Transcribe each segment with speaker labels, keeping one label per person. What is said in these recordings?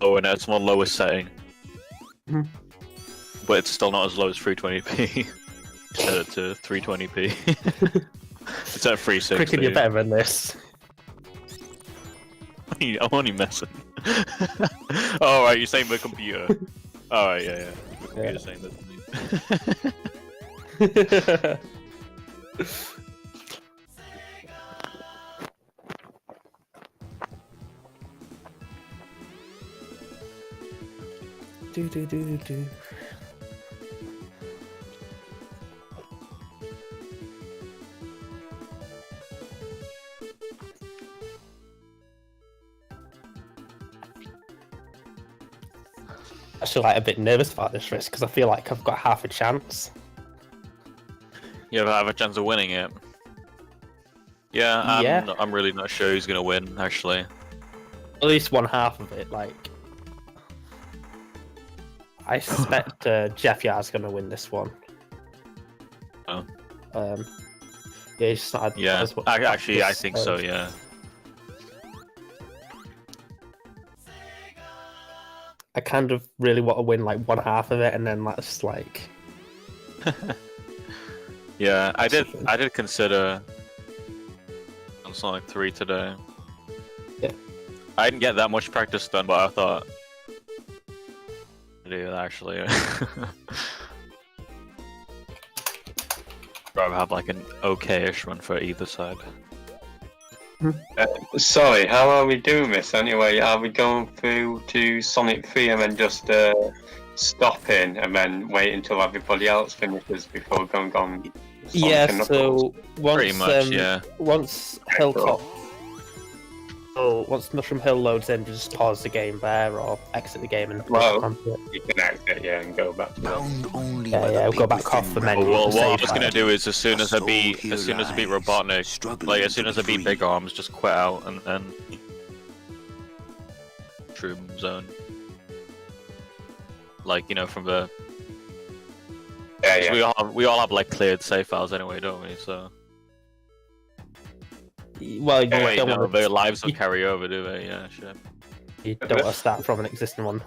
Speaker 1: Oh, and it's one lowest setting.
Speaker 2: Mhm.
Speaker 1: But it's still not as low as 320p. Set it to 320p. It's at 360.
Speaker 2: Cricket, you're better than this.
Speaker 1: I'm only messing. Oh, right, you're saying the computer. Alright, yeah. The computer's saying that to me.
Speaker 2: Do. Actually, like a bit nervous about this race because I feel like I've got half a chance.
Speaker 1: You ever have a chance of winning it? Yeah, I'm really not sure who's gonna win, actually.
Speaker 2: At least one half of it, like. I suspect Jeff Yar's gonna win this one.
Speaker 1: Oh.
Speaker 2: Yeah, he's just not.
Speaker 1: Yeah, actually, I think so, yeah.
Speaker 2: I kind of really want to win like one half of it, and then that's like.
Speaker 1: Yeah, I did consider on Sonic 3 today.
Speaker 2: Yeah.
Speaker 1: I didn't get that much practice done, but I thought I do actually. Rather have like an okay-ish run for either side.
Speaker 3: Sorry, how are we doing this anyway? Are we going through to Sonic 3 and then just stopping and then wait until everybody else finishes before going on? Sonic
Speaker 2: Yeah, so
Speaker 1: Pretty much, yeah.
Speaker 2: Once Hilltop, once Mushroom Hill loads in, just pause the game there or exit the game and
Speaker 3: you can exit, yeah, and go back to
Speaker 2: we'll go back off the menu.
Speaker 1: Well, what I was gonna do is as soon as I beat Robotnik, like as soon as I beat Big Arms, just quit out and then Shroom Zone. Like, you know, from the we all have like cleared save files anyway, don't we? So
Speaker 2: well,
Speaker 1: wait, no, their lives will carry over, do they? Yeah, sure.
Speaker 2: You don't want to start from an existing one.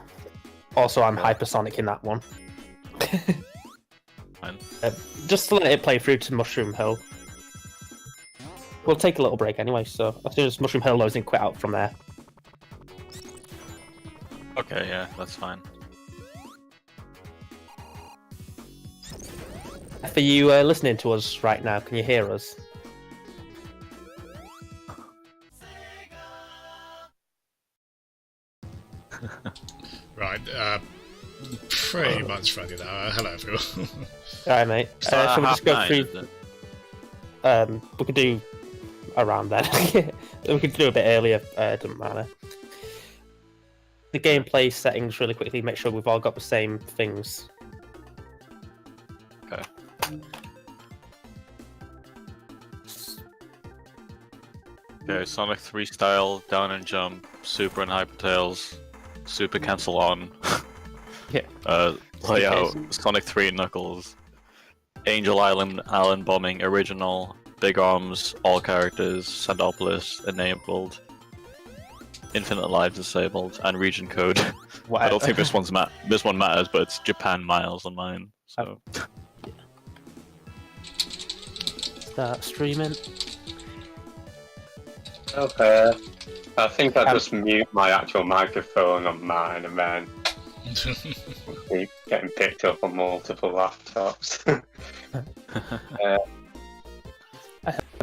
Speaker 2: Also, I'm hypersonic in that one.
Speaker 1: Fine.
Speaker 2: Just to let it play through to Mushroom Hill. We'll take a little break anyway, so as soon as Mushroom Hill loads in, quit out from there.
Speaker 1: Okay, yeah, that's fine.
Speaker 2: For you listening to us right now, can you hear us?
Speaker 4: Right, pretty much ready now. Hello, everyone.
Speaker 2: Alright, mate. Shall we just go through? We could do around then. We could do a bit earlier. Doesn't matter. The gameplay settings really quickly. Make sure we've all got the same things.
Speaker 1: Okay. Okay, Sonic 3 style, down and jump, super and hyper tails, super cancel on.
Speaker 2: Yeah.
Speaker 1: Layout, Sonic 3 Knuckles, Angel Island bombing, original, Big Arms, all characters, Sandopolis enabled, Infinite Lives disabled, and region code. I don't think this one matters, but it's Japan miles on mine. So.
Speaker 2: Start streaming.
Speaker 3: Okay. I think I just mute my actual microphone on mine and then keep getting picked up on multiple laptops.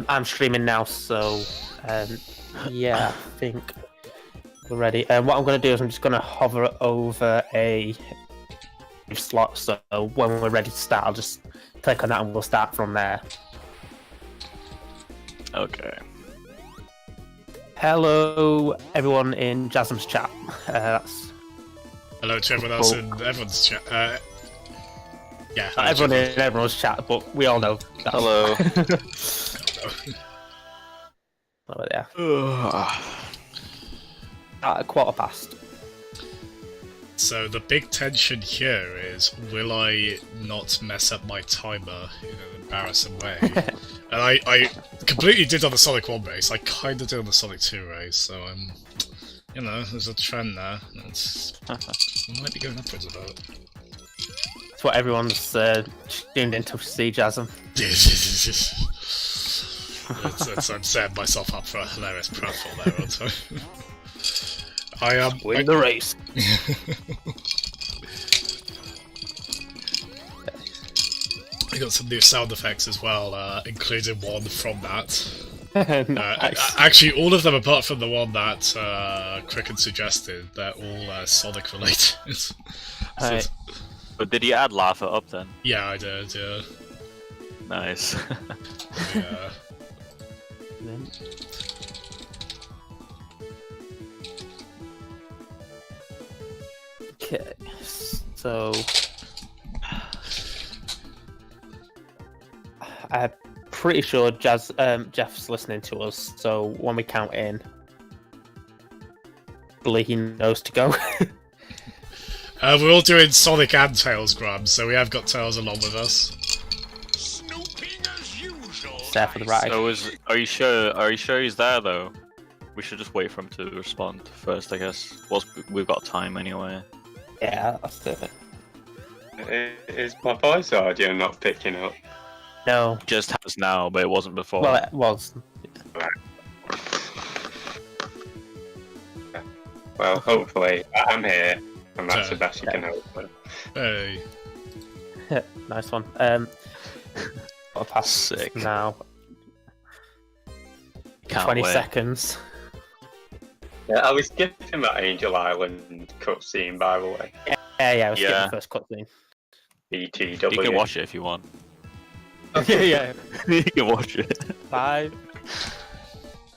Speaker 2: I'm streaming now, so yeah, I think we're ready. And what I'm going to do is I'm just going to hover over a slot, so when we're ready to start, I'll just click on that and we'll start from there.
Speaker 1: Okay.
Speaker 2: Hello, everyone in Jasm's chat. That's
Speaker 4: Hello to everyone else in everyone's chat. Yeah.
Speaker 2: not everyone in everyone's chat, but we all know. That.
Speaker 1: Hello.
Speaker 2: Oh, yeah. At 15:15.
Speaker 4: So the big tension here is, will I not mess up my timer in an embarrassing way? And I completely did on the Sonic 1 race, I kinda did on the Sonic 2 race, so I'm You know, there's a trend there. It might be going upwards a bit.
Speaker 2: It's what everyone's tuned into to see Jasm.
Speaker 4: I'm setting myself up for a hilarious pratfall there, aren't I?
Speaker 2: Win the race.
Speaker 4: I got some new sound effects as well, including one from that.
Speaker 2: Nice.
Speaker 4: Actually, all of them apart from the one that Cricket suggested, they're all Sonic related.
Speaker 2: Right.
Speaker 1: But did you add Lava up then?
Speaker 4: Yeah, I did, yeah.
Speaker 1: Nice.
Speaker 4: Yeah.
Speaker 2: Okay, so I'm pretty sure Jeff's listening to us. So when we count in, I believe he knows to go.
Speaker 4: We're all doing Sonic and Tails grabs, so we have got Tails along with us.
Speaker 2: There for the ride.
Speaker 1: So are you sure he's there though? We should just wait for him to respond first, I guess. We've got time anyway.
Speaker 2: Yeah, let's do it.
Speaker 3: Is my voice audio not picking up?
Speaker 2: No.
Speaker 1: Just has now, but it wasn't before.
Speaker 2: Well, it was.
Speaker 3: Well, hopefully I'm here, and that's the best you can hope for.
Speaker 4: Hey.
Speaker 2: Nice one. I'll pass
Speaker 1: Sick.
Speaker 2: now.
Speaker 1: Can't
Speaker 2: 20
Speaker 1: wait.
Speaker 2: seconds.
Speaker 3: Yeah, I was skipping that Angel Island cutscene, by the way.
Speaker 2: Yeah, I was skipping
Speaker 1: Yeah.
Speaker 2: the first cutscene.
Speaker 3: BTW.
Speaker 1: You can watch it if you want.
Speaker 2: Yeah.
Speaker 1: You can watch it.
Speaker 2: 5.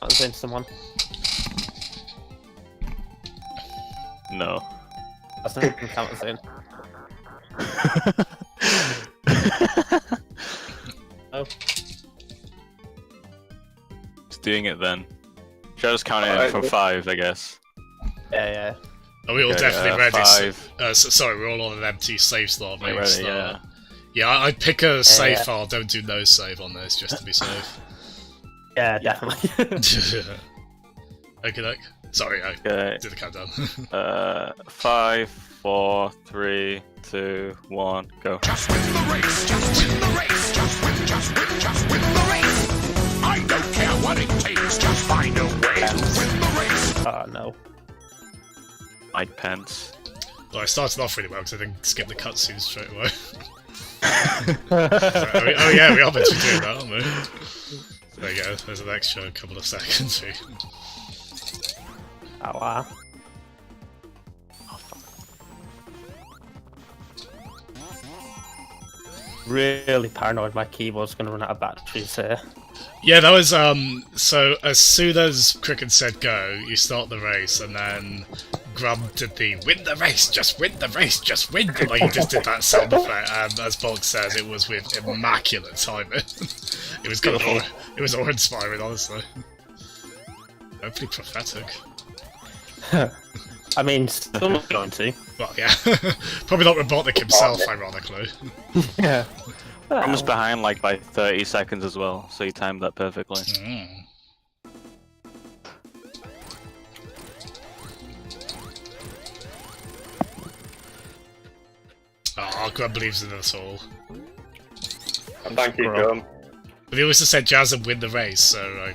Speaker 2: That was in someone.
Speaker 1: No.
Speaker 2: That's not count as in. Oh.
Speaker 1: Just doing it then. Should I just count it in
Speaker 3: Alright.
Speaker 1: from 5, I guess?
Speaker 2: Yeah.
Speaker 4: Are we all
Speaker 1: Okay,
Speaker 4: definitely ready?
Speaker 1: 5.
Speaker 4: Sorry, we're all on an empty save slot.
Speaker 1: We're ready, yeah.
Speaker 4: Yeah, I'd pick a save
Speaker 2: yeah.
Speaker 4: file. Don't do no save on this, just to be safe.
Speaker 2: Yeah, definitely.
Speaker 4: Okay, doke. Sorry, I
Speaker 1: Okay.
Speaker 4: did the countdown.
Speaker 1: 5, 4, 3, 2, 1, go.
Speaker 5: Just win the race, just win the race, just win the race. I don't care what it takes, just find a way to win the race.
Speaker 2: Oh no.
Speaker 1: Mike Pence.
Speaker 4: Well, I started off really well because I didn't skip the cutscenes straight away. Oh yeah, we are meant to be doing that, aren't we? There you go, there's an extra couple of seconds.
Speaker 2: Oh wow. Really paranoid my keyboard's gonna run out of batteries here.
Speaker 4: Yeah, that was, so as soon as Cricket said go, you start the race, and then Grub did the win the race, just win the race, just win, like he just did that sound effect, and as Bog says, it was with immaculate timing. It was kind of it was awe-inspiring, honestly. Hopefully prophetic.
Speaker 2: I mean, still not going to.
Speaker 4: Well, yeah. Probably not Robotnik himself, ironically.
Speaker 2: Yeah.
Speaker 1: I was behind like by 30 seconds as well, so you timed that perfectly.
Speaker 4: Mm. Oh, Grub believes in us all.
Speaker 3: Thank you,
Speaker 2: Bro.
Speaker 3: Gum.
Speaker 4: But he also said Jazz would win the race, so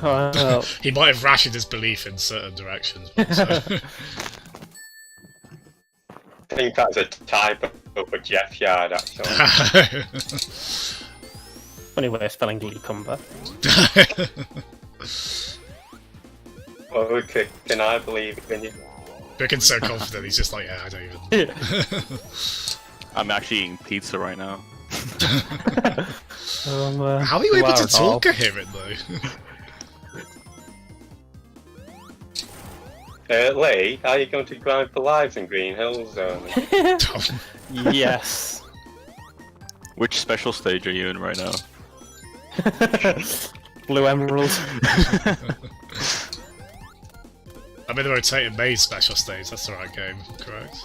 Speaker 2: Oh,
Speaker 4: he might have rationed his belief in certain directions. But, so.
Speaker 3: I think that's a typo for Jeff Yard, actually.
Speaker 2: funny way of spelling Gleecumber.
Speaker 3: Okay, can I believe in you?
Speaker 4: Bricken's so confident, he's just like, yeah, I don't even.
Speaker 1: I'm actually eating pizza right now.
Speaker 4: How are you able to talk coherent though?
Speaker 3: Lee, are you going to grind for lives in Green Hills Zone?
Speaker 2: Yes.
Speaker 1: Which special stage are you in right now?
Speaker 2: Blue Emerald.
Speaker 4: I'm in the rotating maze special stage, that's the right game, correct?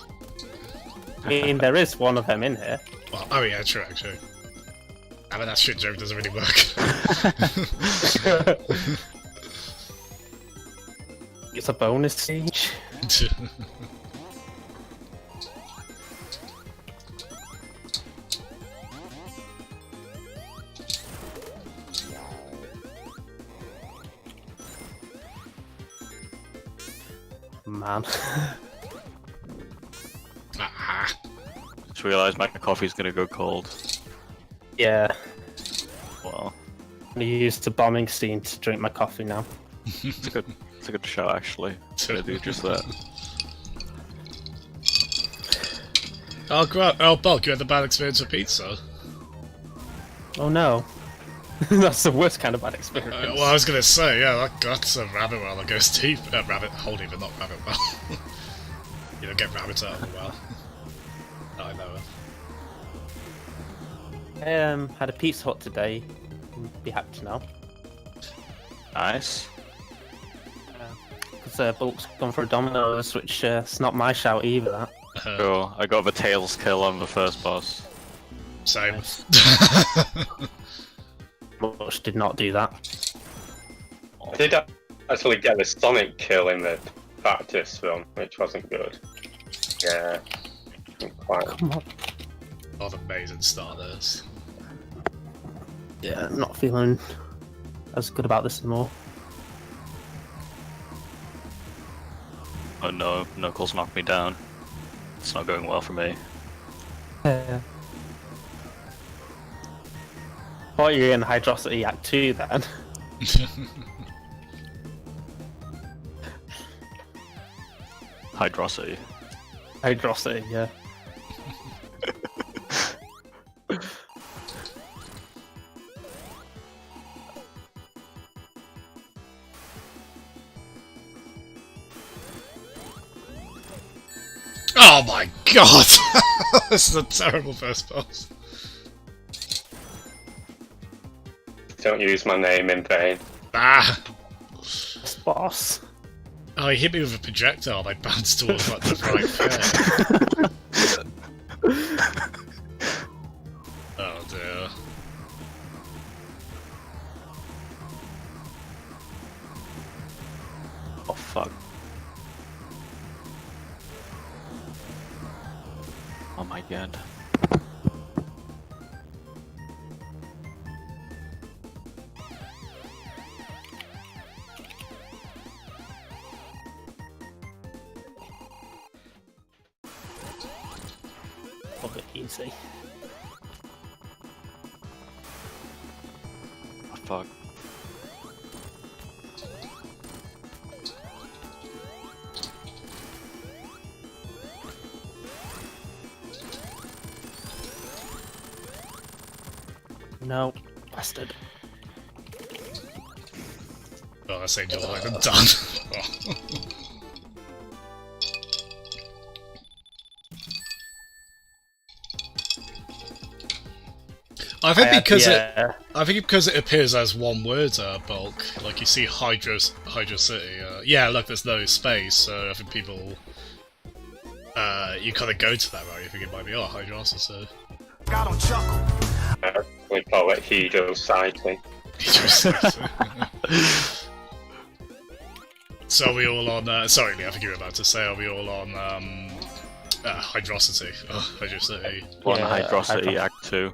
Speaker 2: I mean, there is one of them in here.
Speaker 4: Well, oh yeah, true, actually. I mean, that shit joke doesn't really work.
Speaker 2: it's a bonus stage. Man.
Speaker 4: Ah.
Speaker 1: Just realised my coffee's gonna go cold.
Speaker 2: Yeah.
Speaker 1: Well,
Speaker 2: I'm gonna use the bombing scene to drink my coffee now.
Speaker 1: it's a good show actually. Gonna do just that.
Speaker 4: Oh, Bulk, you had the bad experience with pizza.
Speaker 2: Oh no. That's the worst kind of bad experience.
Speaker 4: Well, I was gonna say, yeah, that's a rabbit well that goes deep. Rabbit hole, even not rabbit well. You don't get rabbits out of the well. That I know of.
Speaker 2: I had a Pizza Hut today. Be happy to know.
Speaker 1: Nice.
Speaker 2: Because Bulk's gone for a Domino's, which it's not my shout either. That.
Speaker 1: Cool. I got the tails kill on the first boss.
Speaker 4: Same.
Speaker 2: Bush did not do that.
Speaker 3: I did actually get the Sonic kill in the practice run, which wasn't good. Yeah. Didn't quite.
Speaker 2: Come on.
Speaker 4: What an amazing start this.
Speaker 2: Yeah, not feeling as good about this anymore.
Speaker 1: Oh no, Knuckles knocked me down. It's not going well for me.
Speaker 2: Thought you were in Hydrosity Act 2 then.
Speaker 1: Hydrosity.
Speaker 2: Hydrosity, yeah.
Speaker 4: Oh my god! This is a terrible first boss.
Speaker 3: Don't use my name in vain.
Speaker 4: Ah!
Speaker 2: This boss.
Speaker 4: Oh, he hit me with a projectile, and I bounced towards like the right bit. Oh dear.
Speaker 1: Oh fuck. Oh my god.
Speaker 2: Probably easy.
Speaker 1: Oh fuck.
Speaker 2: No, bastard.
Speaker 4: Oh, that's Angel Island done. Oh. I think because it appears as one word, Bulk. Like you see Hydro City. Yeah, look, there's no space, so I think people. You kind of go to that route. You think it might be Hydrocity.
Speaker 5: Got him chuckle.
Speaker 3: We call it Hydro Cycling.
Speaker 4: So are we all on? Sorry, Lee, I think you were about to say. Are we all on Hydrocity? Oh, Hydrocity.
Speaker 1: One
Speaker 2: Yeah,
Speaker 1: Hydrosity Act 2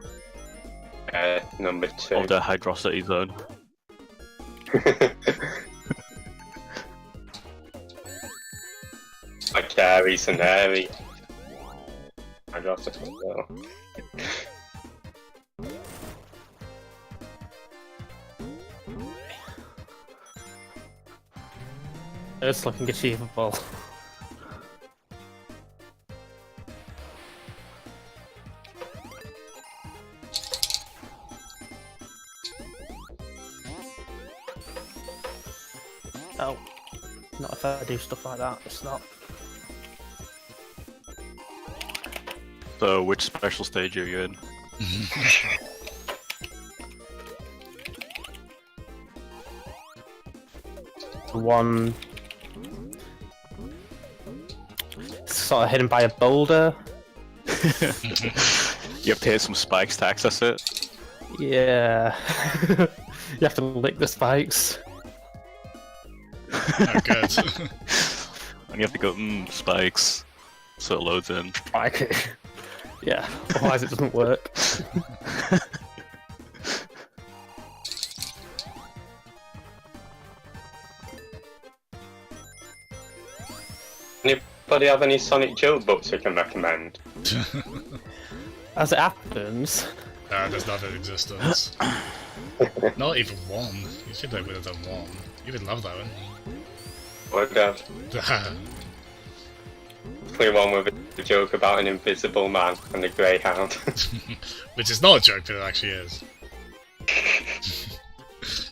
Speaker 3: Number 2.
Speaker 1: of the Hydrosity Zone.
Speaker 3: Like Aries and Airy. Hydrocity. No.
Speaker 2: It's looking achievable. No, not if I do stuff like that. It's not.
Speaker 1: So, which special stage are you in?
Speaker 2: One sort of hidden by a boulder.
Speaker 1: You have to hit some spikes to access it.
Speaker 2: Yeah. You have to lick the spikes.
Speaker 4: Oh, good.
Speaker 1: And you have to go, spikes. So it loads in.
Speaker 2: Like, yeah, otherwise it doesn't work.
Speaker 3: Anybody have any Sonic joke books you can recommend?
Speaker 2: As it happens,
Speaker 4: There's none in existence. Not even one. You should have would have done one. You would love that one.
Speaker 3: Would have. Clear one with a joke about an invisible man and a greyhound.
Speaker 4: Which is not a joke, but it actually is.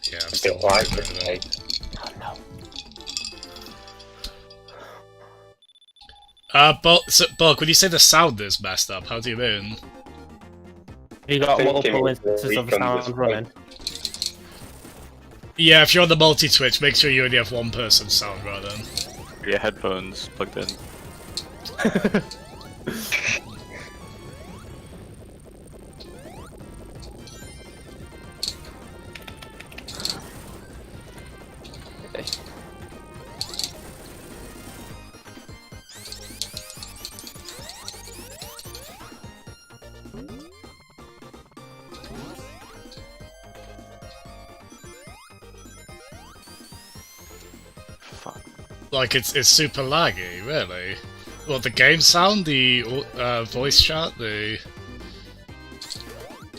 Speaker 4: Yeah, I'm still
Speaker 3: like
Speaker 4: over
Speaker 3: it,
Speaker 4: there.
Speaker 2: oh no.
Speaker 4: Bug, when you say the sound is messed up, how do you mean?
Speaker 2: You got
Speaker 3: Thinking
Speaker 2: multiple
Speaker 3: it's the
Speaker 2: instances of the
Speaker 3: weekend
Speaker 2: sound
Speaker 3: display.
Speaker 2: running.
Speaker 4: Yeah, if you're on the multi-twitch, make sure you only have one person's sound running.
Speaker 1: Your headphones plugged in. Fuck.
Speaker 4: Like, it's super laggy, really. Well, the game sound, the voice chat, the... I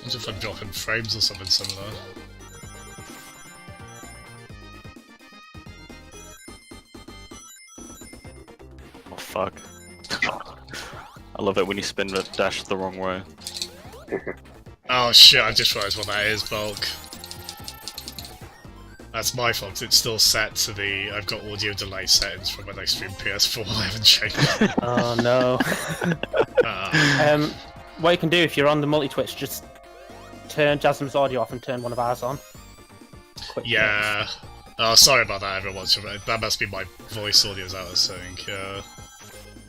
Speaker 4: wonder if I'm dropping frames or something similar.
Speaker 1: Oh fuck. I love it when you spin the dash the wrong way.
Speaker 4: Oh shit, I just realised what that is, Bulk. That's my fault, it's still set to the... I've got audio delay settings from when I stream PS4, I haven't changed that.
Speaker 2: Oh no.
Speaker 4: Ah.
Speaker 2: What you can do if you're on the multi-twitch, just turn Jasmine's audio off and turn one of ours on. Quick
Speaker 4: Yeah. Oh, sorry about that, everyone. That must be my voice audio's out of sync.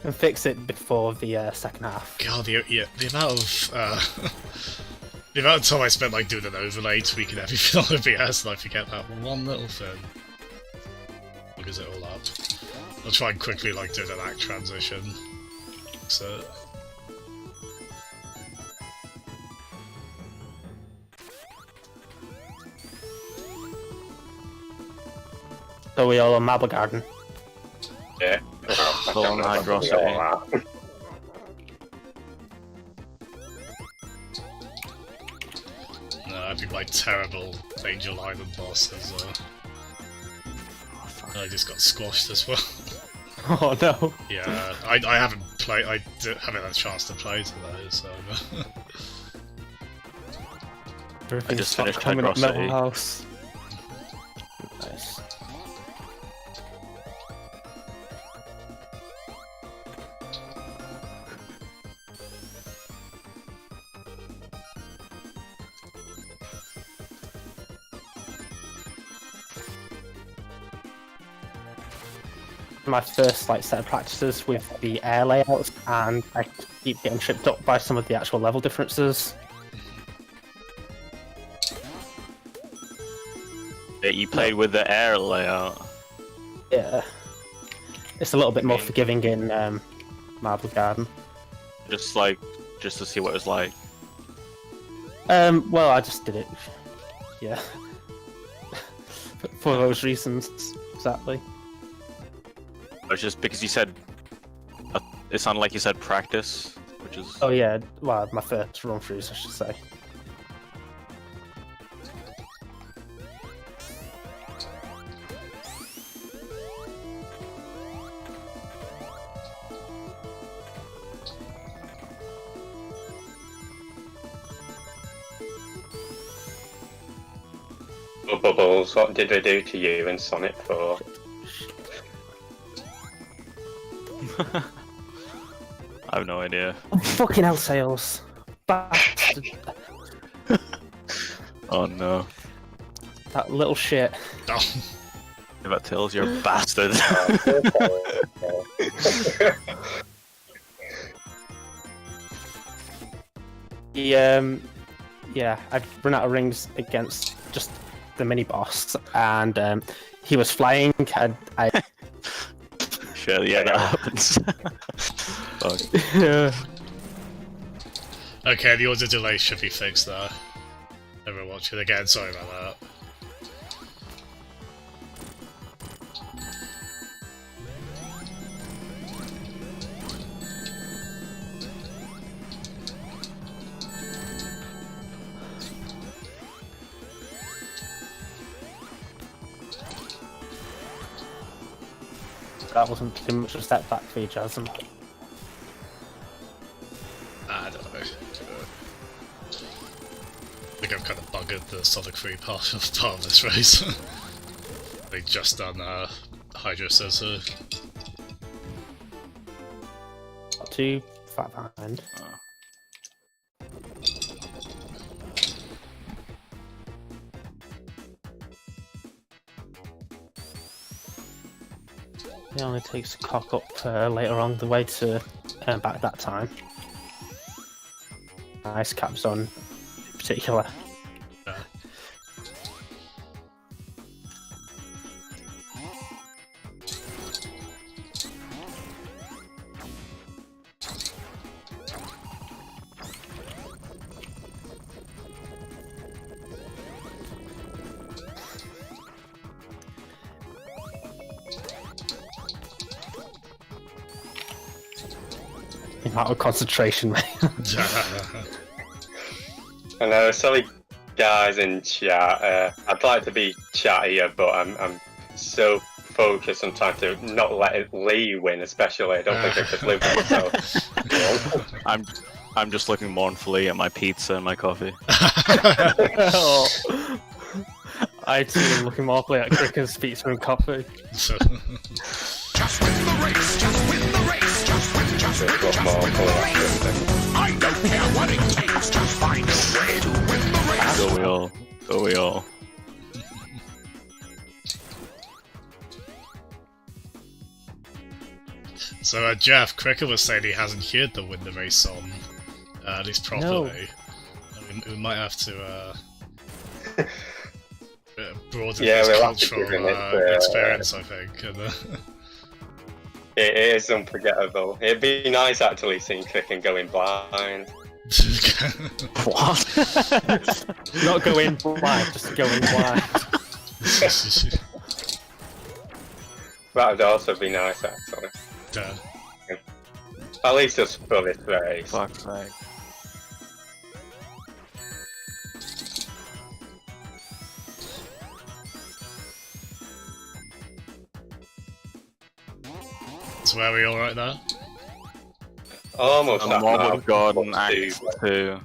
Speaker 2: fix. And fix it before the second half.
Speaker 4: God, the amount of the amount of time I spent like doing an overlay, tweaking everything on OBS, and I forget that one little thing. Because it all up. I'll try and quickly like do an act transition. So.
Speaker 2: So we all on Marble Garden.
Speaker 3: Yeah.
Speaker 1: Full on hydrosity.
Speaker 4: No, I think my terrible Angel Island boss has I just got squashed as well.
Speaker 2: Oh no.
Speaker 4: Yeah, I haven't played. Haven't had a chance to play today, so.
Speaker 2: Everything's
Speaker 1: just finished
Speaker 2: coming up
Speaker 1: Hydrosity.
Speaker 2: Metal House. Nice. My first set of practices with the air layouts, and I keep getting tripped up by some of the actual level differences.
Speaker 1: That you played with the air layout.
Speaker 2: Yeah, it's a little bit more forgiving in Marble Garden.
Speaker 1: Just to see what it was like.
Speaker 2: Well, I just did it. Yeah, for those reasons exactly.
Speaker 1: It's just because you said it sounded like you said practice, which is
Speaker 2: Oh yeah, well, my first run throughs, I should say.
Speaker 3: Bubbles, what did they do to you in Sonic 4?
Speaker 1: I have no idea.
Speaker 2: Oh, fucking hell, Sales. Bastard.
Speaker 1: Oh no.
Speaker 2: That little shit.
Speaker 4: Oh.
Speaker 1: About Tails, you're a bastard.
Speaker 2: Yeah, I'd run out of rings against just the mini boss, and he was flying, and I
Speaker 1: shit, yeah, that happens. Fuck.
Speaker 2: Yeah.
Speaker 4: Okay, the audio delay should be fixed there. Never watch it again, sorry about that.
Speaker 2: That wasn't too much of a step back for you, Jasmine.
Speaker 4: I don't know. I think I've kind of buggered the Sonic 3 part of this race. They just done Hydro Sensor.
Speaker 2: Not too far behind. It only takes a cock up later on the way to back that time. Nice caps on in particular. Out of concentration, mate.
Speaker 3: I know, silly guys in chat. I'd like to be chattier, but I'm so focused on trying to not let Lee win, especially. I don't think I could live with myself.
Speaker 1: I'm just looking mournfully at my pizza and my coffee.
Speaker 2: Oh. I too am looking mournfully at Cricken's pizza and coffee.
Speaker 5: Just win the race, just win the race, just win, just win, just win the race. I don't care what it takes, just find a way to win the race.
Speaker 1: So we all. So we all.
Speaker 4: So Jeff, Cricket was saying he hasn't heard the Win the Race song, at least properly. We might have to broaden his cultural experience, I think.
Speaker 3: It is unforgettable. It'd be nice actually seeing Cricket going blind.
Speaker 1: What?
Speaker 2: Not going blind, just going blind.
Speaker 3: That would also be nice actually.
Speaker 4: Damn.
Speaker 3: At least just for this race.
Speaker 1: Fuck's sake.
Speaker 4: So are we alright there?
Speaker 3: Almost
Speaker 1: I'm
Speaker 3: at
Speaker 1: Marble
Speaker 3: now.
Speaker 1: Garden Act 2.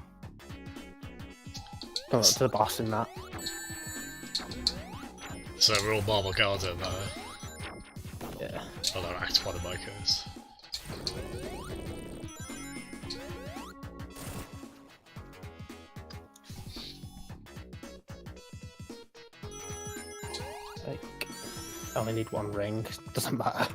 Speaker 2: Come up to the boss in that.
Speaker 4: So we're all Marble Garden,
Speaker 2: Yeah.
Speaker 4: although Act 1 of my case.
Speaker 2: Like, I only need one ring, doesn't matter.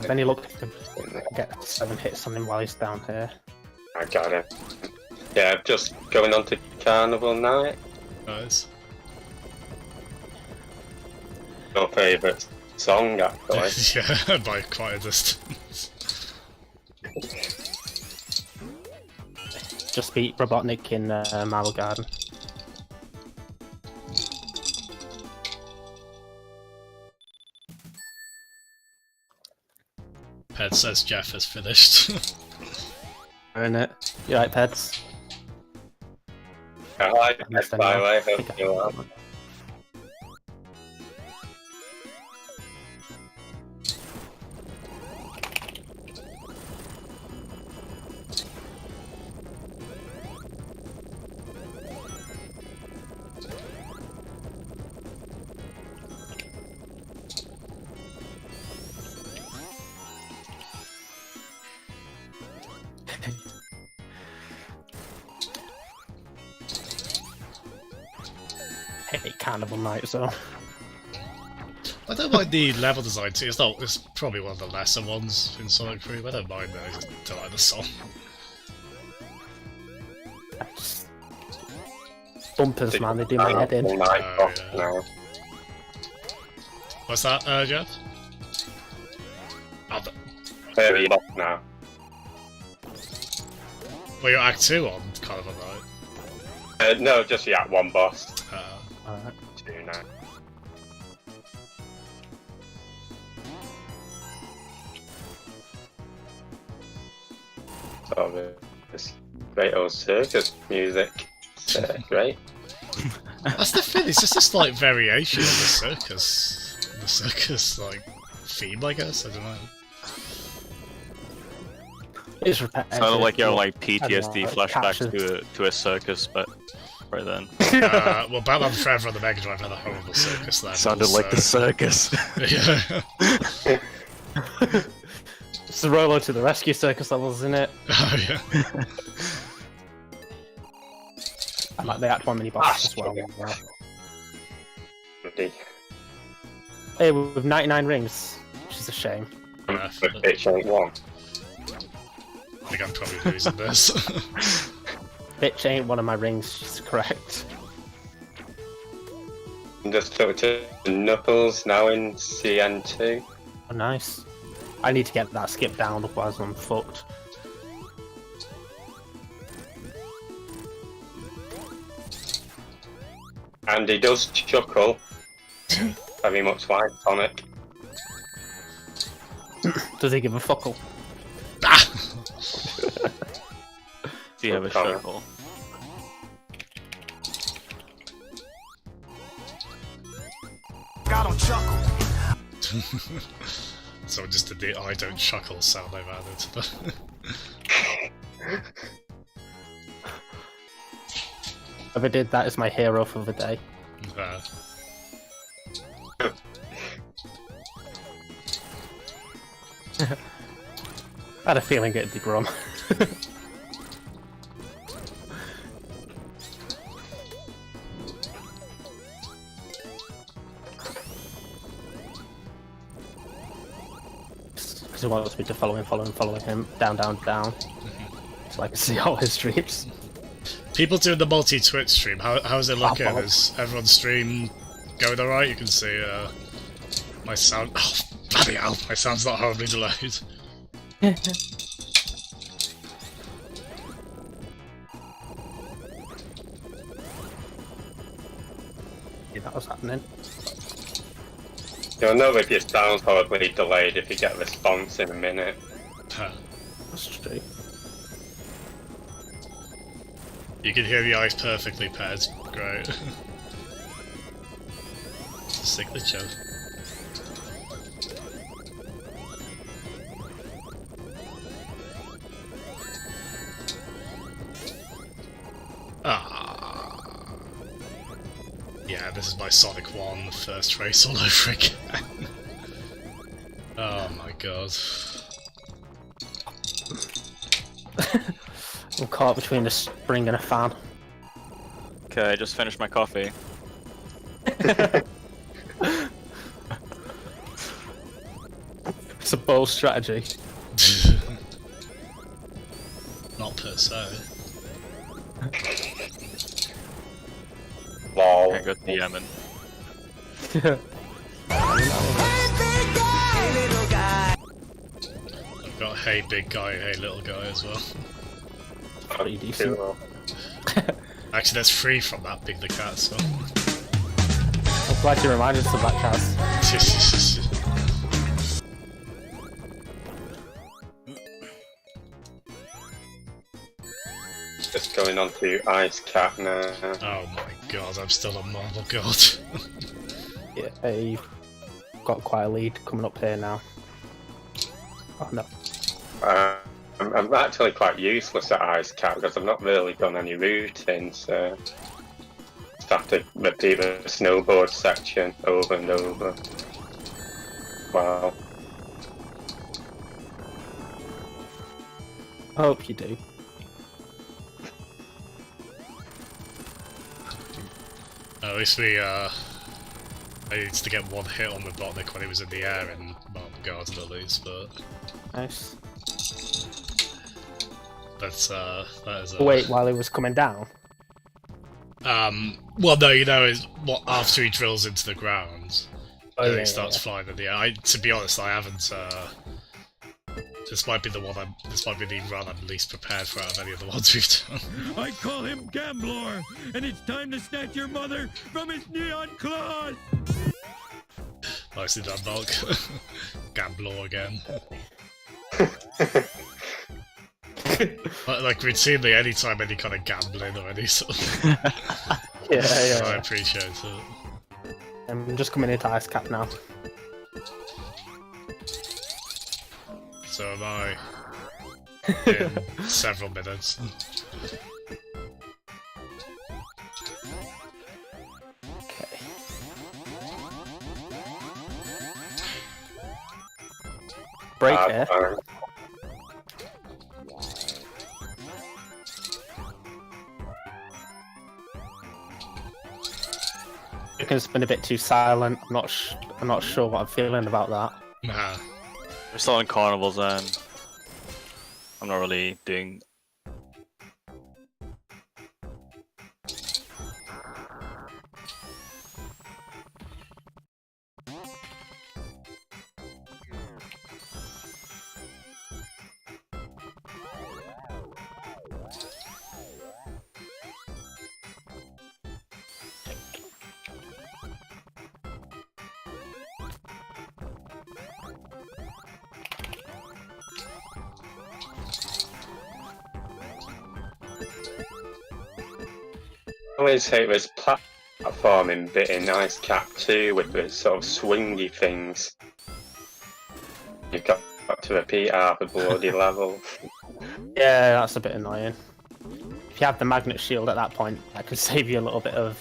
Speaker 2: Then you look to get 7 hits on him while he's down here.
Speaker 3: I got it. Yeah, just going on to Carnival Night.
Speaker 4: Nice.
Speaker 3: Your favourite song actually.
Speaker 4: Yeah, by quite a distance.
Speaker 2: Just beat Robotnik in Marble Garden.
Speaker 4: Ped says Jeff has finished.
Speaker 2: Isn't it? You right, Peds?
Speaker 3: I like
Speaker 2: I missed
Speaker 3: it, by the way.
Speaker 2: anyone.
Speaker 3: Hope you are.
Speaker 2: Hate Carnival Night, so.
Speaker 4: I don't mind the level design too. It's probably one of the lesser ones in Sonic 3. I don't mind that. I just don't like the song.
Speaker 2: Bumpers, man, they do my head in.
Speaker 3: Night
Speaker 4: yeah.
Speaker 3: now.
Speaker 4: What's that, Jeff? Oh,
Speaker 3: Very off now.
Speaker 4: well, you're Act 2 on Carnival Night.
Speaker 3: No, just yeah, one boss.
Speaker 2: Alright.
Speaker 3: 2 now. So this great old circus music. Great.
Speaker 4: That's the thing, it's just a slight variation of the circus, like, theme, I guess, I don't know.
Speaker 2: It's repetitive.
Speaker 1: Sounded like you're
Speaker 2: but-
Speaker 1: like
Speaker 2: I don't
Speaker 1: PTSD
Speaker 2: know, it
Speaker 1: flashbacks
Speaker 2: captures-
Speaker 1: to a circus, but right then.
Speaker 4: Well, Batman Forever on the Mega Drive had a horrible circus level.
Speaker 1: Sounded like the circus.
Speaker 4: Yeah.
Speaker 2: It's the Rolo to the Rescue circus levels, isn't it?
Speaker 4: Oh, yeah.
Speaker 2: And like the Act 1 mini boss as well.
Speaker 3: Bloody
Speaker 2: Hey, with 99 rings, which is a shame.
Speaker 4: Yeah,
Speaker 3: but bitch ain't one.
Speaker 4: I think I'm probably losing this.
Speaker 2: Bitch ain't one of my rings, she's correct.
Speaker 3: Just talk to Knuckles now in CN2.
Speaker 2: Oh, nice. I need to get that skip down, otherwise I'm fucked.
Speaker 3: And he does chuckle. Very much like Sonic.
Speaker 2: Does he give a fuckle?
Speaker 4: Ah!
Speaker 1: Do you have a
Speaker 3: Comment.
Speaker 1: circle?
Speaker 5: I don't chuckle.
Speaker 4: So just did the I don't chuckle sound they've added to the...
Speaker 2: Whoever did that is my hero for the day. I had a feeling it'd be Grum. Because he wants me to follow him, down, so I can see all his streams.
Speaker 4: People doing the multi-Twitch stream, how's it looking?
Speaker 2: Oh,
Speaker 4: Is everyone's stream going alright? You can see my sound... Oh, bloody hell, my sound's not horribly delayed.
Speaker 2: Yeah, that was happening.
Speaker 3: You'll know if your sound's horribly delayed if you get a response in a minute.
Speaker 2: That's true.
Speaker 4: You can hear the eyes perfectly, Pez. Great. It's a signature. Ah. Yeah, this is my Sonic 1, the first race all over again. Oh my god.
Speaker 2: I'm caught between a spring and a fan.
Speaker 1: Okay, I just finished my coffee.
Speaker 2: It's a bold strategy.
Speaker 4: Not per se.
Speaker 3: Lol.
Speaker 1: I got the Yemen.
Speaker 4: I've got hey big guy, hey little guy as well.
Speaker 2: Pretty decent.
Speaker 3: Cool.
Speaker 4: Actually, there's 3 from that Big the Cat, so.
Speaker 2: I'm glad you reminded us of that, Chaz.
Speaker 3: Just going on to Ice Cat now.
Speaker 4: Oh my god, I'm still a marble god.
Speaker 2: Yeah, you've got quite a lead coming up here now. Oh no.
Speaker 3: I'm actually quite useless at Ice Cat because I've not really done any routing, so just have to repeat the snowboard section over and over. Wow.
Speaker 2: I hope you do.
Speaker 4: At least I used to get 1 hit on Robotnik when he was in the air in Marble Garden at least, but...
Speaker 2: Nice.
Speaker 4: That is
Speaker 2: Wait, while he was coming down?
Speaker 4: Well, no, you know, is what after he drills into the ground,
Speaker 2: Oh,
Speaker 4: and
Speaker 2: yeah,
Speaker 4: he starts flying in the air. To be honest, I haven't. This might be the one. This might be the run I'm least prepared for out of any of the ones we've done.
Speaker 5: I call him Gambler, and it's time to snatch your mother from his neon claws!
Speaker 4: Nicely done, Bulk. Gambler again. Like routinely, anytime any kind of gambling or any sort of. I appreciate it.
Speaker 2: I'm just coming into Ice Cap now.
Speaker 4: So am I. In several minutes.
Speaker 2: Okay. Break here. It's been a bit too silent. I'm not sure what I'm feeling about that.
Speaker 4: Nah.
Speaker 1: We're still in Carnival Zone. I'm not really doing.
Speaker 3: I always hate this platforming bit in Ice Cap 2 with the sort of swingy things. You've got to repeat half a bloody level.
Speaker 2: Yeah, that's a bit annoying. If you have the magnet shield at that point, that could save you a little bit of.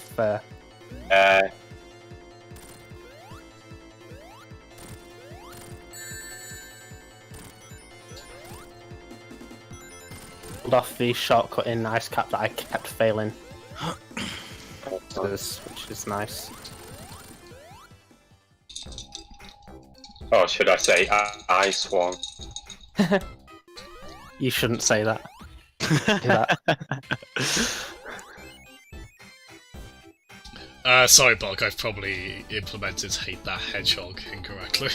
Speaker 2: Pulled off the shortcut in Ice Cap that I kept failing. Which is nice.
Speaker 3: Or should I say Ice One?
Speaker 2: You shouldn't say that. Do that.
Speaker 4: Sorry, Bulk, I've probably implemented Hate That Hedgehog incorrectly.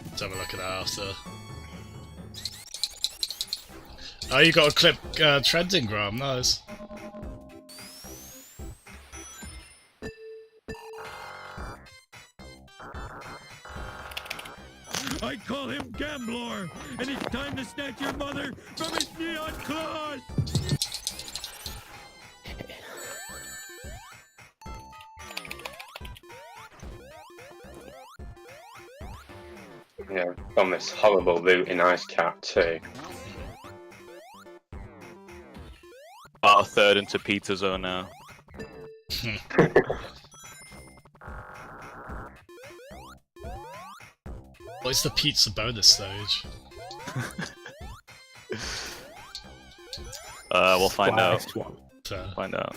Speaker 4: Let's have a look at that after. Oh, you got a clip trending, Graham, nice.
Speaker 5: I call him Gambler, and it's time to snatch your mother from his neon claws!
Speaker 3: Yeah, on this horrible route in Ice Cap 2.
Speaker 1: About a third into Pizza Zone now.
Speaker 4: What's the pizza bonus stage?
Speaker 1: We'll find out.
Speaker 2: One.
Speaker 1: Find out.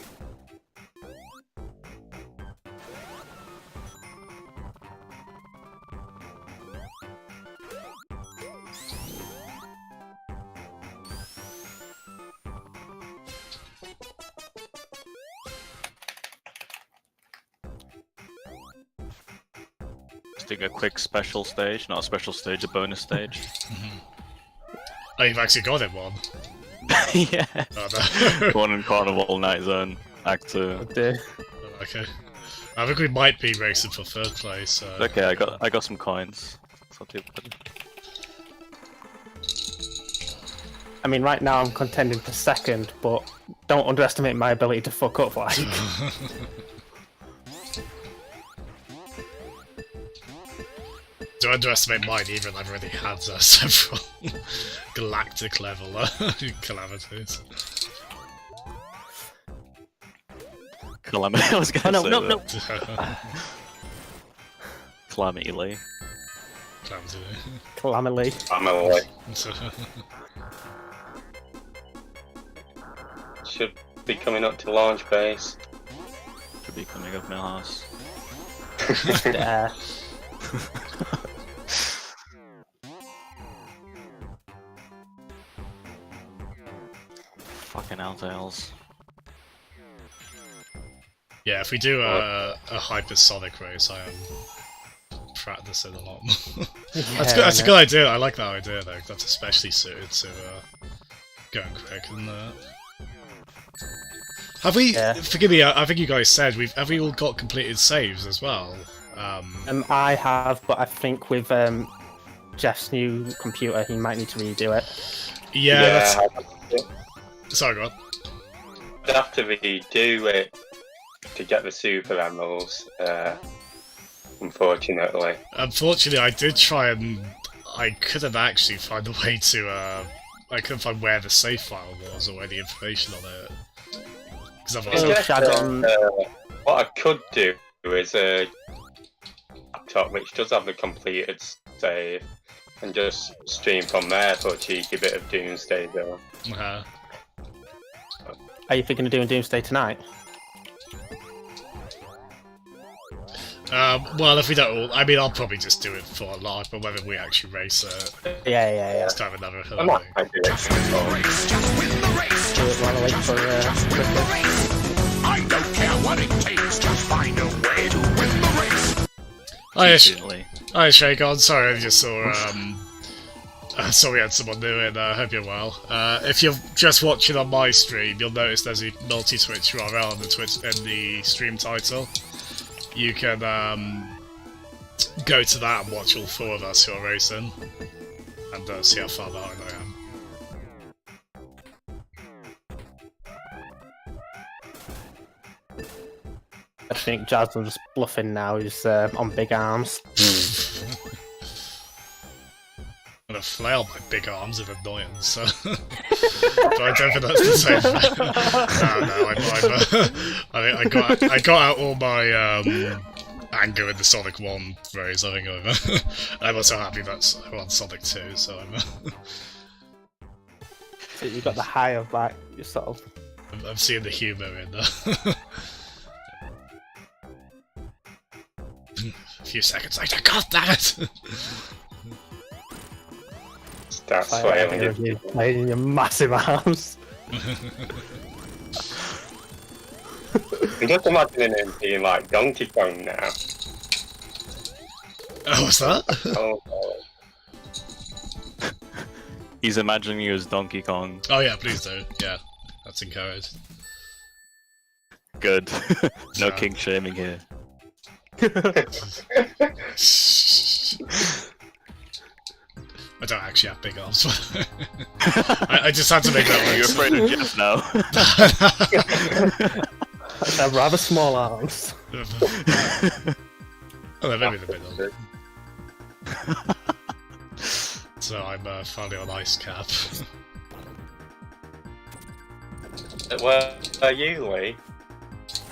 Speaker 1: Just doing a quick special stage, not a special stage, a bonus stage.
Speaker 4: Oh, you've actually got it one.
Speaker 1: Yeah.
Speaker 4: Oh, no.
Speaker 1: One in Carnival Night Zone, Act 2.
Speaker 4: Okay. I think we might be racing for third place. So...
Speaker 1: Okay, I got some coins. It's not too bad.
Speaker 2: I mean, right now I'm contending for second, but don't underestimate my ability to fuck up. Like,
Speaker 4: don't underestimate mine either. I've already had several galactic level calamities.
Speaker 1: Calamity. I was gonna say
Speaker 2: no.
Speaker 1: that. Calamity Lee.
Speaker 4: Calamity.
Speaker 2: Calamity.
Speaker 3: I'm away. Should be coming up to launch base.
Speaker 1: Should be coming up Millhouse.
Speaker 2: Yeah.
Speaker 1: Fucking hell, Tails.
Speaker 4: Yeah, if we do a hypersonic race, I am practicing a lot more. That's a good idea. I like that idea though. That's especially suited to going quick and Have we?
Speaker 2: Yeah.
Speaker 4: Forgive me. I think you guys said have we all got completed saves as well?
Speaker 2: I have, but I think with Jeff's new computer, he might need to redo it.
Speaker 4: Yeah. Sorry, go on.
Speaker 3: I'd have to redo it to get the super emeralds. Unfortunately.
Speaker 4: Unfortunately, I did try and I couldn't actually find a way to. I couldn't find where the save file was or any information on it. Because otherwise,
Speaker 3: what I could do is a laptop which does have the completed save, and just stream from there for a cheeky bit of Doomsday though.
Speaker 2: Are you thinking of doing Doomsday tonight?
Speaker 4: Well, if we don't all... I mean, I'll probably just do it for a lark, but whether we actually race it...
Speaker 2: Yeah.
Speaker 4: Let's have another
Speaker 3: I might do it.
Speaker 5: Just win the race, just win the race,
Speaker 2: Do it while I wait for Cricket.
Speaker 5: I don't care what it takes, just find a way to win the race.
Speaker 4: Hi,
Speaker 1: Conveniently.
Speaker 4: Shagon. Sorry, I just saw... saw we had someone new in. Hope you're well. If you're just watching on my stream, you'll notice there's a multi-Twitch URL in the stream title. You can go to that and watch all 4 of us who are racing, and see how far behind I am.
Speaker 2: I think Jasmine's just bluffing now. He's on big arms.
Speaker 4: I'm gonna flail my big arms of annoyance, so... but I don't think that's the same thing. No, I got out all my anger in the Sonic 1 race, I think I'm also happy that I'm on Sonic 2, so I'm...
Speaker 2: So you got the high of like yourself.
Speaker 4: I'm seeing the humour in there. A few seconds later, god damn it!
Speaker 3: Start flailing it.
Speaker 2: In your massive arms.
Speaker 3: I'm just imagining him being like Donkey Kong now.
Speaker 4: Oh, what's that?
Speaker 3: Oh,
Speaker 1: He's imagining you as Donkey Kong.
Speaker 4: Oh yeah, please do. Yeah, that's encouraged.
Speaker 1: Good. No
Speaker 4: Yeah.
Speaker 1: king shaming here.
Speaker 4: I don't actually have big arms. I just had to make that
Speaker 1: You're
Speaker 4: work.
Speaker 1: afraid of Jeff now.
Speaker 2: I have rather small arms.
Speaker 4: Oh, maybe the middle. So I'm finally on ice cap.
Speaker 3: where are you, Lee?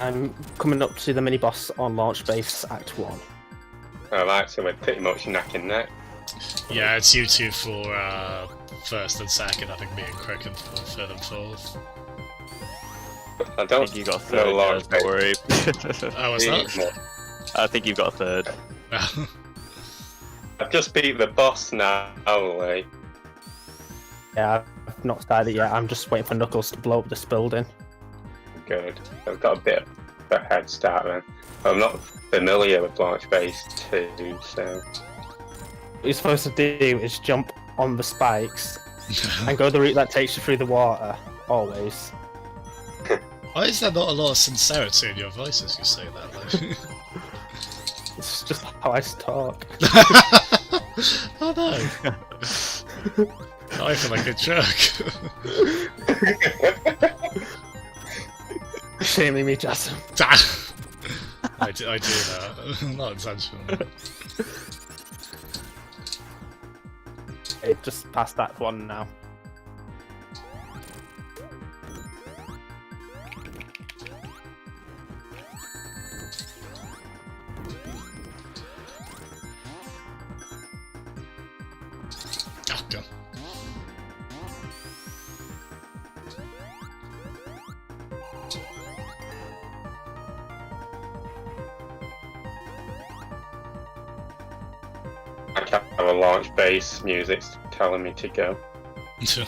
Speaker 2: I'm coming up to the mini boss on Launch Base Act 1.
Speaker 3: Alright, so we're pretty much neck and neck.
Speaker 4: Yeah, it's you two for first and second. I think me and Cricket for third and fourth.
Speaker 3: I
Speaker 1: I
Speaker 3: don't
Speaker 1: think you got
Speaker 3: know
Speaker 1: third,
Speaker 3: Lawrence
Speaker 1: guys, don't worry.
Speaker 4: Oh, what's that?
Speaker 1: I think you've got third.
Speaker 3: I've just beat the boss now, Lee.
Speaker 2: Yeah, I've not started it yet. I'm just waiting for Knuckles to blow up this building.
Speaker 3: Good. I've got a bit of a head start then. I'm not familiar with Launch Base 2, so...
Speaker 2: What you're supposed to do is jump on the spikes and go the route that takes you through the water. Always.
Speaker 4: Why is there not a lot of sincerity in your voice as you say that? Like...
Speaker 2: It's just how I talk.
Speaker 4: Oh no! I feel like a jerk.
Speaker 2: Shaming me, Justin.
Speaker 4: I do that. Not intentionally.
Speaker 2: Okay, just past that one now.
Speaker 4: Oh, God.
Speaker 3: I can't have a Launch Base music telling me to go.
Speaker 2: Just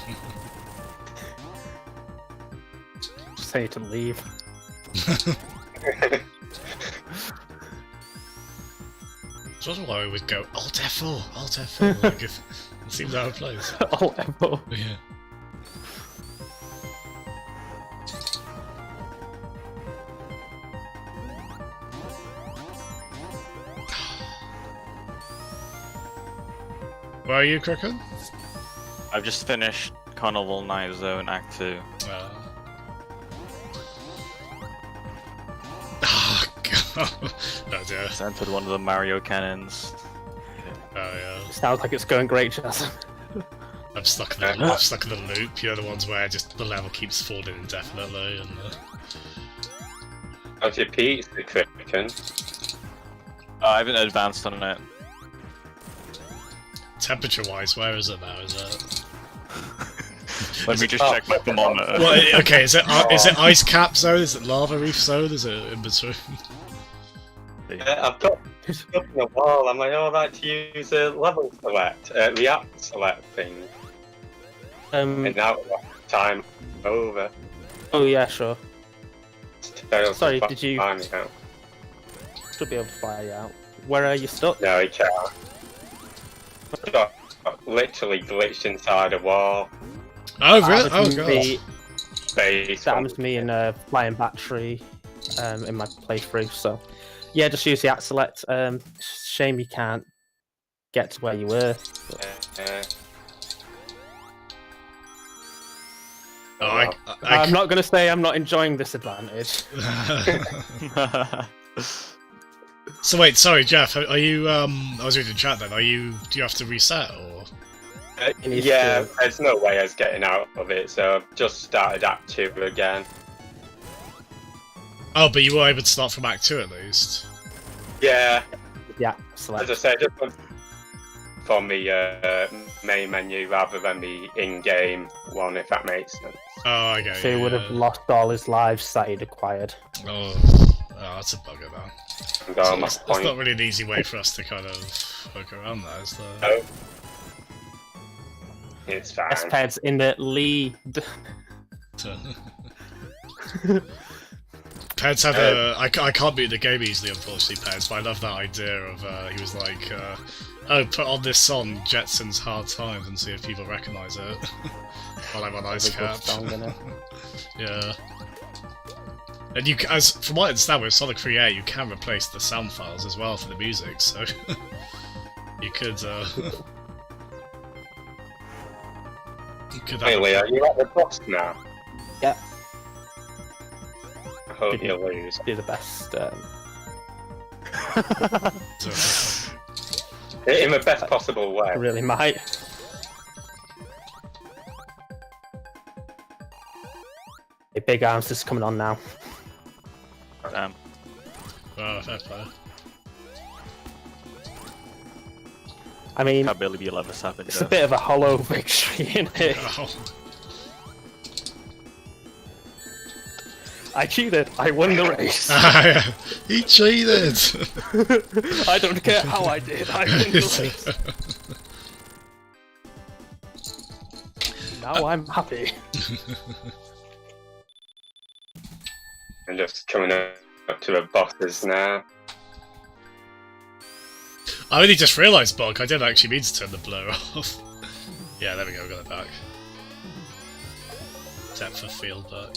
Speaker 2: say to leave.
Speaker 4: So that's why I would go Alt F4, Alt F4. Like if it seems out of place.
Speaker 2: Alt F4.
Speaker 4: Yeah. Where are you, Cricket?
Speaker 1: I've just finished Carnival Night Zone Act 2.
Speaker 4: Oh god. Oh dear.
Speaker 1: Just entered one of the Mario cannons.
Speaker 4: Oh yeah.
Speaker 2: Sounds like it's going great, Jazz.
Speaker 4: I'm stuck in the loop. You know, the ones where just the level keeps falling indefinitely and.
Speaker 3: How's your pizza cooking?
Speaker 1: I haven't advanced on it.
Speaker 4: Temperature-wise, where is it now? Is it?
Speaker 1: Let me just check my thermometer.
Speaker 4: Well, okay. Is it ice cap zone? Is it lava reef zone? Is it in between?
Speaker 3: I've got stuck in the wall. Am I alright to use a level select, react select thing? And now time over.
Speaker 2: Oh yeah, sure. Sorry, did you?
Speaker 3: Find me out.
Speaker 2: Should be able to fire you out. Where are you stuck?
Speaker 3: No, he can't. Got literally glitched inside a wall.
Speaker 4: Oh really? Oh
Speaker 2: That
Speaker 4: god.
Speaker 3: Space.
Speaker 2: happened to me in a flying battery in my playthrough. So yeah, just use the act select. Shame you can't get to where you were.
Speaker 4: Oh,
Speaker 2: I'm not going to say I'm not enjoying this advantage.
Speaker 4: So wait, sorry, Jeff. Are you? I was reading chat then. Do you have to reset or?
Speaker 3: Yeah, there's no way I was getting out of it, so I've just started Act 2 again.
Speaker 4: Oh, but you were able to start from Act 2 at least.
Speaker 3: Yeah,
Speaker 2: Yeah,
Speaker 3: as
Speaker 2: select.
Speaker 3: I said, just went from the main menu rather than the in-game one, if that makes sense.
Speaker 4: Oh, I get
Speaker 2: So he
Speaker 4: you.
Speaker 2: would have lost all his lives that he'd acquired.
Speaker 4: Oh, that's a bugger though.
Speaker 3: And all my
Speaker 4: That's
Speaker 3: points.
Speaker 4: not really an easy way for us to kind of work around that, is there?
Speaker 3: No. It's fine.
Speaker 2: S-Ped's in the lead.
Speaker 4: Peds had a. I can't beat the game easily, unfortunately, Peds, but I love that idea of. He was like, oh, put on this song, Jetson's Hard Times, and see if people recognise it. While I'm on Ice
Speaker 2: That's a good
Speaker 4: Cap.
Speaker 2: song, innit?
Speaker 4: Yeah. And you, as from what I understand with Sonic 3A, you can replace the sound files as well for the music, so you could. You could have
Speaker 3: Hey Leo, are you at the boss now?
Speaker 2: Yeah.
Speaker 3: I hope you lose.
Speaker 2: Do the best.
Speaker 3: In the best possible way.
Speaker 2: I really might. Hey, Big Arms is coming on now.
Speaker 1: Damn.
Speaker 4: Oh, fair play.
Speaker 2: I mean,
Speaker 1: Can't believe you'll ever savage
Speaker 2: it's a bit of a hollow victory, isn't it?
Speaker 4: Oh.
Speaker 2: I cheated. I won the race.
Speaker 4: He cheated!
Speaker 2: I don't care how I did. I won the race. Now I'm happy.
Speaker 3: I'm just coming up to the bosses now.
Speaker 4: I only just realised, Bog, I didn't actually mean to turn the blur off. Yeah, there we go, got it back. Depth of field back.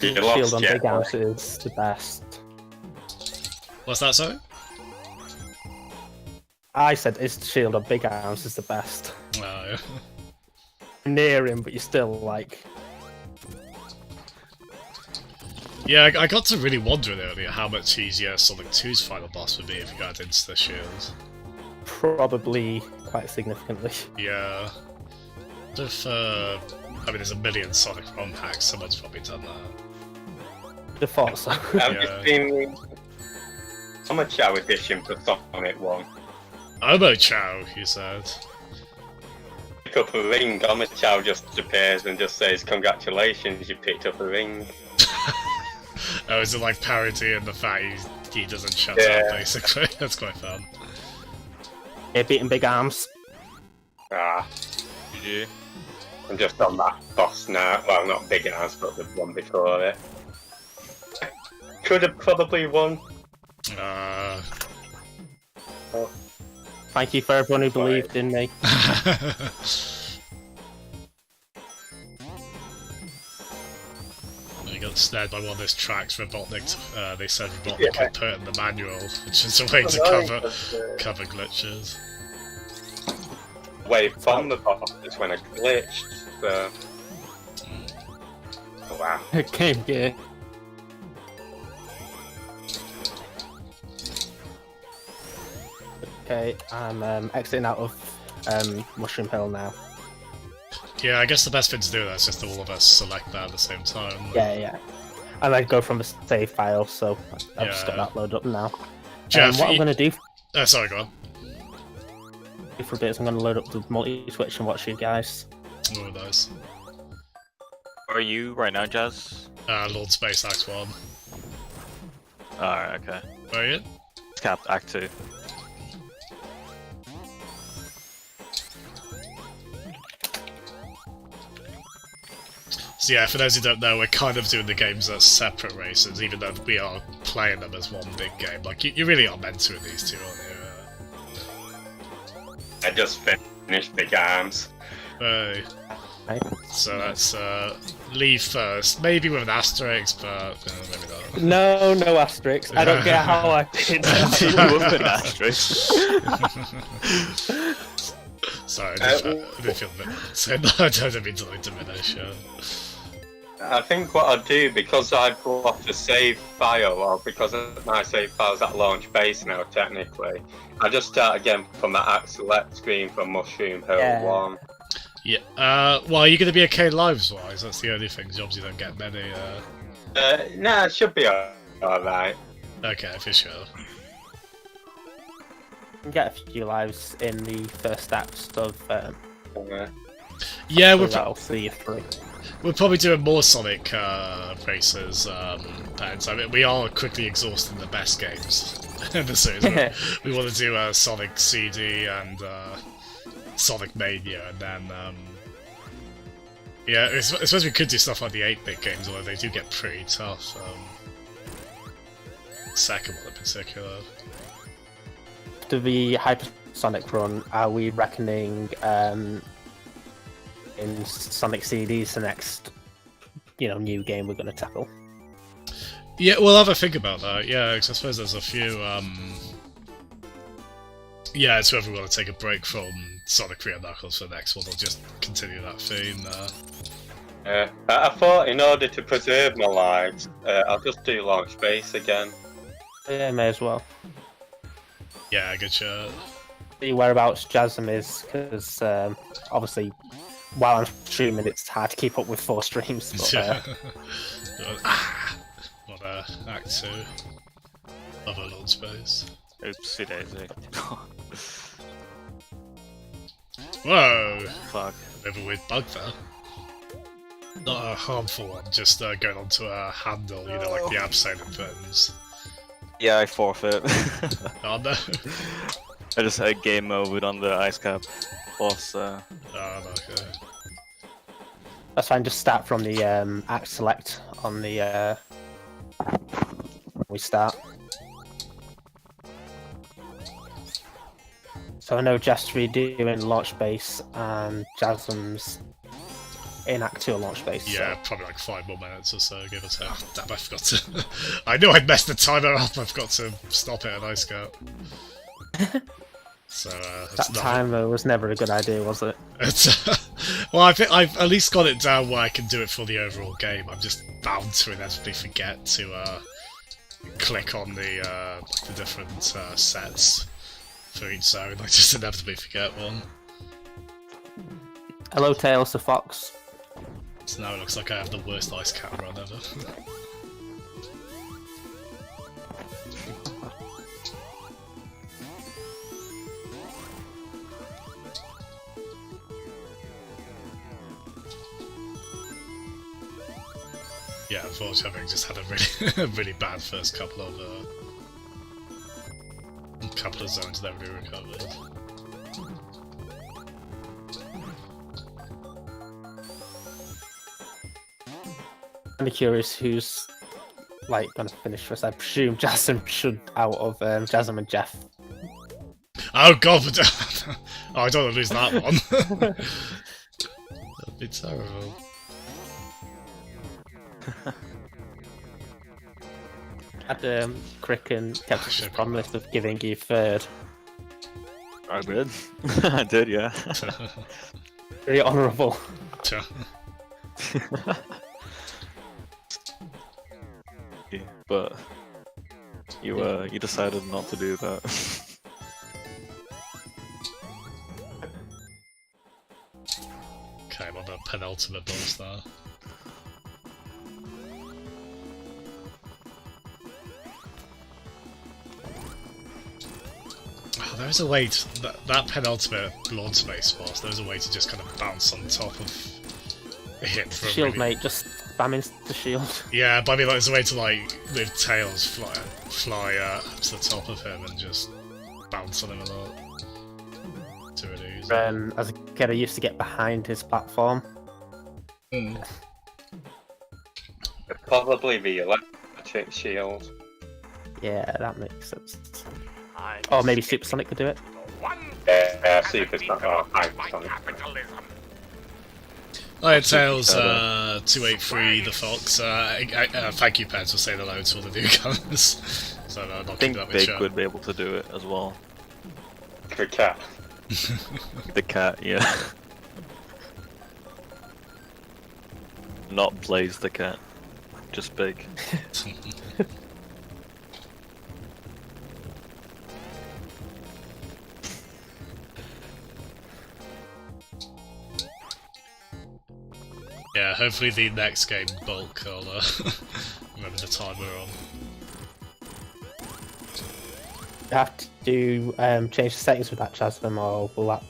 Speaker 3: You
Speaker 2: Shield
Speaker 3: lost
Speaker 2: on
Speaker 3: yet?
Speaker 2: Big Arms is the best.
Speaker 4: What's that, sorry?
Speaker 2: I said his shield on Big Arms is the best.
Speaker 4: Oh, yeah.
Speaker 2: Near him, but you're still like.
Speaker 4: Yeah, I got to really wondering earlier how much easier Sonic 2's final boss would be if you got into the shield.
Speaker 2: Probably quite significantly.
Speaker 4: Yeah. If, I mean, there's a million Sonic ROM hacks, someone's probably done that.
Speaker 2: The thought so.
Speaker 3: I've
Speaker 4: Yeah.
Speaker 3: just been on a Chow edition for Sonic 1.
Speaker 4: Omo Chow, he said.
Speaker 3: Pick up a ring, Oma Chow just appears and just says, "Congratulations, you picked up a ring."
Speaker 4: Oh, is it like parodying the fact he doesn't shut
Speaker 3: Yeah.
Speaker 4: up, basically? That's quite fun.
Speaker 2: Yeah, beating Big Arms.
Speaker 3: Ah,
Speaker 1: GG.
Speaker 3: I'm just on that boss now. Well, not Big Ass, but the one before it. could have probably won.
Speaker 2: Thank you for everyone who believed in me.
Speaker 4: I got snared by one of those tracks. Robotnik, they said Robotnik had put in the manual, which is a way to cover glitches.
Speaker 3: Way from the box is when it glitched. So. Oh, wow.
Speaker 2: Game Gear. Okay, I'm exiting out of Mushroom Hill now.
Speaker 4: Yeah, I guess the best thing to do is just all of us select that at the same time.
Speaker 2: Yeah. And I go from the save file, so I've just got that loaded up now.
Speaker 4: Jeff,
Speaker 2: what I'm going to do
Speaker 4: sorry, go on.
Speaker 2: for a bit is I'm going to load up the multi-switch and watch you guys.
Speaker 4: Oh, nice.
Speaker 1: Where are you right now, Jazz?
Speaker 4: Lord Space Act 1.
Speaker 1: Alright, okay.
Speaker 4: Where are you?
Speaker 1: Capped Act 2.
Speaker 4: So yeah, for those who don't know, we're kind of doing the games as separate races, even though we are playing them as one big game. Like, you really are meant to in these two, aren't you?
Speaker 3: I just finished Big Arms.
Speaker 4: Hey.
Speaker 2: Right.
Speaker 4: So that's leave first, maybe with an asterisk, but maybe not.
Speaker 2: No asterisks. I don't get how I did that.
Speaker 4: Sorry, I did feel a bit so I don't mean to like diminish.
Speaker 3: I think what I'll do, because I've lost a save file, or because my save file's at launch base now, technically, I'll just start again from the Act Select screen from Mushroom Hill 1.
Speaker 4: Yeah, well, are you going to be okay lives-wise? That's the only thing, jobs you don't get many.
Speaker 3: Nah, it should be alright.
Speaker 4: Okay, for sure.
Speaker 2: Get a few lives in the first acts of.
Speaker 4: Yeah,
Speaker 2: that'll see you through.
Speaker 4: We're probably doing more Sonic races, and I mean, we are quickly exhausting the best games in the series. We want to do Sonic CD and Sonic Mania, and then yeah, I suppose we could do stuff like the 8-bit games, although they do get pretty tough. Second one in particular.
Speaker 2: To the Hypersonic run, are we reckoning in Sonic CDs the next, new game we're going to tackle?
Speaker 4: Yeah, we'll have a think about that. Yeah, because I suppose there's a few. Yeah, so if we want to take a break from Sonic 3 and Knuckles for the next one, we'll just continue that theme.
Speaker 3: I thought in order to preserve my lives, I'll just do launch base again.
Speaker 2: Yeah, may as well.
Speaker 4: Yeah, good shot.
Speaker 2: See whereabouts Jasm is, because obviously, while I'm streaming, it's hard to keep up with 4 streams. But,
Speaker 4: what Act 2 of a Lord Space.
Speaker 1: Oopsie daisy.
Speaker 4: Whoa!
Speaker 1: Fuck.
Speaker 4: Bit of a weird bug there. Not a harmful one, just going onto a handle, like the abseiling things.
Speaker 1: Yeah, I forfeit.
Speaker 4: Oh no!
Speaker 1: I just had game mode on the ice cap boss.
Speaker 4: Oh, okay.
Speaker 2: that's fine. Just start from the Act Select on the. We start. So I know Jastry doing launch base and Jasm's in Act 2 launch base.
Speaker 4: Yeah,
Speaker 2: so.
Speaker 4: probably like 5 more minutes or so, give or take. Oh, damn, I forgot to... I knew I'd messed the timer up, I forgot to stop it at Ice Scout. So,
Speaker 2: that timer was never a good idea, was it?
Speaker 4: Well, I think I've at least got it down where I can do it for the overall game. I'm just bound to inevitably forget to click on the different sets for each zone. I just inevitably forget one.
Speaker 2: Hello, Tails the Fox.
Speaker 4: So now it looks like I have the worst ice cap run ever. Yeah, unfortunately, having just had a really bad first couple of zones never really recovered.
Speaker 2: I'm curious who's like gonna finish first? I presume Jasmine should out of Jasmine and Jeff.
Speaker 4: Oh god, oh, I don't want to lose that one. That'd be terrible.
Speaker 2: Had Cricken kept his promise of giving you third.
Speaker 1: I did. I did, yeah.
Speaker 2: Very honourable.
Speaker 1: But you decided not to do that.
Speaker 4: Okay, I'm on the penultimate boss now. Oh, there's a way to... That penultimate Lord Space boss, there's a way to just kind of bounce on top of him for a
Speaker 2: Shield,
Speaker 4: really...
Speaker 2: mate, just spamming the shield.
Speaker 4: Yeah, but I mean, like, there's a way to, like, with tails fly up to the top of him and just bounce on him a lot. To really use it.
Speaker 2: As a kid, I used to get behind his platform.
Speaker 3: It'd probably the electric shield.
Speaker 2: Yeah, that makes sense. Or maybe Supersonic could do it.
Speaker 3: Yeah, see if it's not. Oh,
Speaker 4: Hi, Tails, 283 the Fox. Thank you, Peds, for saying hello to all the newcomers. So,
Speaker 1: I
Speaker 4: not
Speaker 1: think
Speaker 4: keep that
Speaker 1: Big
Speaker 4: chat.
Speaker 1: would be able to do it as well.
Speaker 3: The cat.
Speaker 1: The cat, yeah. Not Blaze the cat, just Big.
Speaker 4: Yeah, hopefully the next game, Bulk, I'll remember the time we're on.
Speaker 2: You have to change the settings with that, Jasmine, or will that...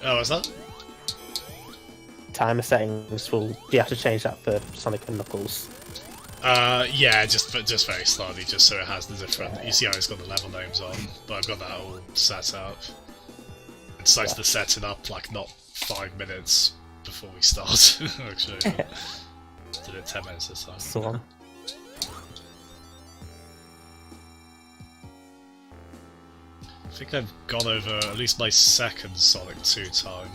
Speaker 4: Oh, is that?
Speaker 2: timer settings will... Do you have to change that for Sonic and Knuckles?
Speaker 4: Yeah, just very slightly, just so it has the different... You see how it's got the level names on, but I've got that all set up. It decides to set it up, like, not 5 minutes before we start, actually. Did it 10 minutes this time.
Speaker 2: So on.
Speaker 4: I think I've gone over at least my second Sonic 2 time.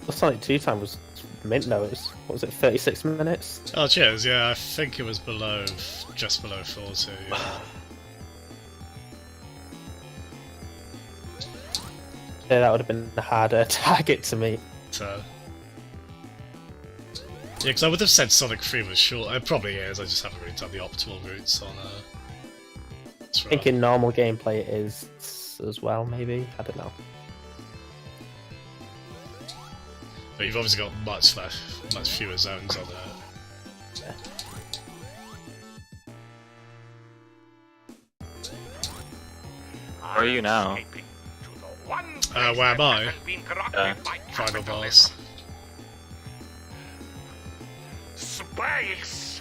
Speaker 2: The Sonic 2 time was mint though, it was, what was it, 36 minutes?
Speaker 4: Oh, cheers, yeah, I think it was below, just below 40, yeah.
Speaker 2: Yeah, that would have been a harder target to meet.
Speaker 4: Yeah, because I would have said Sonic 3 was short. It probably is, I just haven't really done the optimal routes on
Speaker 2: I think in normal gameplay it is as well, maybe? I don't know.
Speaker 4: But you've obviously got much fewer zones on there.
Speaker 2: Yeah.
Speaker 1: Where are you now?
Speaker 4: Where am I? Final boss.
Speaker 5: Space!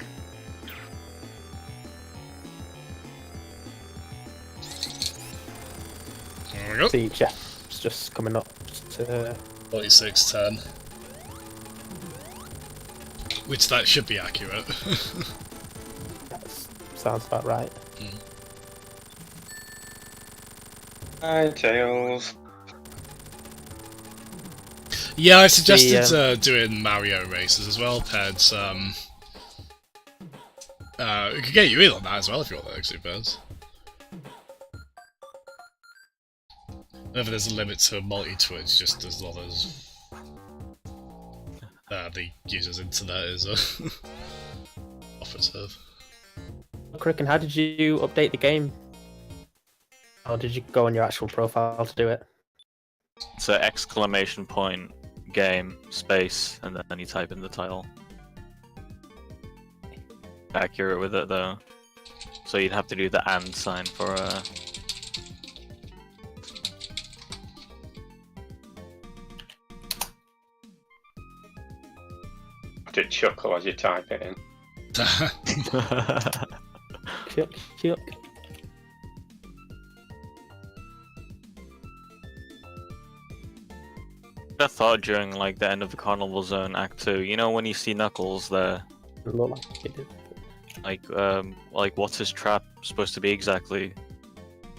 Speaker 4: There we go.
Speaker 2: See, Jeff's just coming up to...
Speaker 4: 4610. Which that should be accurate.
Speaker 2: That sounds about right.
Speaker 3: Hi, Tails.
Speaker 4: Yeah, I suggested doing Mario races as well, Peds. We could get you in on that as well if you want that, actually, Peds. Whether there's a limit to multi-twitch, just as long as the user's internet is operative.
Speaker 2: Cricken, how did you update the game? Or did you go on your actual profile to do it?
Speaker 1: It's an exclamation point game space, and then you type in the title. Accurate with it though, so you'd have to do the and sign for
Speaker 3: To chuckle as you type it in.
Speaker 2: Chuck, chuck.
Speaker 1: I thought during like the end of the Carnival Zone Act 2, you know when you see Knuckles there,
Speaker 2: It looked like it did.
Speaker 1: like what's his trap supposed to be exactly?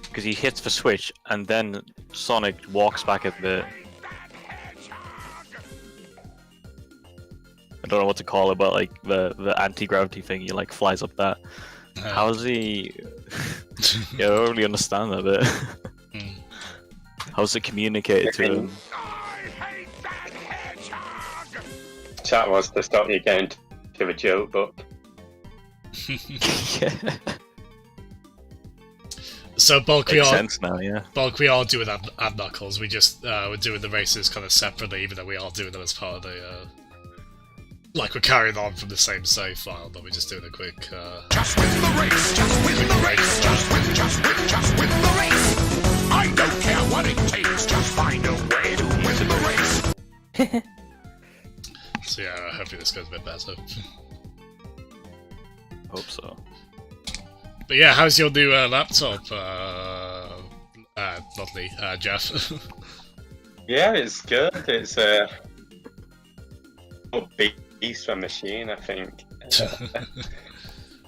Speaker 1: Because he hits the switch and then Sonic walks back a bit. I don't know what to call it, but like the anti-gravity thing, he like flies up that. How's he? Yeah, I don't really understand that bit. How's it communicated to him?
Speaker 3: Chat was to stop you getting to a joke book.
Speaker 1: Yeah.
Speaker 4: So bulk we
Speaker 1: Makes
Speaker 4: are
Speaker 1: sense now, yeah.
Speaker 4: bulk we are doing ad Knuckles. We just we're doing the races kind of separately, even though we are doing them as part of the. Like we're carrying on from the same save file, but we're just doing a quick.
Speaker 5: Just win the race, just win the race, just win the race. I don't care what it takes, just find a way to win the race.
Speaker 4: So yeah, hopefully this goes a bit better.
Speaker 1: Hope so.
Speaker 4: But yeah, how's your new laptop? Not Lee, Jeff.
Speaker 3: Yeah, it's good. It's a beast from machine, I think.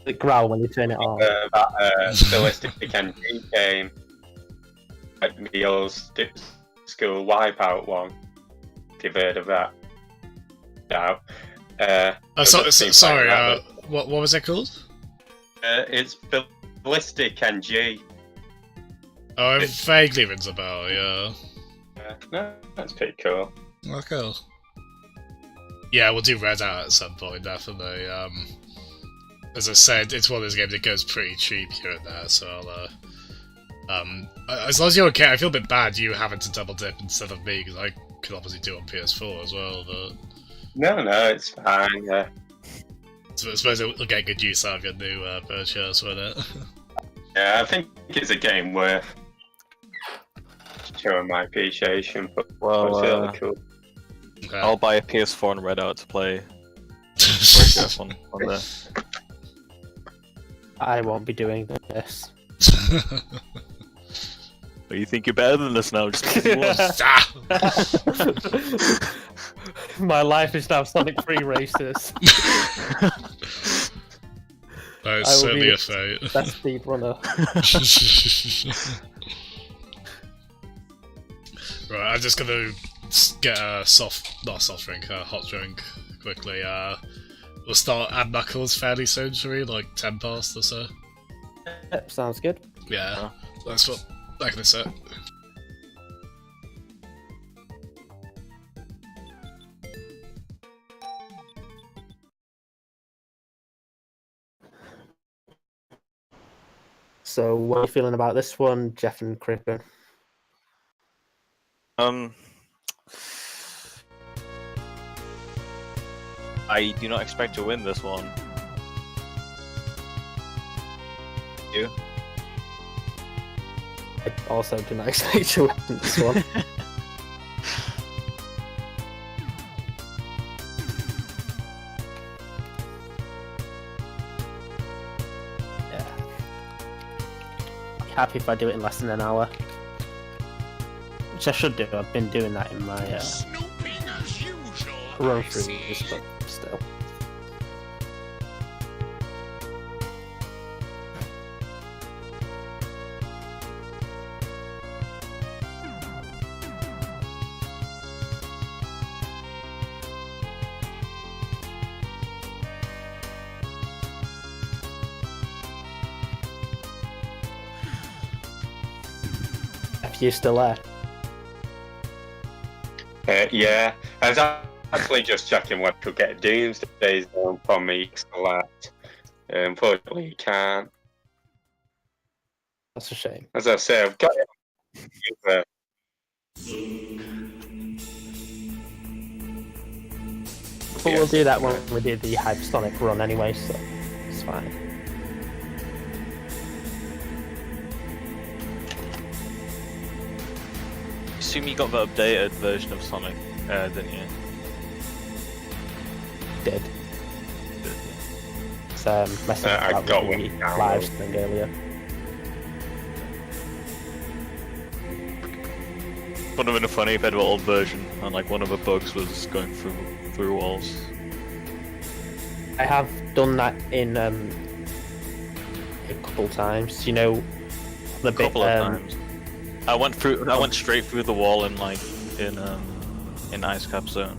Speaker 2: The growl when you turn it on.
Speaker 3: That Ballistic NG game, like the old school Wipeout one. If you've heard of that. No.
Speaker 4: Sorry. What was it called?
Speaker 3: It's Ballistic NG.
Speaker 4: Oh, it vaguely rings a bell. Yeah.
Speaker 3: No, that's pretty cool.
Speaker 4: Oh, cool. Yeah, we'll do Red Out at some point, definitely. As I said, it's one of those games that goes pretty cheap here and there, so I'll, as long as you're okay, I feel a bit bad you having to double dip instead of me, because I could obviously do it on PS4 as well, but...
Speaker 3: No, it's fine, yeah.
Speaker 4: So I suppose it'll get good use out of your new purchase, won't it?
Speaker 3: Yeah, I think it's a game worth showing my appreciation, but it's really cool.
Speaker 4: Okay.
Speaker 1: I'll buy a PS4 and Red Out to play. on there.
Speaker 2: I won't be doing this.
Speaker 1: But you think you're better than this now? Just because you won.
Speaker 2: My life is now Sonic 3 races.
Speaker 4: That is
Speaker 2: I will
Speaker 4: certainly
Speaker 2: be
Speaker 4: a fate.
Speaker 2: Best speed runner.
Speaker 4: Right, I'm just gonna get a hot drink quickly. We'll start ad Knuckles fairly soon, shall we? Like 10 past or so.
Speaker 2: Yep, sounds good.
Speaker 4: Yeah, that's what. Back in a sec.
Speaker 2: So, what are you feeling about this one, Jeff and Crippen?
Speaker 1: I do not expect to win this one. You?
Speaker 2: I also do not expect to win this one. Yeah. I'll be happy if I do it in less than an hour. Which I should do. I've been doing that in my
Speaker 5: Snooping as usual,
Speaker 2: run
Speaker 5: I
Speaker 2: through
Speaker 5: see.
Speaker 2: but still. If you're still there.
Speaker 3: Yeah, I was actually just checking what could get Doomsday Zone from me select. Unfortunately, you can't.
Speaker 2: That's a shame.
Speaker 3: As I say, I've got it.
Speaker 2: But we'll do that when we do the Hypersonic run anyway, so it's fine.
Speaker 1: Assume you got the updated version of Sonic, didn't you?
Speaker 2: Did. It's messing
Speaker 3: I
Speaker 2: about
Speaker 3: got
Speaker 2: with
Speaker 3: one
Speaker 2: the
Speaker 3: download.
Speaker 2: live thing earlier.
Speaker 1: Would have been funny if it had an old version and like one of the bugs was going through walls.
Speaker 2: I have done that in a couple times. You know, the
Speaker 1: A
Speaker 2: bit.
Speaker 1: couple of times. I went straight through the wall in like in Ice Cap Zone.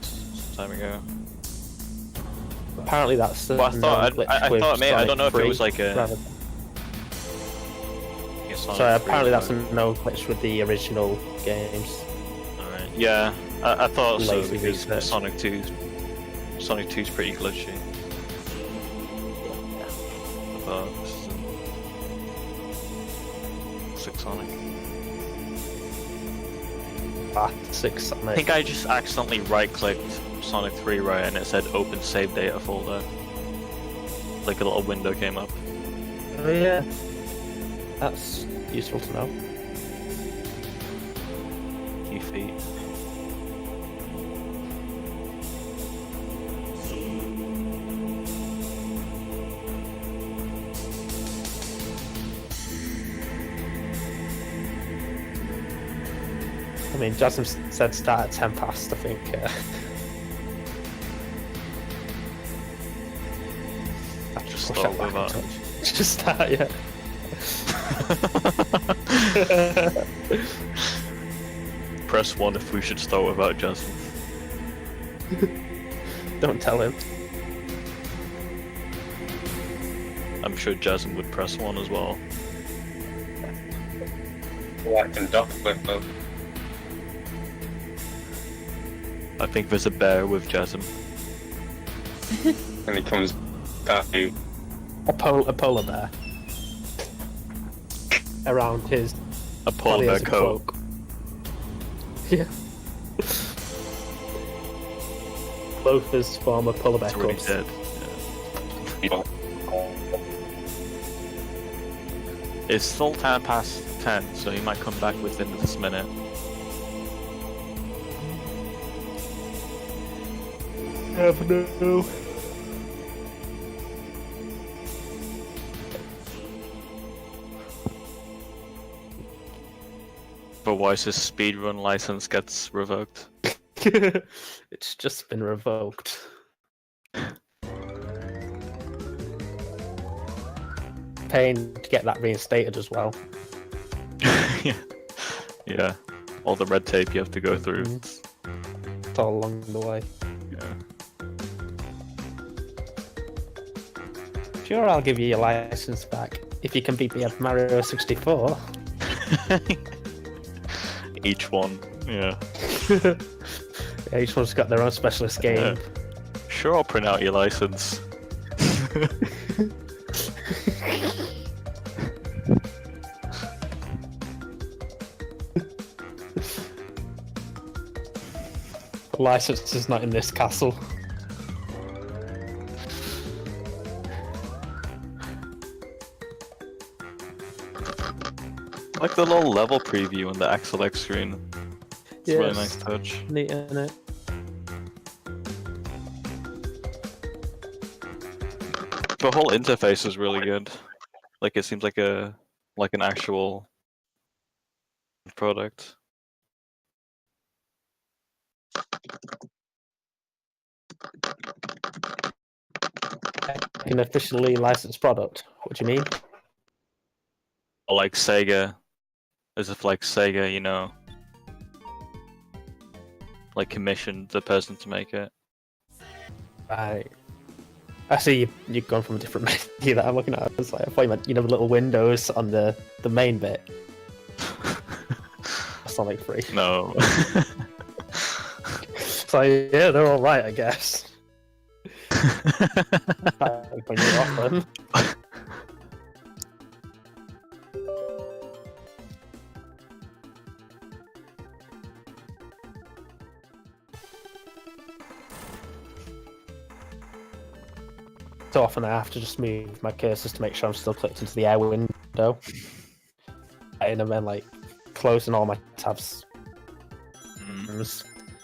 Speaker 1: Some time ago.
Speaker 2: Apparently, that's.
Speaker 1: Well, I thought I don't know if it was like a.
Speaker 2: Rather... Sorry, apparently that's a no glitch with the original games.
Speaker 1: Alright. Yeah, I thought so
Speaker 2: Lazy
Speaker 1: because
Speaker 2: research.
Speaker 1: Sonic 2's pretty glitchy. The bugs and Six Sonic.
Speaker 2: Six Sonic.
Speaker 1: I think I just accidentally right-clicked Sonic 3 right, and it said Open Save Data Folder. Like a little window came up.
Speaker 2: Oh yeah, that's useful to know.
Speaker 1: Few feet.
Speaker 2: I mean, Jasmine said start at 10 past, I think.
Speaker 1: Just
Speaker 2: Push
Speaker 1: start
Speaker 2: that
Speaker 1: with
Speaker 2: back
Speaker 1: that.
Speaker 2: a touch. Just start, yeah.
Speaker 1: Press 1 if we should start without Jasmine.
Speaker 2: Don't tell him.
Speaker 1: I'm sure Jasmine would press 1 as well.
Speaker 3: Like and dock with them.
Speaker 1: I think there's a bear with Jasmine.
Speaker 3: And he comes at you.
Speaker 2: A polar bear. Around his
Speaker 1: A polar
Speaker 2: body
Speaker 1: bear
Speaker 2: as a
Speaker 1: coat.
Speaker 2: cloak. Yeah. Both as former polar bear
Speaker 1: It's already
Speaker 2: cubs.
Speaker 1: dead.
Speaker 3: You know,
Speaker 1: It's still 10 past 10, so he might come back within this minute.
Speaker 2: Never know.
Speaker 1: Otherwise his speedrun license gets revoked.
Speaker 2: It's just been revoked. Paying to get that reinstated as well.
Speaker 1: Yeah. Yeah. All the red tape you have to go through.
Speaker 2: It's all along the way.
Speaker 1: Yeah.
Speaker 2: Sure, I'll give you your license back if you can beat me at Mario 64.
Speaker 1: Each one. Yeah.
Speaker 2: Yeah, each one's got their own specialist game.
Speaker 1: Sure, I'll print out your license.
Speaker 2: The license is not in this castle.
Speaker 1: Like the little level preview on the XLX screen. It's a really
Speaker 2: Yes.
Speaker 1: nice touch.
Speaker 2: Neat, isn't it?
Speaker 1: The whole interface is really good. Like it seems like an actual product.
Speaker 2: An officially licensed product. What do you mean?
Speaker 1: Or like Sega, as if like Sega, you know, like commissioned the person to make it.
Speaker 2: Right. I see you've gone from a different menu that I'm looking at. It's like I thought you meant, you know, the little windows on the main bit. Sonic 3.
Speaker 1: No.
Speaker 2: So yeah, they're all right, I guess. When you're off them. So often I have to just move my cursors to make sure I'm still clicked into the air window. And then like closing all my tabs.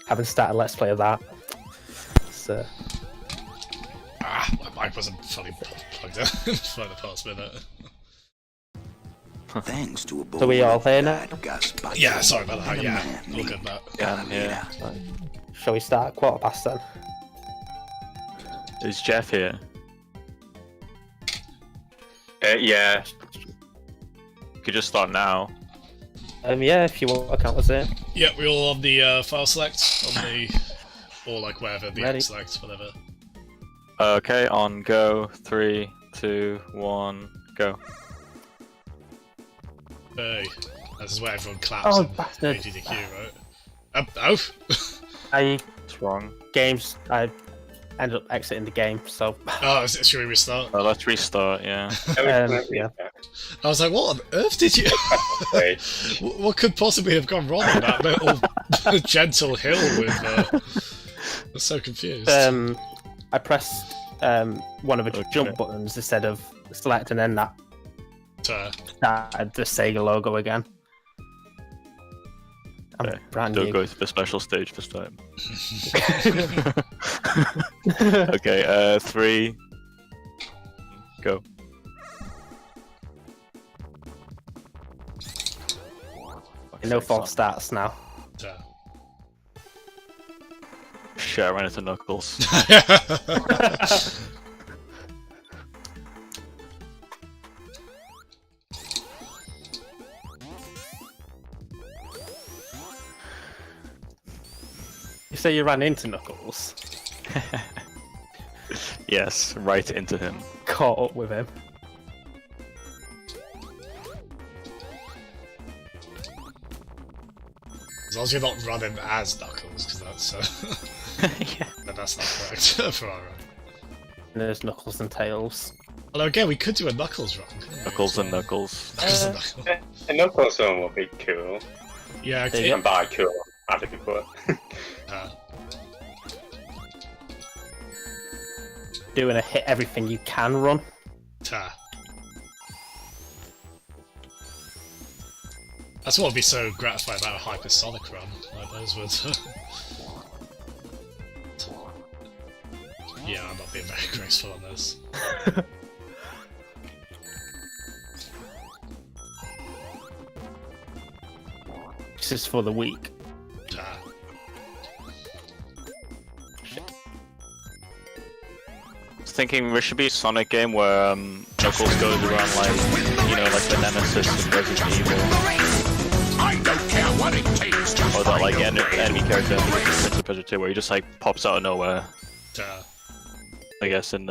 Speaker 2: Haven't started Let's Play of that. So
Speaker 4: My mic wasn't fully plugged in for the past minute.
Speaker 5: Thanks to a bold
Speaker 2: So we all here now?
Speaker 5: guide Gus by
Speaker 4: Yeah, sorry about that.
Speaker 5: a
Speaker 4: Yeah,
Speaker 5: man
Speaker 4: all good, Matt.
Speaker 1: Yeah.
Speaker 2: Shall we start at 1:15 then?
Speaker 1: Is Jeff here?
Speaker 3: Yeah.
Speaker 1: You could just start now.
Speaker 2: Yeah, if you want to count us in.
Speaker 4: Yeah, we all on the file select on the, or like wherever the
Speaker 2: Ready.
Speaker 4: X select, whatever.
Speaker 1: Okay, on go. 3, 2, 1, go.
Speaker 4: Hey, this is where everyone claps
Speaker 2: Oh,
Speaker 4: and
Speaker 2: bastard.
Speaker 4: AGDQ, right? Oh.
Speaker 2: I
Speaker 1: What's wrong?
Speaker 2: ended up exiting the game, so
Speaker 4: Oh, should we restart?
Speaker 1: Oh, let's restart. Yeah.
Speaker 2: yeah.
Speaker 4: I was like, what on earth did you... What could possibly have gone wrong in that little gentle hill with... I'm so confused.
Speaker 2: I pressed one of the jump buttons instead of select, and then that started the Sega logo again. I'm
Speaker 1: Okay,
Speaker 2: brand
Speaker 1: don't
Speaker 2: new.
Speaker 1: go to the special stage this time. Okay, 3, go.
Speaker 2: No false starts now.
Speaker 1: Shit, I ran into Knuckles.
Speaker 2: You say you ran into Knuckles,
Speaker 1: Yes, right into him.
Speaker 2: caught up with him.
Speaker 4: As long as you're not running as Knuckles, because that's...
Speaker 1: Yeah.
Speaker 4: No, that's not correct for our run.
Speaker 2: And there's Knuckles and Tails.
Speaker 4: Although again, we could do a Knuckles run. couldn't we,
Speaker 1: Knuckles
Speaker 4: as
Speaker 1: and
Speaker 4: well?
Speaker 1: Knuckles.
Speaker 4: Knuckles and Knuckles.
Speaker 3: A Knuckles one would be cool.
Speaker 4: Yeah,
Speaker 2: There
Speaker 4: okay.
Speaker 2: you
Speaker 3: And by cool, added before.
Speaker 2: Doing a hit everything you can run.
Speaker 4: That's what would be so gratifying about a hypersonic run. Like those would. Yeah, I'm not being very graceful on this.
Speaker 2: This is for the week.
Speaker 1: I was thinking there should be a Sonic game where Knuckles goes around like, you know, like the Nemesis in Resident Evil.
Speaker 5: I don't care what it takes, just
Speaker 1: Or that like
Speaker 5: find a way
Speaker 1: enemy
Speaker 5: to
Speaker 1: character
Speaker 5: win the
Speaker 1: in
Speaker 5: race.
Speaker 1: Prince of Persia 2 where he just like pops out of nowhere. I guess in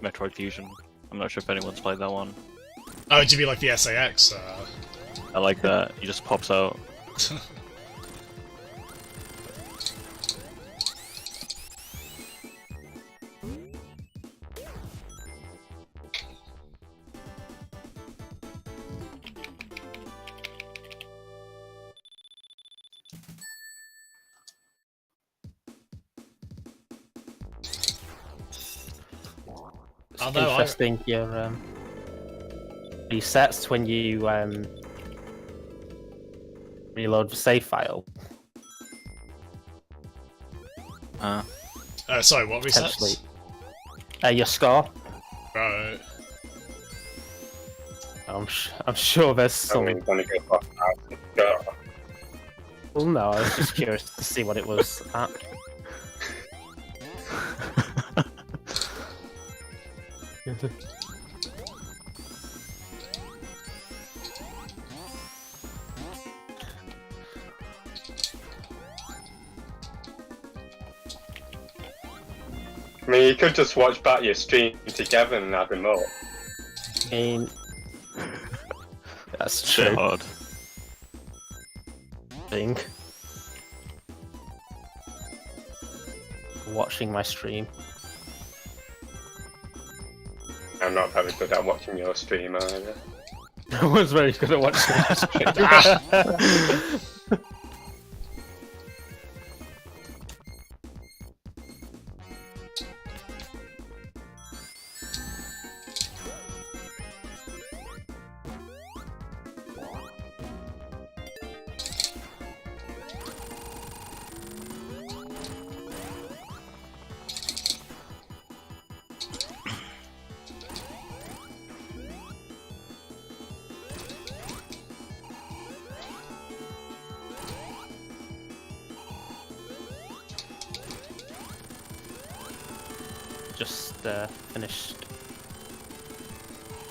Speaker 1: Metroid Fusion. I'm not sure if anyone's played that one.
Speaker 4: Oh, do you mean like the SAX?
Speaker 1: I like that. He just pops out.
Speaker 2: It's
Speaker 4: Although I-
Speaker 2: interesting your resets when you reload the save file.
Speaker 4: Sorry, what
Speaker 2: Potentially.
Speaker 4: resets?
Speaker 2: Your score.
Speaker 4: Right.
Speaker 2: I'm sure there's
Speaker 3: I
Speaker 2: some.
Speaker 3: mean, gonna go for go.
Speaker 2: Well, no, I was just curious to see what it was at.
Speaker 3: I mean, you could just watch back your stream together and have them up.
Speaker 2: I mean, that's
Speaker 1: Shit
Speaker 2: true.
Speaker 1: hard.
Speaker 2: Thing. Watching my stream.
Speaker 3: I'm not very good at watching your stream either.
Speaker 2: I was very good at watching my stream. just finished.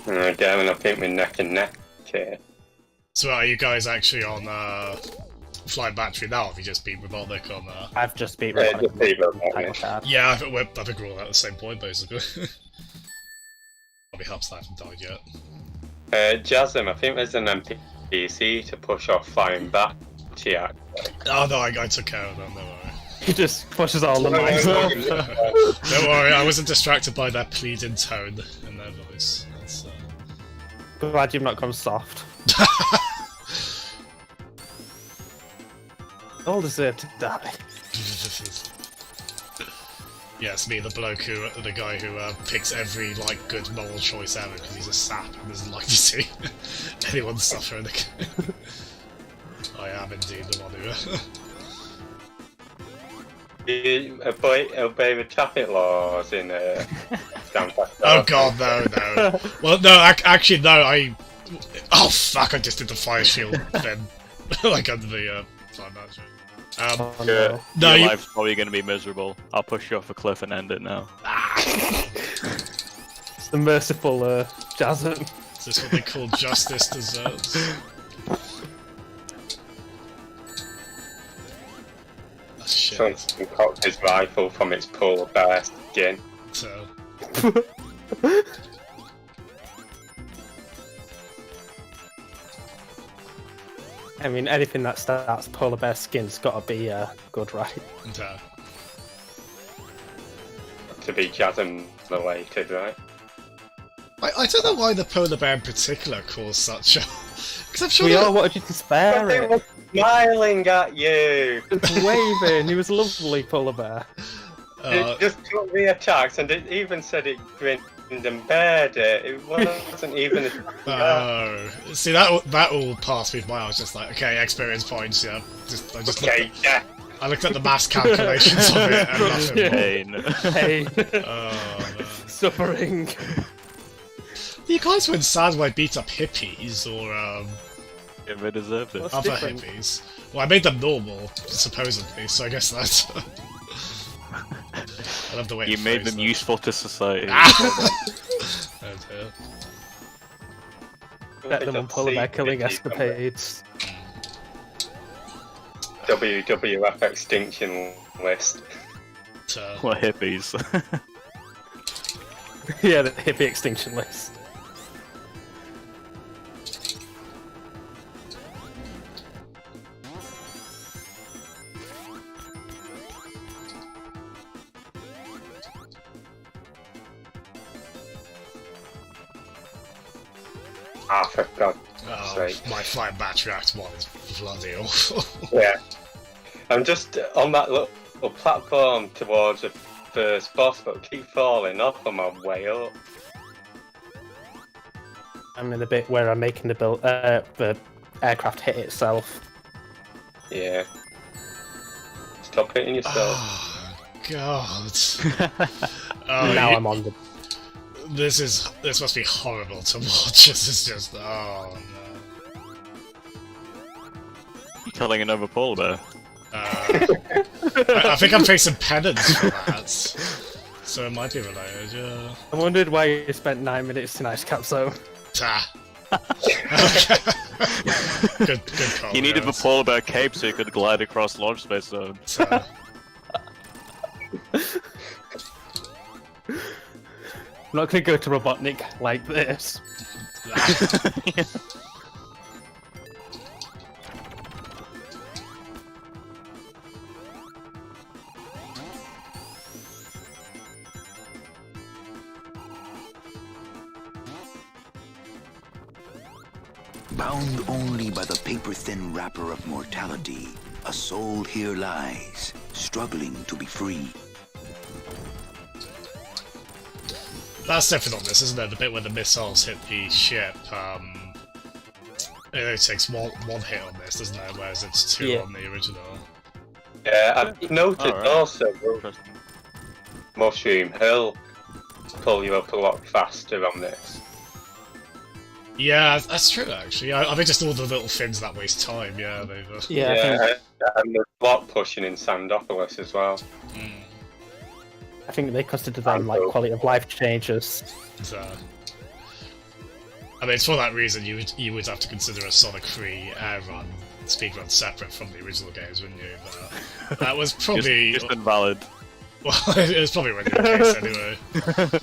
Speaker 3: Again, I think we're neck and neck here.
Speaker 4: So are you guys actually on Flying Battery now? Have you just beat Robotnik on
Speaker 2: I've just beat
Speaker 3: Yeah,
Speaker 2: Robotnik
Speaker 3: just beat Robotnik.
Speaker 2: title card.
Speaker 4: Yeah, I think we're all at the same point basically. Probably helps that I haven't died yet.
Speaker 3: Jasmine, I think there's an NPC to push off Flying Battery.
Speaker 4: Oh no, I took care of them, don't worry.
Speaker 2: He just pushes all the mines off.
Speaker 4: Don't worry, I wasn't distracted by their pleading tone in their voice. That's,
Speaker 2: Glad you've not gone soft. All deserve to die.
Speaker 4: Yeah, it's me, the guy who picks every like good moral choice ever because he's a sap and doesn't like to see anyone suffer in the game. I am indeed the one who.
Speaker 3: You obey the traffic laws in Stanford.
Speaker 4: Oh god, no. Well, no, actually, no, Oh fuck, I just did the fire shield then. Like under the fire manager.
Speaker 2: Oh,
Speaker 1: No,
Speaker 4: No,
Speaker 1: your
Speaker 4: you-
Speaker 1: life's probably going to be miserable. I'll push you off a cliff and end it now.
Speaker 2: It's the merciful Jasmine.
Speaker 4: Is this what they call justice deserves? Oh, shit.
Speaker 3: Johnson cocked his rifle from its polar bear skin.
Speaker 4: So,
Speaker 2: I mean, anything that starts polar bear skin's got to be good, right?
Speaker 4: no.
Speaker 3: To be Jasmine related, right?
Speaker 4: I don't know why the polar bear in particular caused such a... Because I'm sure
Speaker 2: We
Speaker 4: that-
Speaker 2: all wanted you to spare
Speaker 3: He
Speaker 2: it.
Speaker 3: was smiling at you!
Speaker 2: He was waving. He was a lovely polar bear.
Speaker 3: It just took the attacks and it even said it grinned and bared it. It wasn't even a
Speaker 4: Oh, see that all passed me by. I was just like, okay, experience points. Yeah, I just
Speaker 3: Okay, yeah.
Speaker 4: I looked at the mass calculations of it and nothing more.
Speaker 1: Pain.
Speaker 2: Hey,
Speaker 4: Oh, man.
Speaker 2: suffering.
Speaker 4: You guys weren't sad when I beat up hippies or
Speaker 1: Yeah, they deserved it.
Speaker 2: What's
Speaker 4: other
Speaker 2: different?
Speaker 4: hippies. Well, I made them normal, supposedly. So I guess that's. I love the way
Speaker 1: You
Speaker 4: it
Speaker 1: made
Speaker 4: phrased
Speaker 1: them
Speaker 4: that.
Speaker 1: useful to society.
Speaker 4: Oh, dear.
Speaker 2: Bet them on polar bear killing escapades.
Speaker 3: WWF extinction list.
Speaker 1: What hippies?
Speaker 2: Yeah, the hippie extinction list.
Speaker 3: Ah, for God's
Speaker 4: Oh,
Speaker 3: sake.
Speaker 4: my Flying Battery Act 1 is bloody awful.
Speaker 3: Yeah. I'm just on that little platform towards the first boss, but keep falling off on my way up.
Speaker 2: I'm in the bit where I'm making the aircraft hit itself.
Speaker 3: Yeah. Stop hitting yourself.
Speaker 4: Oh, God. Oh,
Speaker 2: Now
Speaker 4: you-
Speaker 2: I'm on the.
Speaker 4: This must be horrible to watch. This is just, oh no.
Speaker 1: You killing another polar bear?
Speaker 4: I think I'm facing penance for that, so it might be related. Yeah.
Speaker 2: I wondered why you spent 9 minutes in Ice Cap Zone.
Speaker 4: Ta. Okay. Good call.
Speaker 1: You needed the
Speaker 4: guys.
Speaker 1: polar bear cape so you could glide across launch space zone.
Speaker 4: Ta.
Speaker 2: I'm not gonna go to Robotnik like this.
Speaker 6: Bound only by the paper-thin wrapper of mortality, a soul here lies, struggling to be free.
Speaker 4: That's definitely on this, isn't it? The bit where the missiles hit the ship. It only takes one hit on this, doesn't it? Whereas it's two
Speaker 2: Yeah.
Speaker 4: on the original.
Speaker 3: Yeah, I've noted
Speaker 1: Alright.
Speaker 3: also
Speaker 1: Interesting.
Speaker 3: Mushroom Hill pull you up a lot faster on this.
Speaker 4: Yeah, that's true actually. I think just all the little things that waste time. Yeah, they've.
Speaker 2: Yeah, I think
Speaker 3: and there's block pushing in Sandopolis as well.
Speaker 2: I think they consider them like quality of life changes.
Speaker 4: So, I mean, it's for that reason you would have to consider a Sonic 3 A.I.R Run speedrun separate from the original games, wouldn't you? But that was probably
Speaker 1: just invalid.
Speaker 4: Well, it was probably already the case anyway.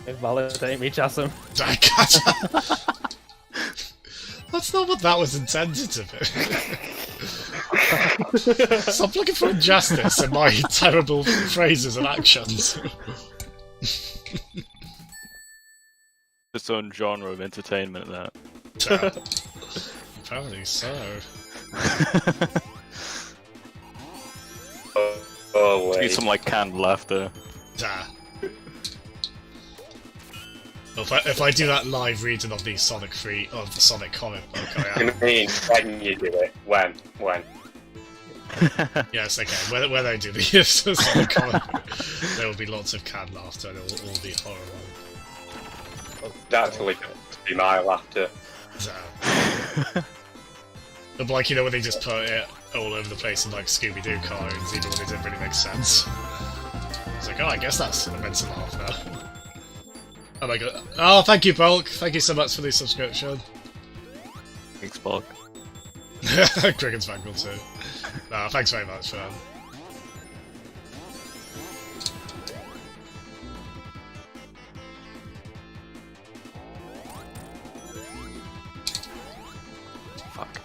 Speaker 2: Invalidate me, Jasm.
Speaker 4: That's not what that was intended to be. Stop looking for injustice in my terrible phrases and actions.
Speaker 1: Its own genre of entertainment, that.
Speaker 4: Apparently so.
Speaker 3: Oh
Speaker 1: Need
Speaker 3: wait.
Speaker 1: some like canned laughter.
Speaker 4: If I do that live reading of the Sonic comic book, I
Speaker 3: You
Speaker 4: am.
Speaker 3: mean when you do it? When?
Speaker 4: Yes, okay. When I do the Sonic comic book, there will be lots of canned laughter and it will all be horrible.
Speaker 3: That's actually going to be my laughter.
Speaker 4: But like, you know, when they just put it all over the place in like Scooby-Doo cartoons, even when it didn't really make sense. It's like, oh, I guess that's meant to laugh now. Oh my god. Oh, thank you, Bulk. Thank you so much for the subscription.
Speaker 1: Thanks, Bulk.
Speaker 4: Cricken's Vanguard too. No, thanks very much, man.
Speaker 1: Fuck.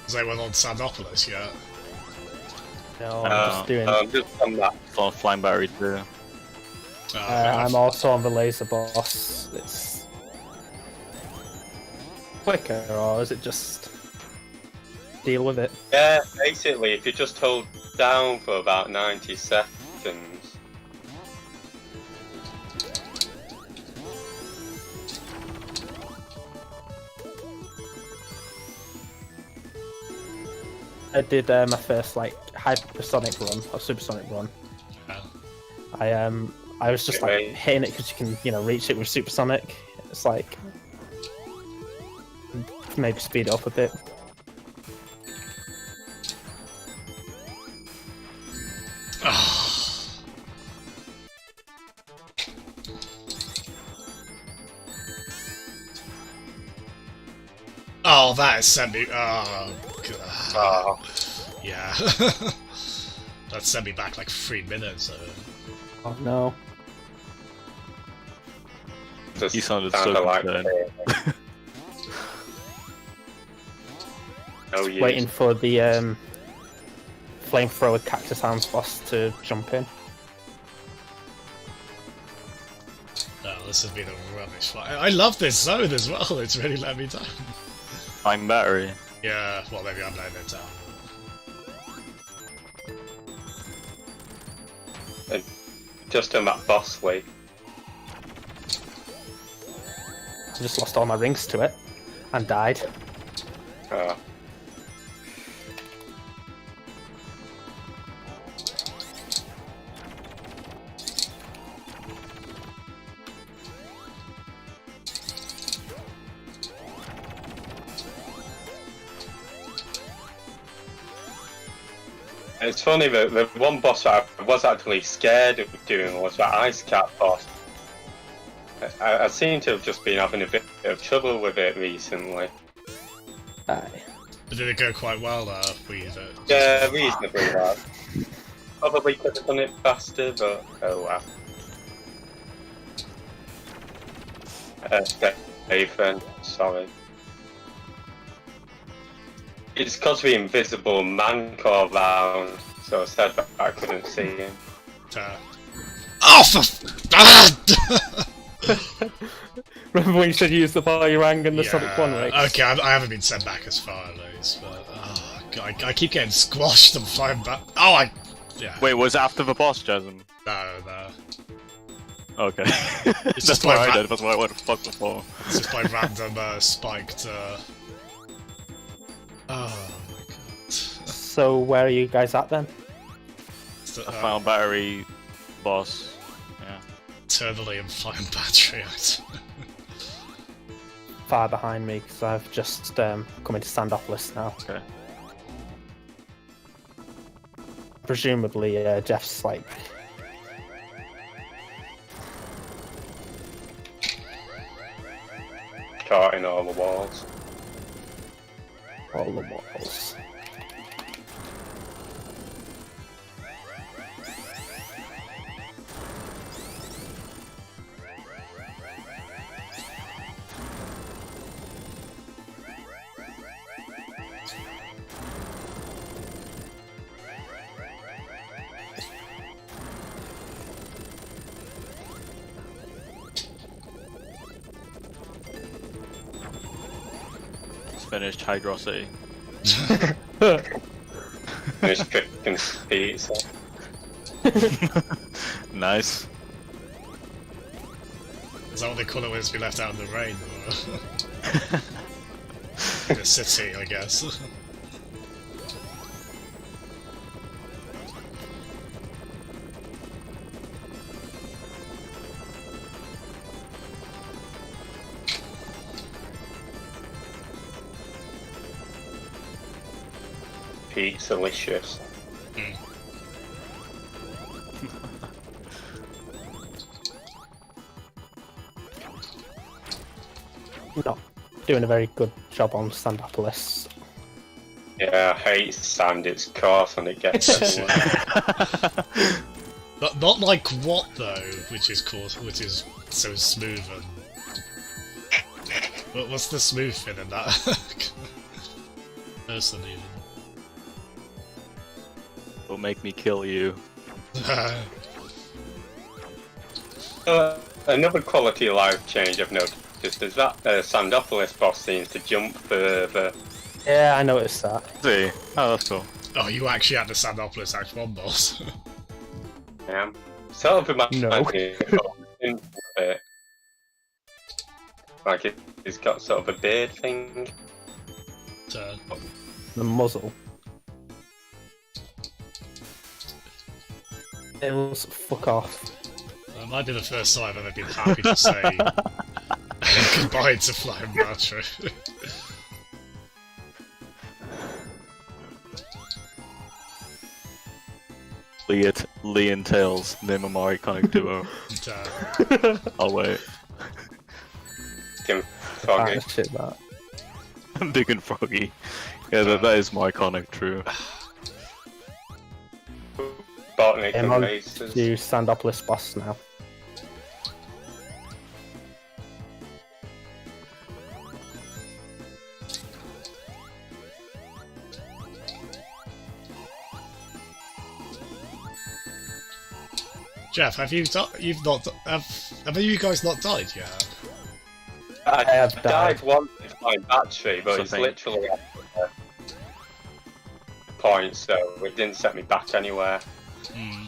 Speaker 4: Has anyone on Sandopolis yet?
Speaker 2: No, I'm just doing.
Speaker 3: Just on that.
Speaker 1: It's on Flying Battery too.
Speaker 2: I'm also on the laser boss. It's quicker, or is it just deal with it?
Speaker 3: Yeah, basically, if you just hold down for about 90 seconds.
Speaker 2: I did my first like hypersonic run or supersonic run. I was just like hitting it because you can, you know, reach it with supersonic. It's like maybe speed it up a bit.
Speaker 4: Oh, that has sent me. Oh, God.
Speaker 3: Oh,
Speaker 4: Yeah. That sent me back like 3 minutes.
Speaker 2: Oh no!
Speaker 3: just
Speaker 1: You sounded so
Speaker 3: sounded like
Speaker 1: concerned.
Speaker 3: no use.
Speaker 2: Waiting for the flamethrower cactus hands boss to jump in.
Speaker 4: Oh, this has been a rubbish fight. I love this zone as well. It's really let me down.
Speaker 1: Flying Battery.
Speaker 4: Yeah, well, maybe I'm letting it down.
Speaker 3: Just on that boss league.
Speaker 2: I just lost all my rings to it and died.
Speaker 3: Oh. It's funny that the one boss I was actually scared of doing was that Ice Cat boss. I seem to have just been having a bit of trouble with it recently.
Speaker 2: Aye.
Speaker 4: But did it go quite well for you?
Speaker 3: Yeah, reasonably well. Probably could have done it faster, but oh well. Nathan, sorry. It's because the invisible man called round, so I said that I couldn't see him.
Speaker 4: Oh,
Speaker 2: Remember when you said you used the Boomerang and the
Speaker 4: yeah,
Speaker 2: Sonic 1 race?
Speaker 4: okay, I haven't been sent back as far at least, but oh, God, I keep getting squashed and flying back. Oh, yeah.
Speaker 1: Wait, was it after the boss, Jasmine?
Speaker 4: No.
Speaker 1: Okay.
Speaker 4: It's
Speaker 1: That's
Speaker 4: just
Speaker 1: what
Speaker 4: by
Speaker 1: I did. That's what I went fuck before.
Speaker 4: It's just by random spiked. Oh my god.
Speaker 2: So where are you guys at then?
Speaker 4: So,
Speaker 1: Flying Battery boss. Yeah.
Speaker 4: eternally and flying battery out.
Speaker 2: far behind me because I've just come into Sandopolis now.
Speaker 1: Okay.
Speaker 2: Presumably, Jeff's like.
Speaker 3: Caught in all the walls.
Speaker 2: All the walls.
Speaker 1: Finished Hydrosity.
Speaker 3: Finished cooking pizza.
Speaker 1: Nice.
Speaker 4: Is that what they call it when it's been left out in the rain? Or... the city, I guess.
Speaker 3: Pizza delicious.
Speaker 2: Not doing a very good job on Sandopolis.
Speaker 3: Yeah, I hate sand, it's coarse and it gets everywhere.
Speaker 4: Not like what though, which is so smooth and. What's the smooth thing in that? Personally.
Speaker 1: Will make me kill you.
Speaker 3: Another quality of life change I've noticed is that Sandopolis boss seems to jump further.
Speaker 2: Yeah, I noticed that.
Speaker 1: See? Oh, that's cool.
Speaker 4: Oh, you actually had the Sandopolis Act 1 boss.
Speaker 3: Yeah. Sort of reminds
Speaker 2: No.
Speaker 3: me of it. Like it's got sort of a beard thing.
Speaker 2: The muzzle. Tails, fuck off.
Speaker 4: That might be the first time I've ever been happy to say goodbye to Flying Battery.
Speaker 1: Lee and Tails, name of my iconic duo. I'll wait.
Speaker 3: Tim Foggy.
Speaker 2: Ah, shit, that.
Speaker 1: Big and Froggy. Yeah, that is my iconic trio.
Speaker 3: Botanic
Speaker 2: I'm
Speaker 3: and
Speaker 2: on
Speaker 3: races.
Speaker 2: to Sandopolis boss now.
Speaker 4: Jeff, have you have you guys not died yet?
Speaker 3: I
Speaker 2: have
Speaker 3: died
Speaker 2: died.
Speaker 3: once with my battery, but it's
Speaker 1: Something.
Speaker 3: literally at the point, so it didn't set me back anywhere.
Speaker 4: Hmm.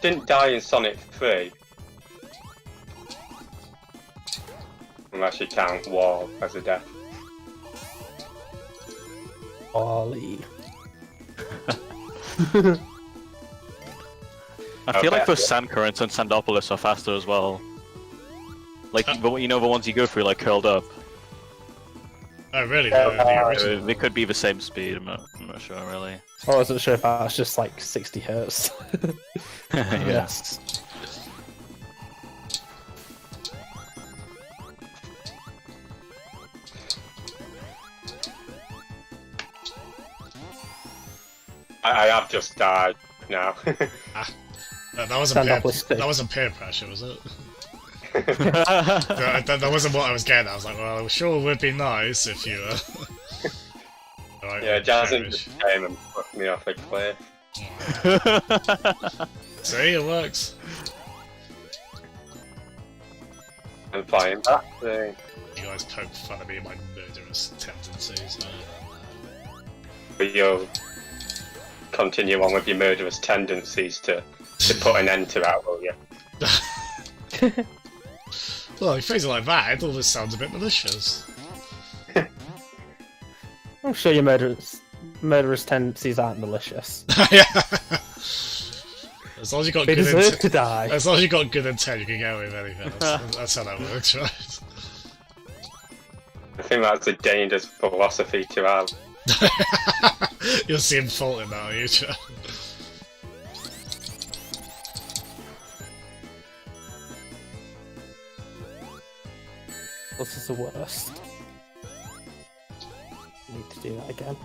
Speaker 3: Didn't die in Sonic 3. Unless you count Wall as a death.
Speaker 2: Ollie.
Speaker 1: I feel like
Speaker 3: Okay.
Speaker 1: the sand currents and Sandopolis are faster as well. Like, you know, the ones you go through, like, curled up.
Speaker 4: Oh really? The original.
Speaker 1: They could be the same speed, I'm not sure, really.
Speaker 2: I wasn't sure if that was just like 60 hertz.
Speaker 1: Yeah.
Speaker 2: Yes.
Speaker 3: I have just died now.
Speaker 4: That wasn't
Speaker 2: Sandopolis
Speaker 4: peer,
Speaker 2: too.
Speaker 4: that wasn't peer pressure, was it? that wasn't what I was getting at. I was like, well, sure would be nice if you right,
Speaker 3: Yeah, Jazzy
Speaker 4: cherish.
Speaker 3: just came and put me off a cliff.
Speaker 4: See, it works.
Speaker 3: And playing back thing.
Speaker 4: You guys poke fun at me and my murderous tendencies.
Speaker 3: But you'll continue on with your murderous tendencies to put an end to that, will you?
Speaker 4: Well, you phrase it like that, it almost sounds a bit malicious.
Speaker 2: I'm sure your murderous tendencies aren't malicious.
Speaker 4: Yeah. As long as you got
Speaker 2: They
Speaker 4: good
Speaker 2: deserve
Speaker 4: intent,
Speaker 2: to die.
Speaker 4: as long as you got good intent, you can get away with anything. That's how that works, right?
Speaker 3: think that's a dangerous philosophy to have.
Speaker 4: You'll see him faulting now, you Joe.
Speaker 2: This is the worst. Need to do that again.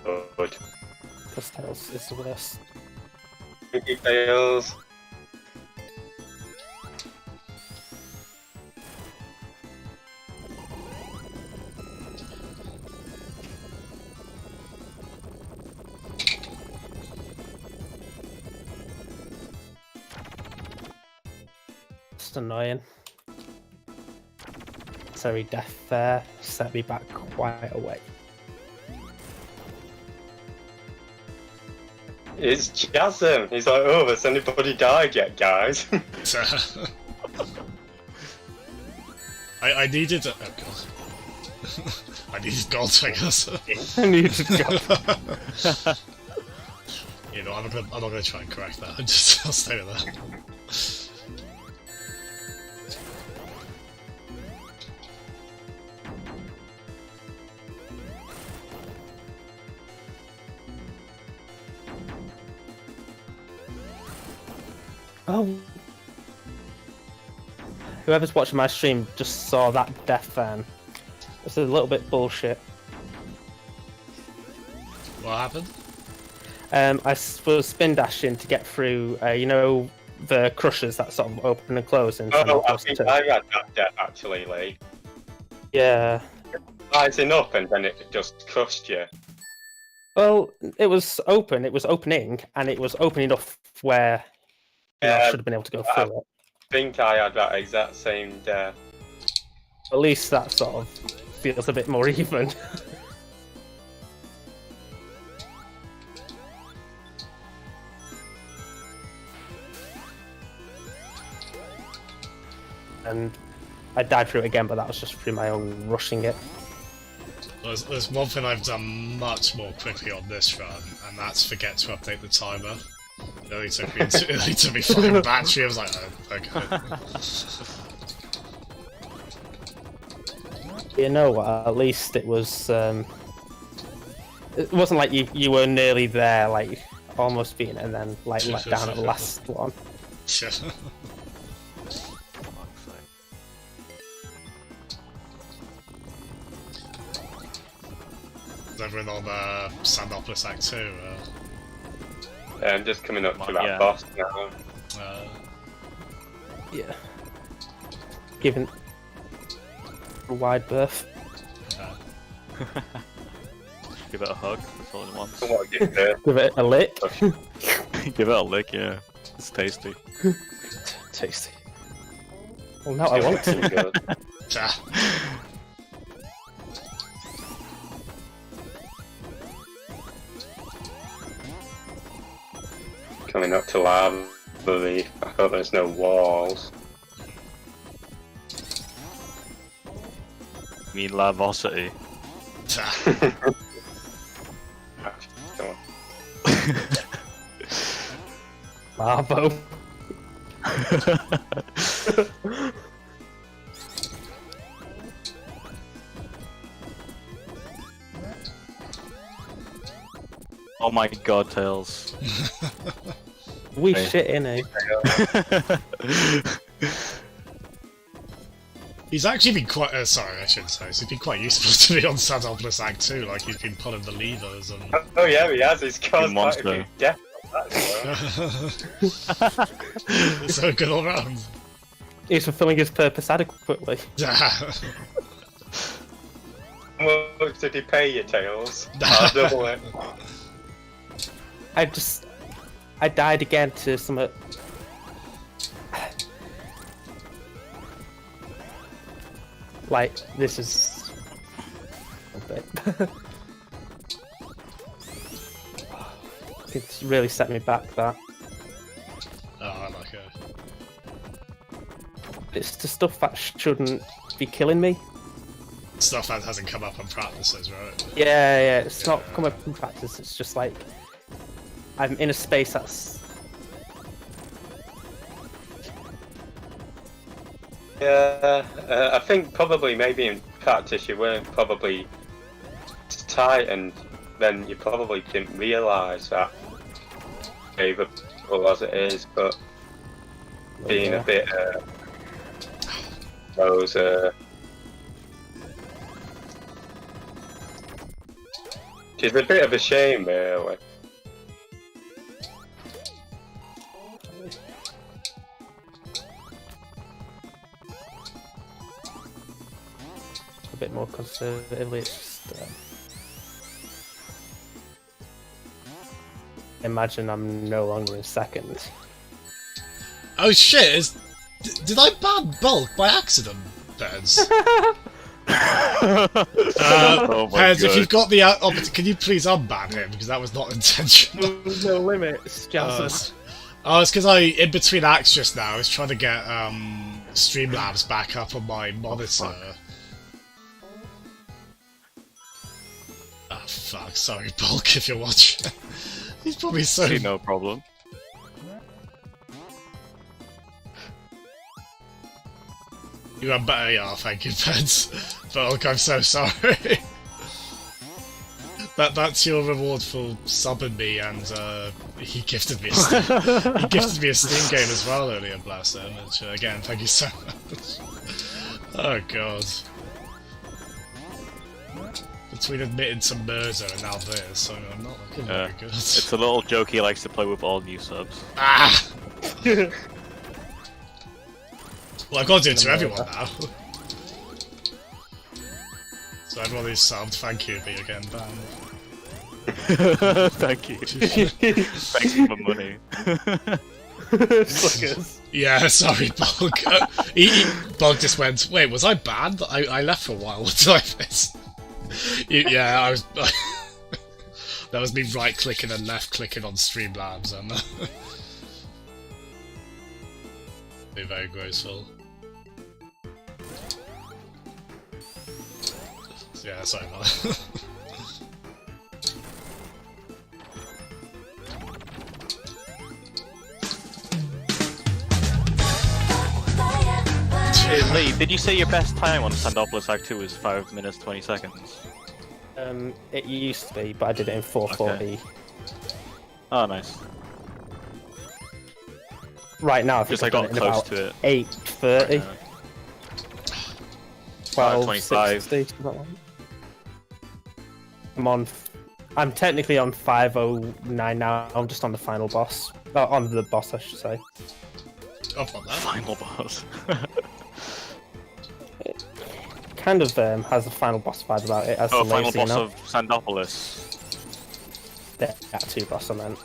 Speaker 3: Good.
Speaker 2: Because Tails is the worst.
Speaker 3: Mickey Tails.
Speaker 2: Just annoying. Sorry, death there set me back quite a way.
Speaker 3: It's Jasm. He's like, oh, has anybody died yet, guys?
Speaker 4: I needed a... Oh god. I needed gold triggers.
Speaker 2: I need to go.
Speaker 4: You know, I'm not gonna try and correct that. I'll stay with that.
Speaker 2: Oh. Whoever's watching my stream just saw that death fan. It's a little bit bullshit.
Speaker 4: What happened?
Speaker 2: I was spin dashing to get through, you know, the crushers that sort of open and close. And
Speaker 3: Oh, I think I had that death actually, Lee.
Speaker 2: Yeah.
Speaker 3: Rising up and then it just crushed you.
Speaker 2: Well, it was open. It was opening, and it was opening enough where you know, I should have been able to go through it.
Speaker 3: I think I had that exact same death.
Speaker 2: At least that sort of feels a bit more even. And I died through it again, but that was just through my own rushing it.
Speaker 4: There's one thing I've done much more quickly on this run, and that's forget to update the timer. It only took me finding battery. I was like, oh, okay.
Speaker 2: You know what? At least it was. It wasn't like you were nearly there, like almost being, and then like let down at the last one.
Speaker 4: Is everyone on Sandopolis Act 2?
Speaker 3: I'm just coming up to that
Speaker 1: Yeah.
Speaker 3: boss now.
Speaker 2: Yeah. Given a wide berth.
Speaker 1: Give it a hug, that's all it wants.
Speaker 3: What get there?
Speaker 2: Give it a lick.
Speaker 1: Give it a lick, yeah. It's tasty.
Speaker 2: Tasty. Well, now I want to.
Speaker 3: Good. Coming up to lava leaf. I hope there's no walls.
Speaker 1: You mean lavosity?
Speaker 3: Come on.
Speaker 2: Marvo.
Speaker 1: Oh my god, Tails.
Speaker 2: We
Speaker 1: Hey.
Speaker 2: shit in it.
Speaker 4: He's actually been quite. Sorry, I shouldn't say. He's been quite useful to me on Sandopolis Act 2. Like he's been pulling the levers and.
Speaker 3: Oh yeah, he has. He's caused quite a
Speaker 1: monster.
Speaker 3: few deaths on that as well.
Speaker 4: So good all round.
Speaker 2: He's fulfilling his purpose adequately.
Speaker 3: How much did he pay you, Tails? I'll double it.
Speaker 2: I died again to some. Like, this is a bit. It's really set me back, that.
Speaker 4: Oh, I like it.
Speaker 2: It's the stuff that shouldn't be killing me.
Speaker 4: Stuff that hasn't come up on practices, right?
Speaker 2: Yeah, it's not coming from practice, it's just like I'm in a space that's
Speaker 3: Yeah, I think probably maybe in practice, you weren't probably tight, and then you probably didn't realise that favourable as it is, but being a bit those it's a bit of a shame, really.
Speaker 2: A bit more conservatively. It's just, imagine I'm no longer in second.
Speaker 4: Oh shit! Did I ban bulk by accident, Peds?
Speaker 1: Oh my
Speaker 4: Peds, if
Speaker 1: God.
Speaker 4: you've got the opportunity, can you please unban him because that was not intentional.
Speaker 2: No limits, Johnson.
Speaker 4: Oh, it's because in between acts just now, I was trying to get Streamlabs back up on my monitor. Oh fuck, sorry Bulk if you're watching. He's probably so...
Speaker 1: See, no problem.
Speaker 4: You are better, yeah, thank you, Peds. Bulk, I'm so sorry. That's your reward for subbing me, and he gifted me a Steam game as well earlier, bless him. Which, again, thank you so much. Oh god. Between admitting to murder and now this, I'm not looking very good.
Speaker 1: It's a little joke he likes to play with all new subs.
Speaker 4: Ah! Well, I've got to do it to everyone now. So everyone who's subbed, thank you, but you're getting banned.
Speaker 1: Thank you. Thanks for the money.
Speaker 2: Suckers.
Speaker 4: Yeah, sorry, Bug. Bug just went, wait, was I banned? I left for a while, what did I miss? Yeah, I was... that was me right-clicking and left-clicking on Streamlabs, and... be very graceful. Yeah, sorry about that.
Speaker 1: Lee, did you say your best time on Sandopolis Act 2 was 5 minutes 20 seconds?
Speaker 2: It used to be, but I did it in 440.
Speaker 1: Okay. Oh, nice.
Speaker 2: Right now, I think
Speaker 1: Just I got close to it.
Speaker 2: 8:30.
Speaker 1: 25.
Speaker 2: 12:60. I'm technically on 5:09 now. I'm just on the final boss. On the boss, I should say.
Speaker 4: Up on that.
Speaker 1: Final boss.
Speaker 2: Kind of has a final boss vibe about it. As
Speaker 1: Oh,
Speaker 2: the
Speaker 1: final
Speaker 2: lazy,
Speaker 1: boss
Speaker 2: you know?
Speaker 1: of Sandopolis.
Speaker 2: That two boss I meant.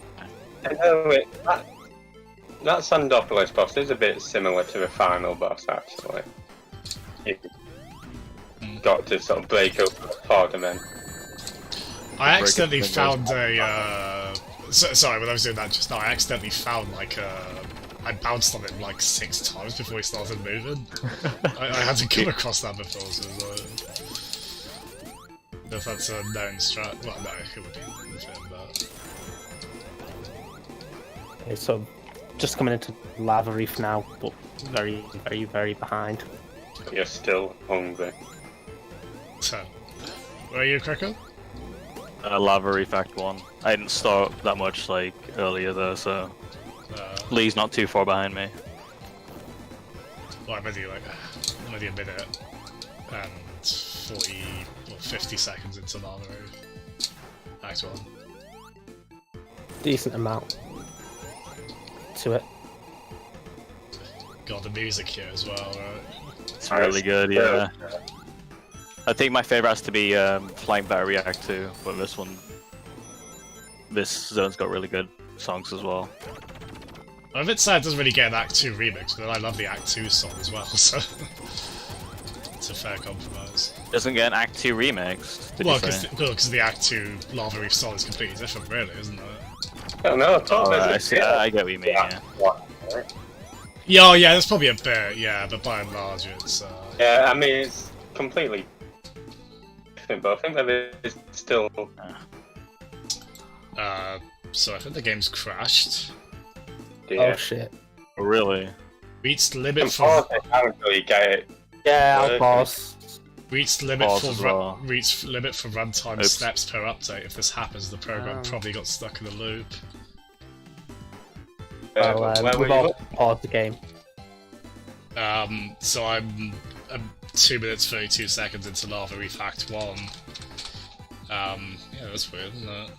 Speaker 3: I know that Sandopolis boss is a bit similar to the final boss, actually. You got to sort of break up the pod and then...
Speaker 4: I accidentally found a... sorry, when I was doing that just now, I accidentally found, like, I bounced on it like 6 times before he started moving. I had to come across that before, so... if that's a known strat... Well, no, it would be nothing, but...
Speaker 2: Okay, so, just coming into Lava Reef now, but very, very, very behind.
Speaker 3: You're still hungry.
Speaker 4: So, where are you, Krakow?
Speaker 1: Lava Reef Act 1. I didn't start that much, like, earlier though, so... Lee's not too far behind me.
Speaker 4: Well, I'm only a minute and 40 or 50 seconds into Lava Reef. Act 1.
Speaker 2: Decent amount to it.
Speaker 4: Got the music here as well, right?
Speaker 1: It's really good, yeah. I think my favourite has to be Flying Battery Act 2, but this zone's got really good songs as well.
Speaker 4: I'm a bit sad it doesn't really get an Act 2 remix, but I love the Act 2 song as well, so... it's a fair compromise.
Speaker 1: Doesn't get an Act 2 remix, did you say?
Speaker 4: Because the Act 2 Lava Reef song is completely different, really, isn't it?
Speaker 3: I don't know, I thought
Speaker 1: I see, I get what you mean, yeah.
Speaker 4: Yeah, oh, yeah, there's probably a bit, yeah, but by and large it's...
Speaker 3: Yeah, I mean, it's completely different, but I think there is still...
Speaker 4: so I think the game's crashed.
Speaker 3: Yeah.
Speaker 2: Oh shit.
Speaker 1: Really?
Speaker 4: Reached limit for...
Speaker 3: Until you get it.
Speaker 2: Yeah, I'll
Speaker 3: Okay.
Speaker 2: pause.
Speaker 4: Reach limit
Speaker 1: Pause
Speaker 4: for
Speaker 1: as well.
Speaker 4: reach limit for runtime
Speaker 1: Oops.
Speaker 4: steps per update. If this happens, the program
Speaker 2: Oh.
Speaker 4: probably got stuck in a loop.
Speaker 3: Where were
Speaker 2: we've
Speaker 3: you?
Speaker 2: all paused the game.
Speaker 4: So I'm 2 minutes 32 seconds into Lava Reef Act 1. Yeah, that's weird, isn't it?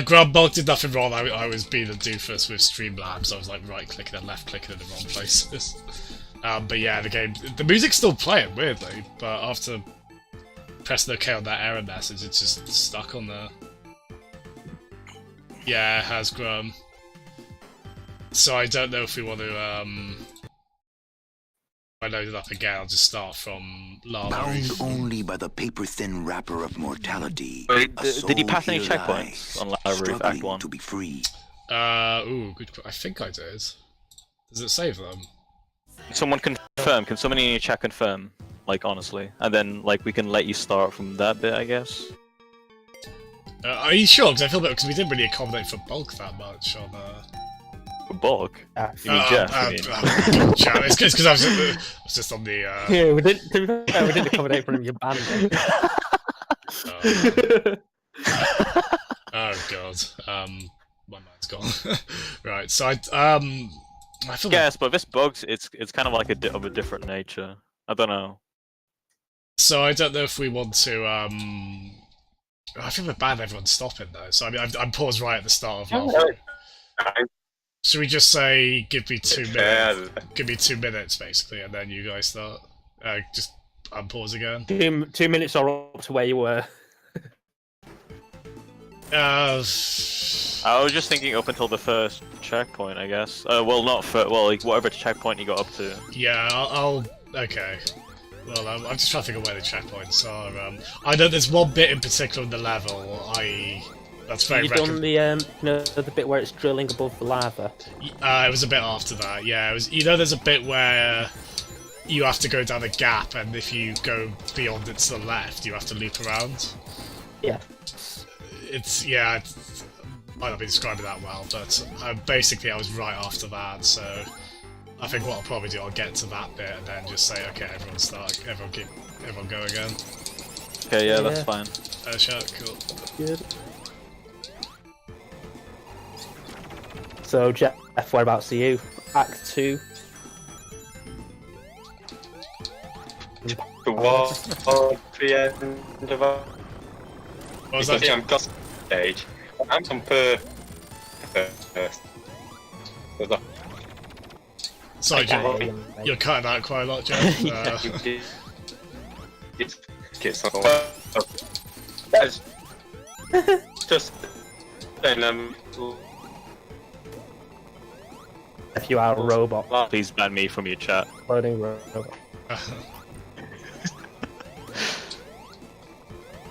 Speaker 4: Grubbog did nothing wrong. I was being a doofus with Streamlabs. I was like right clicking and left clicking in the wrong places. But yeah, the music's still playing weirdly, but after pressing OK on that error message, it's just stuck on there. Yeah, it has Grum. So I don't know if we want to. If I load it up again, I'll just start from Lava
Speaker 6: Bound
Speaker 4: Reef.
Speaker 6: only by the paper-thin wrapper of mortality.
Speaker 1: Wait,
Speaker 6: a
Speaker 1: did you
Speaker 6: soul
Speaker 1: pass any
Speaker 6: here
Speaker 1: checkpoints
Speaker 6: lies,
Speaker 1: on Lava Reef Act
Speaker 6: struggling
Speaker 1: 1?
Speaker 6: to be free.
Speaker 4: Ooh, good. I think I did. Does it save them?
Speaker 1: Can someone confirm? Can somebody check confirm? Like honestly, and then like we can let you start from that bit, I guess.
Speaker 4: Are you sure? Because I feel that because we didn't really accommodate for bulk that much on.
Speaker 1: For bulk?
Speaker 2: Ah,
Speaker 1: You mean Jeff? You mean?
Speaker 4: Jeff. It's because I was just on the.
Speaker 2: yeah, we didn't. To be fair, we didn't accommodate for him. Your band.
Speaker 4: Oh god. My mind's gone. Right. So I feel like
Speaker 1: Yes, but this bugs. It's kind of like of a different nature. I don't know.
Speaker 4: So I don't know if we want to. I feel we're bad. Everyone's stopping though. So I mean, I'm paused right at the start of Lava. Should we just say, give me 2 minutes? Give me 2 minutes, basically, and then you guys start. Just unpause again.
Speaker 2: 2 minutes or up to where you were.
Speaker 1: I was just thinking up until the first checkpoint, I guess. Well, not for like whatever checkpoint you got up to.
Speaker 4: Yeah, I'll okay. Well, I'm just trying to think of where the checkpoints are. I know there's one bit in particular in the level. That's very.
Speaker 2: You done the the bit where it's drilling above the lava.
Speaker 4: It was a bit after that. Yeah, it was. You know, there's a bit where you have to go down a gap, and if you go beyond it to the left, you have to loop around.
Speaker 2: Yeah.
Speaker 4: It's might not be describing that well, but basically I was right after that, so I think what I'll probably do, I'll get to that bit and then just say, okay, everyone go again.
Speaker 1: Okay, yeah, that's fine.
Speaker 4: Shot, cool.
Speaker 2: Good. So Jeff, whereabouts are you? Act 2.
Speaker 3: Towards the end of our...
Speaker 4: What was
Speaker 3: You can
Speaker 4: that?
Speaker 3: see I'm got stage. I'm on first.
Speaker 4: Sorry, Jeff,
Speaker 2: Okay.
Speaker 4: you're cutting out quite a lot, Jeff.
Speaker 3: It's just then
Speaker 2: If you are a robot.
Speaker 1: Please ban me from your chat.
Speaker 2: Loading robot.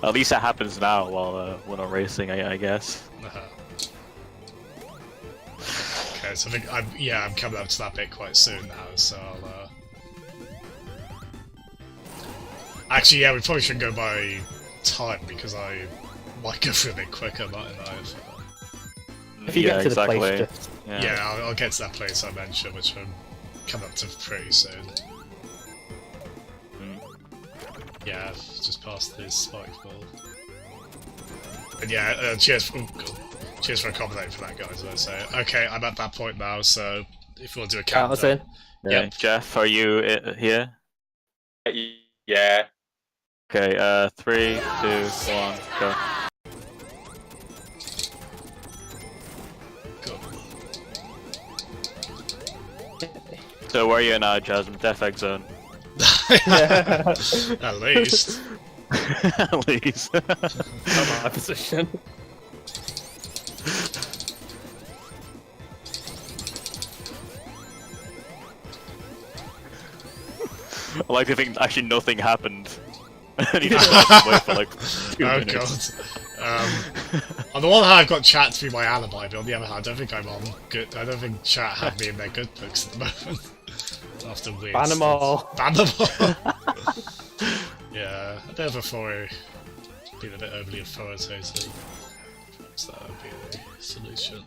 Speaker 1: At least that happens now while when I'm racing, I guess.
Speaker 4: Okay, so I think I'm coming up to that bit quite soon now, so I'll actually, yeah, we probably shouldn't go by time because I might go through a bit quicker, mightn't I?
Speaker 2: If you
Speaker 1: Yeah,
Speaker 2: get to the
Speaker 1: exactly.
Speaker 2: place, just
Speaker 4: Yeah, I'll get to that place I mentioned, which I'm coming up to pretty soon. Yeah, I've just passed his spiked ball. And yeah, cheers for accommodating for that, guys. I say, okay, I'm at that point now. So if you want to do a
Speaker 2: count us
Speaker 4: countdown,
Speaker 2: in.
Speaker 1: Yeah.
Speaker 4: Yep.
Speaker 1: Jeff, are you here?
Speaker 3: yeah.
Speaker 1: Okay, 3, 2, 1, go.
Speaker 4: Cool.
Speaker 1: So where are you now, Jasmine? Death Egg Zone.
Speaker 4: At least.
Speaker 1: At least.
Speaker 2: My position.
Speaker 1: I like to think actually nothing happened. And you just had to wait for like 2
Speaker 4: Oh
Speaker 1: minutes.
Speaker 4: god. On the one hand, I've got chat to be my alibi, but on the other hand, I don't think I'm on good. I don't think chat have me in their good books at the moment. After weird.
Speaker 2: Ban 'em all.
Speaker 4: Ban them all. Yeah, a bit of a being a bit overly authoritative. Perhaps that would be a solution.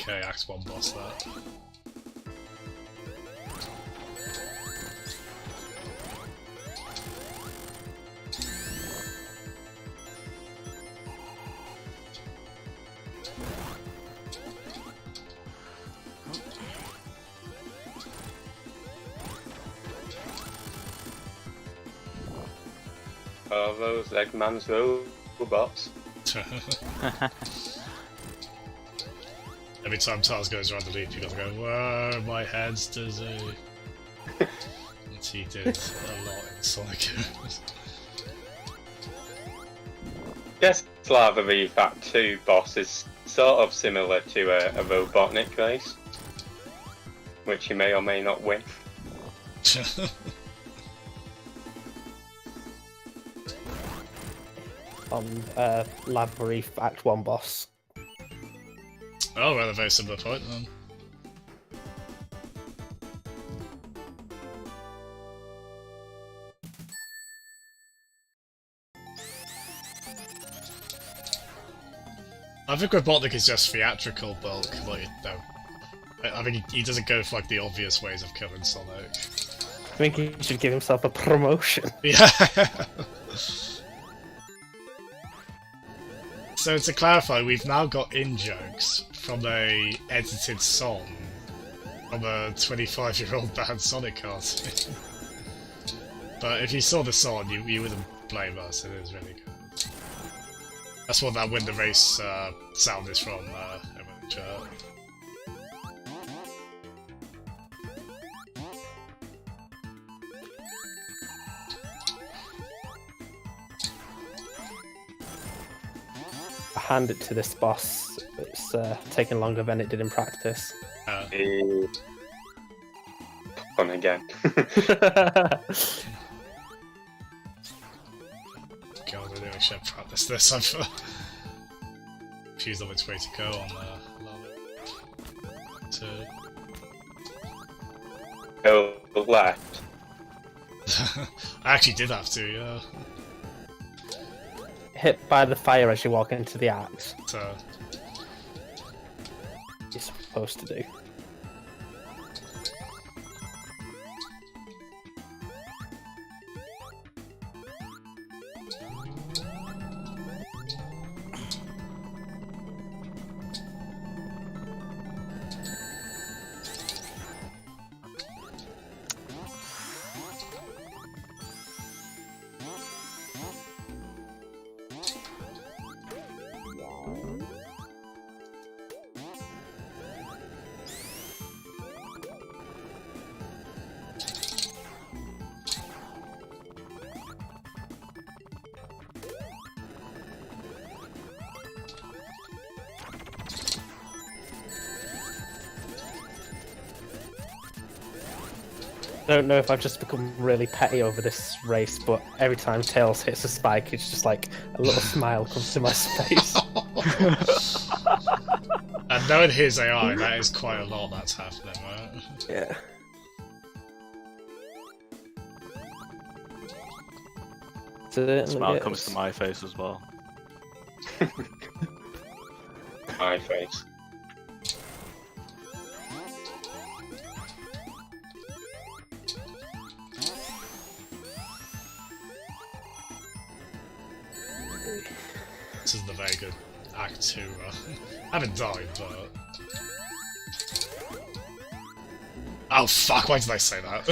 Speaker 4: okay Act 1 boss that.
Speaker 3: Oh, those Eggman's robots.
Speaker 4: Every time Tars goes around the loop, you gotta go, whoa, my head's dizzy. And he did a lot in Sonic.
Speaker 3: Guess Lava V Act 2 boss is sort of similar to a Robotnik race, which you may or may not win.
Speaker 2: On Lava Reef Act 1 boss.
Speaker 4: Oh, well, a very similar point then. I think Robotnik is just theatrical bulk, like, no. I think he doesn't go for like the obvious ways of killing Sonic.
Speaker 2: I think he should give himself a promotion.
Speaker 4: Yeah. So to clarify, we've now got in-jokes from a edited song from a 25-year-old band Sonic cartoon. But if you saw the song, you wouldn't blame us, it is really good. That's what that Win the Race sound is from, everyone in chat.
Speaker 2: I hand it to this boss. It's taking longer than it did in practice.
Speaker 3: Fun again.
Speaker 4: God, I really should practice this. I've confused on which way to go on
Speaker 3: Go left.
Speaker 4: I actually did have to, yeah.
Speaker 2: Hit by the fire as you walk into the axe.
Speaker 4: So,
Speaker 2: You're supposed to do. I don't know if I've just become really petty over this race, but every time Tails hits a spike, it's just like a little smile comes to my face.
Speaker 4: and knowing his AI, that is quite a lot that's happening, right?
Speaker 2: Yeah.
Speaker 1: Smile comes to my face as well.
Speaker 3: My face.
Speaker 4: This isn't a very good Act 2 I haven't died, but... Oh fuck, why did I say that?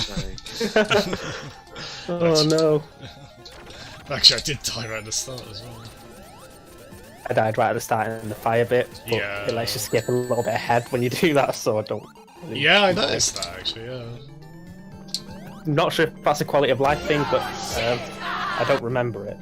Speaker 2: Oh no.
Speaker 4: Actually, I did die right at the start as well.
Speaker 2: I died right at the start in the fire bit, but
Speaker 4: Yeah.
Speaker 2: it lets you skip a little bit ahead when you do that, so I don't... really
Speaker 4: Yeah, I
Speaker 2: know.
Speaker 4: noticed that actually, yeah.
Speaker 2: Not sure if that's a quality of life thing, but I don't remember it.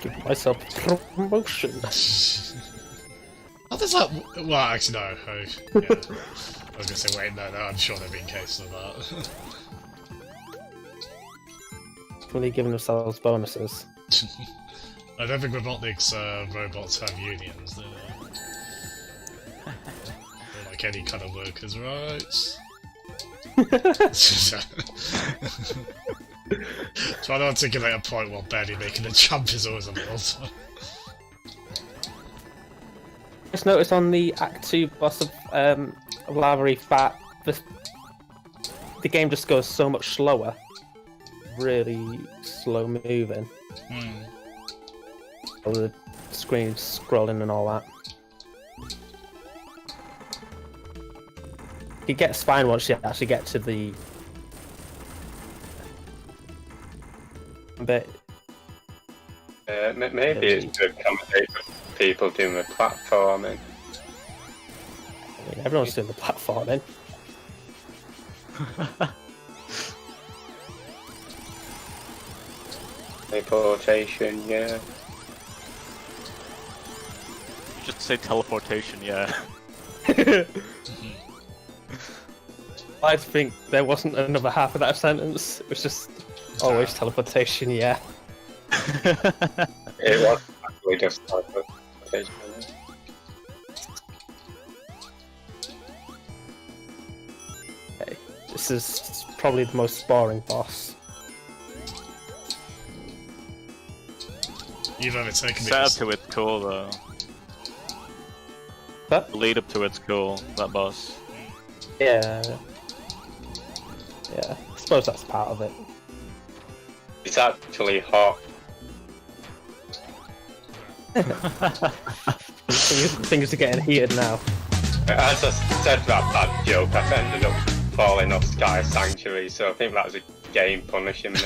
Speaker 2: Give myself a promotion.
Speaker 4: does that? Well, actually, no. Yeah. I was gonna say, wait, no, I'm sure there've been cases of that.
Speaker 2: Really giving themselves bonuses.
Speaker 4: I don't think Robotnik's robots have unions, do they? Or like any kind of workers' rights. Trying to articulate a point while barely making a jump is always a little tough.
Speaker 2: Just noticed on the Act 2 boss of Lava Reef that the game just goes so much slower. Really slow moving. All the screen scrolling and all that. You get spine once you actually get to the bit.
Speaker 3: Maybe it's to accommodate for people doing the platforming.
Speaker 2: I mean, everyone's doing the platforming.
Speaker 3: Teleportation, yeah.
Speaker 1: Just say teleportation, yeah.
Speaker 2: I think there wasn't another half of that sentence. It was just always teleportation, yeah.
Speaker 3: It was actually just teleportation.
Speaker 2: Okay. This is probably the most boring boss.
Speaker 4: You've overtaken me.
Speaker 1: Set up to it's cool though.
Speaker 2: But
Speaker 1: The lead up to it's cool, that boss.
Speaker 2: yeah. Yeah. I suppose that's part of it.
Speaker 3: It's actually hot.
Speaker 2: Things are getting heated now.
Speaker 3: As I said that bad joke, I ended up falling off Sky Sanctuary, so I think that was a game punishing me.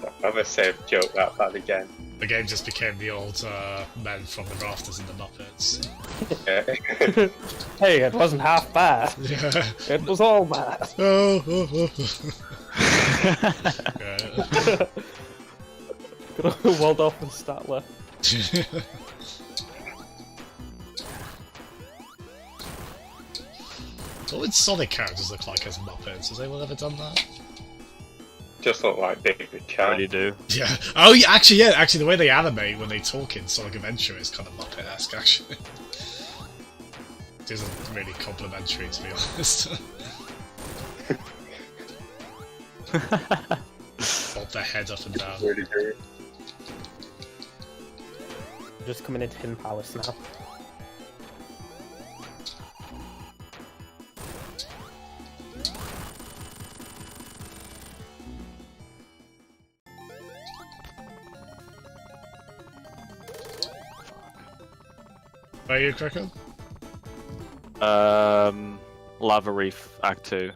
Speaker 3: I'll never say a joke that bad again.
Speaker 4: The game just became the old men from the rafters in the Muppets.
Speaker 3: Yeah.
Speaker 2: Hey, it wasn't half bad.
Speaker 4: Yeah.
Speaker 2: It was all bad.
Speaker 4: Yeah.
Speaker 2: Good old Waldorf and Statler.
Speaker 4: What would Sonic characters look like as Muppets? Has anyone ever done that?
Speaker 3: Just look like big
Speaker 1: I
Speaker 3: cat.
Speaker 1: already do.
Speaker 4: Yeah. Oh, yeah. Actually, the way they animate when they talk in Sonic Adventure is kind of Muppet-esque. Actually, it isn't really complimentary, to be honest. Bob their head up and down.
Speaker 3: Really good.
Speaker 2: Just coming into Hidden Palace now.
Speaker 4: Where are you, Cricket?
Speaker 1: Lava Reef Act 2.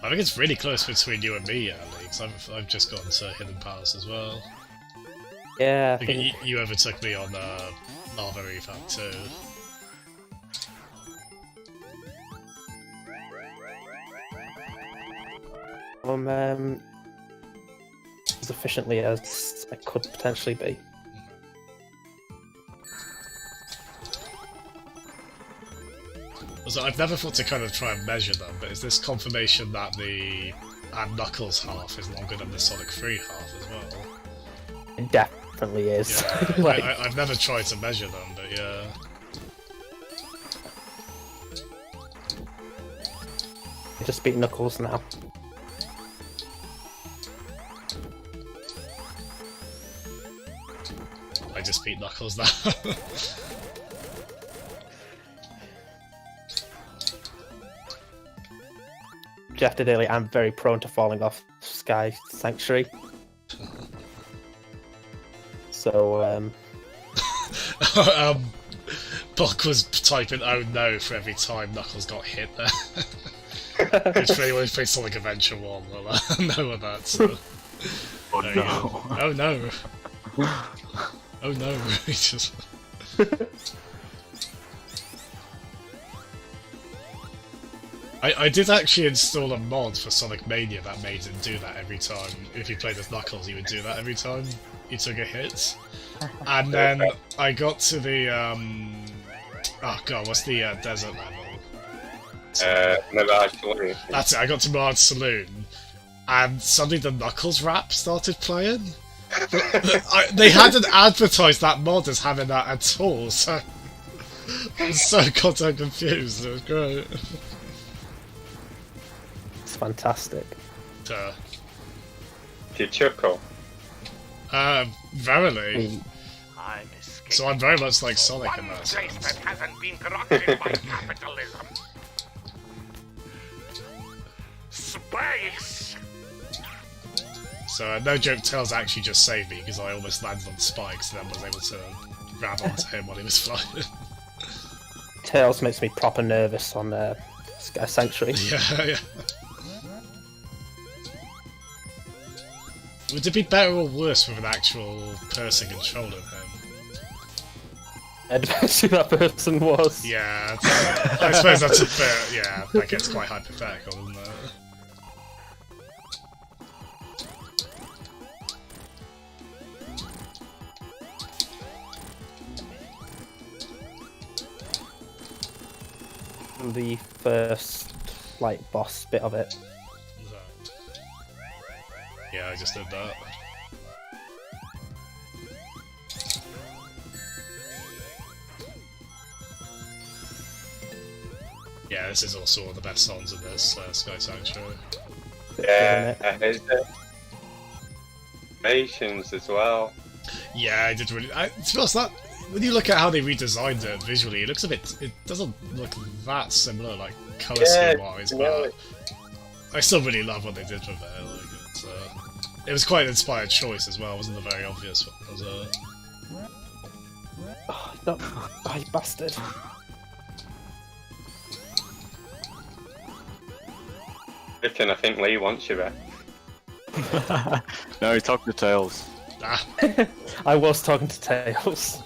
Speaker 4: I think it's really close between you and me, Ali, because I've just gone to Hidden Palace as well.
Speaker 2: Yeah, I
Speaker 4: I think
Speaker 2: think
Speaker 4: you overtook me on Lava Reef Act 2.
Speaker 2: as efficiently as I could potentially be.
Speaker 4: So I've never thought to kind of try and measure them, but is this confirmation that the Knuckles half is longer than the Sonic 3 half as well?
Speaker 2: It definitely is.
Speaker 4: Yeah,
Speaker 2: Like,
Speaker 4: I've never tried to measure them, but yeah.
Speaker 2: just beat Knuckles now.
Speaker 4: I just beat Knuckles now.
Speaker 2: Jeff Daly, I'm very prone to falling off Sky Sanctuary. So,
Speaker 4: Buck was typing "oh no" for every time Knuckles got hit there. Which for anyone who's played Sonic Adventure 1 will know of that, so...
Speaker 1: Oh
Speaker 4: There you
Speaker 1: no.
Speaker 4: go. Oh no! Oh no, he just... I did actually install a mod for Sonic Mania that made him do that every time. If you played with Knuckles, he would do that every time he took a hit. And then I got to the oh god, what's the desert level?
Speaker 3: Mirage Saloon.
Speaker 4: That's it. I got to Mirage Saloon, and suddenly the Knuckles rap started playing. They hadn't advertised that mod as having that at all, so I was so goddamn confused. It was great.
Speaker 2: It's fantastic.
Speaker 3: Do you chuckle?
Speaker 4: Verily.
Speaker 5: I'm escaping
Speaker 4: So I'm very much like Sonic in
Speaker 5: one
Speaker 4: that
Speaker 5: place
Speaker 4: sense.
Speaker 5: that hasn't been corrupted by capitalism. Space!
Speaker 4: So no joke, Tails actually just saved me because I almost landed on spikes and then was able to grab onto him while he was flying.
Speaker 2: Tails makes me proper nervous on Sky Sanctuary.
Speaker 4: Yeah. Would it be better or worse with an actual person controlling him?
Speaker 2: It depends who that person was.
Speaker 4: Yeah, I suppose that's a bit. Yeah, that gets quite hypothetical, doesn't it?
Speaker 2: The first, like, boss bit of it.
Speaker 4: Yeah, I just did that. Yeah, this is also one of the best songs in this Sky Sanctuary.
Speaker 3: Yeah, his animations as well.
Speaker 4: Yeah, I did really. To be honest, that when you look at how they redesigned it visually, it looks a bit. It doesn't look that similar, like color scheme wise, but I still really love what they did with it. Like, it was quite an inspired choice as well. It wasn't a very obvious one, was it?
Speaker 2: Oh, no. Oh, you bastard.
Speaker 3: I think Lee wants you there.
Speaker 1: No, he talked to Tails.
Speaker 4: Ah,
Speaker 2: I was talking to Tails.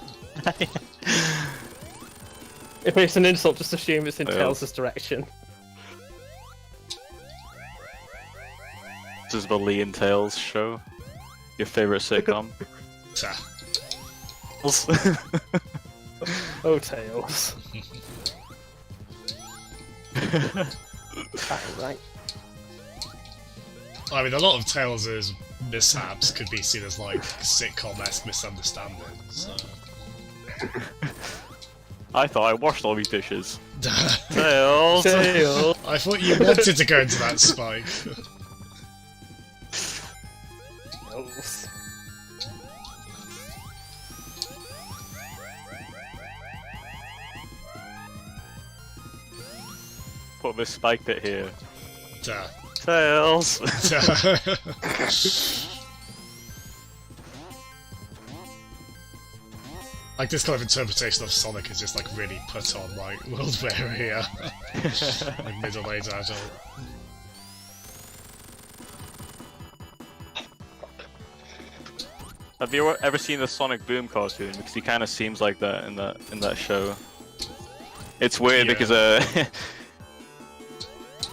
Speaker 2: If it's an insult, just assume it's in Tails' direction.
Speaker 1: This is the Lee and Tails show. Your favorite sitcom.
Speaker 2: Oh, Tails. Right.
Speaker 4: I mean, a lot of Tails' mishaps could be seen as like sitcom-esque misunderstandings. So.
Speaker 1: I thought I washed all these dishes. Tails!
Speaker 2: Tails.
Speaker 4: I thought you wanted to go into that spike.
Speaker 2: Tails.
Speaker 1: Put this spike bit here.
Speaker 4: Duh.
Speaker 1: Tails!
Speaker 4: Like this kind of interpretation of Sonic is just like really put on like world wear here. Like middle-aged adult.
Speaker 1: Have you ever seen the Sonic Boom cartoon? Because he kind of seems like that in that show. It's weird
Speaker 4: Yeah.
Speaker 1: because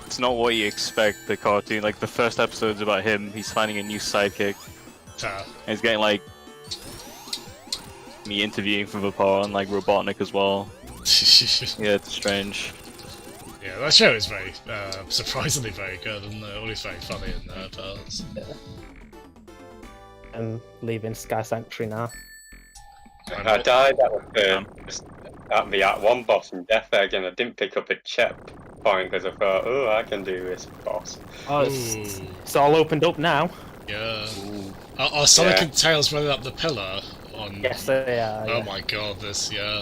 Speaker 1: it's not what you expect. The cartoon, like the first episode's about him. He's finding a new sidekick,
Speaker 4: Duh.
Speaker 1: and he's getting like me interviewing for the part and like Robotnik as well. Yeah, it's strange.
Speaker 4: Yeah, that show is very surprisingly very good, and always very funny in there parts.
Speaker 2: I'm leaving Sky Sanctuary now.
Speaker 3: I died at the Act 1 boss in Death Egg, and I didn't pick up a checkpoint because I thought, oh, I can do this boss.
Speaker 2: Oh, it's all opened up now.
Speaker 4: Yeah. Are Sonic
Speaker 3: Yeah.
Speaker 4: and Tails running up the pillar on?
Speaker 2: Yes, they are.
Speaker 4: Oh
Speaker 2: Yeah.
Speaker 4: my god, this, yeah.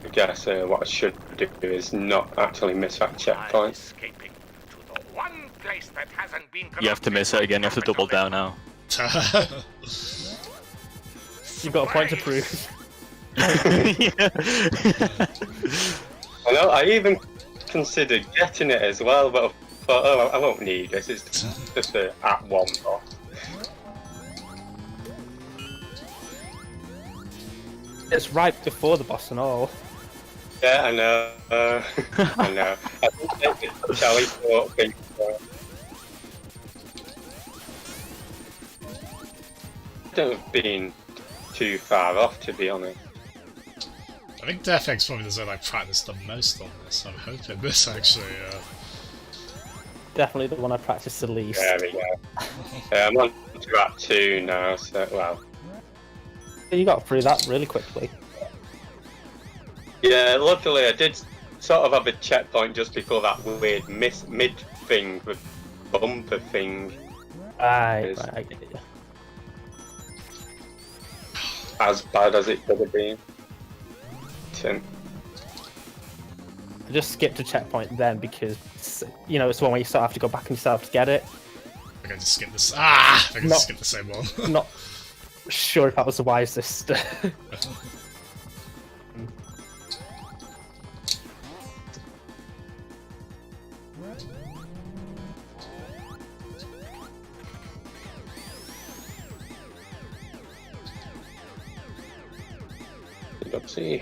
Speaker 3: I guess what I should do is not actually miss that
Speaker 5: I'm
Speaker 3: checkpoint.
Speaker 5: escaping to the one place that hasn't been
Speaker 1: You have to miss it again. You have to double down now.
Speaker 2: You've got a point to prove.
Speaker 3: I know, I even considered getting it as well, but I thought, oh, I won't need this. It's just the Act 1 boss.
Speaker 2: It's right before the boss and all.
Speaker 3: Yeah, I know. I know. I think it's Charlie thought things. Don't have been too far off, to be honest.
Speaker 4: I think Death X probably the zone I practiced the most on this. I'm hoping this actually.
Speaker 2: Definitely the one I practiced the least.
Speaker 3: There we go. I'm on to Act 2 now, so, well.
Speaker 2: You got through that really quickly.
Speaker 3: Yeah, luckily I did sort of have a checkpoint just before that weird mid thing with bumper thing.
Speaker 2: Right, I get it.
Speaker 3: As bad as it could have been.
Speaker 2: I just skipped a checkpoint then because, you know, it's the one where you sort of have to go back and yourself to get it.
Speaker 4: I can just skip this. Ah! I can just skip the same one.
Speaker 2: Not sure if that was the wisest.
Speaker 3: Let's see.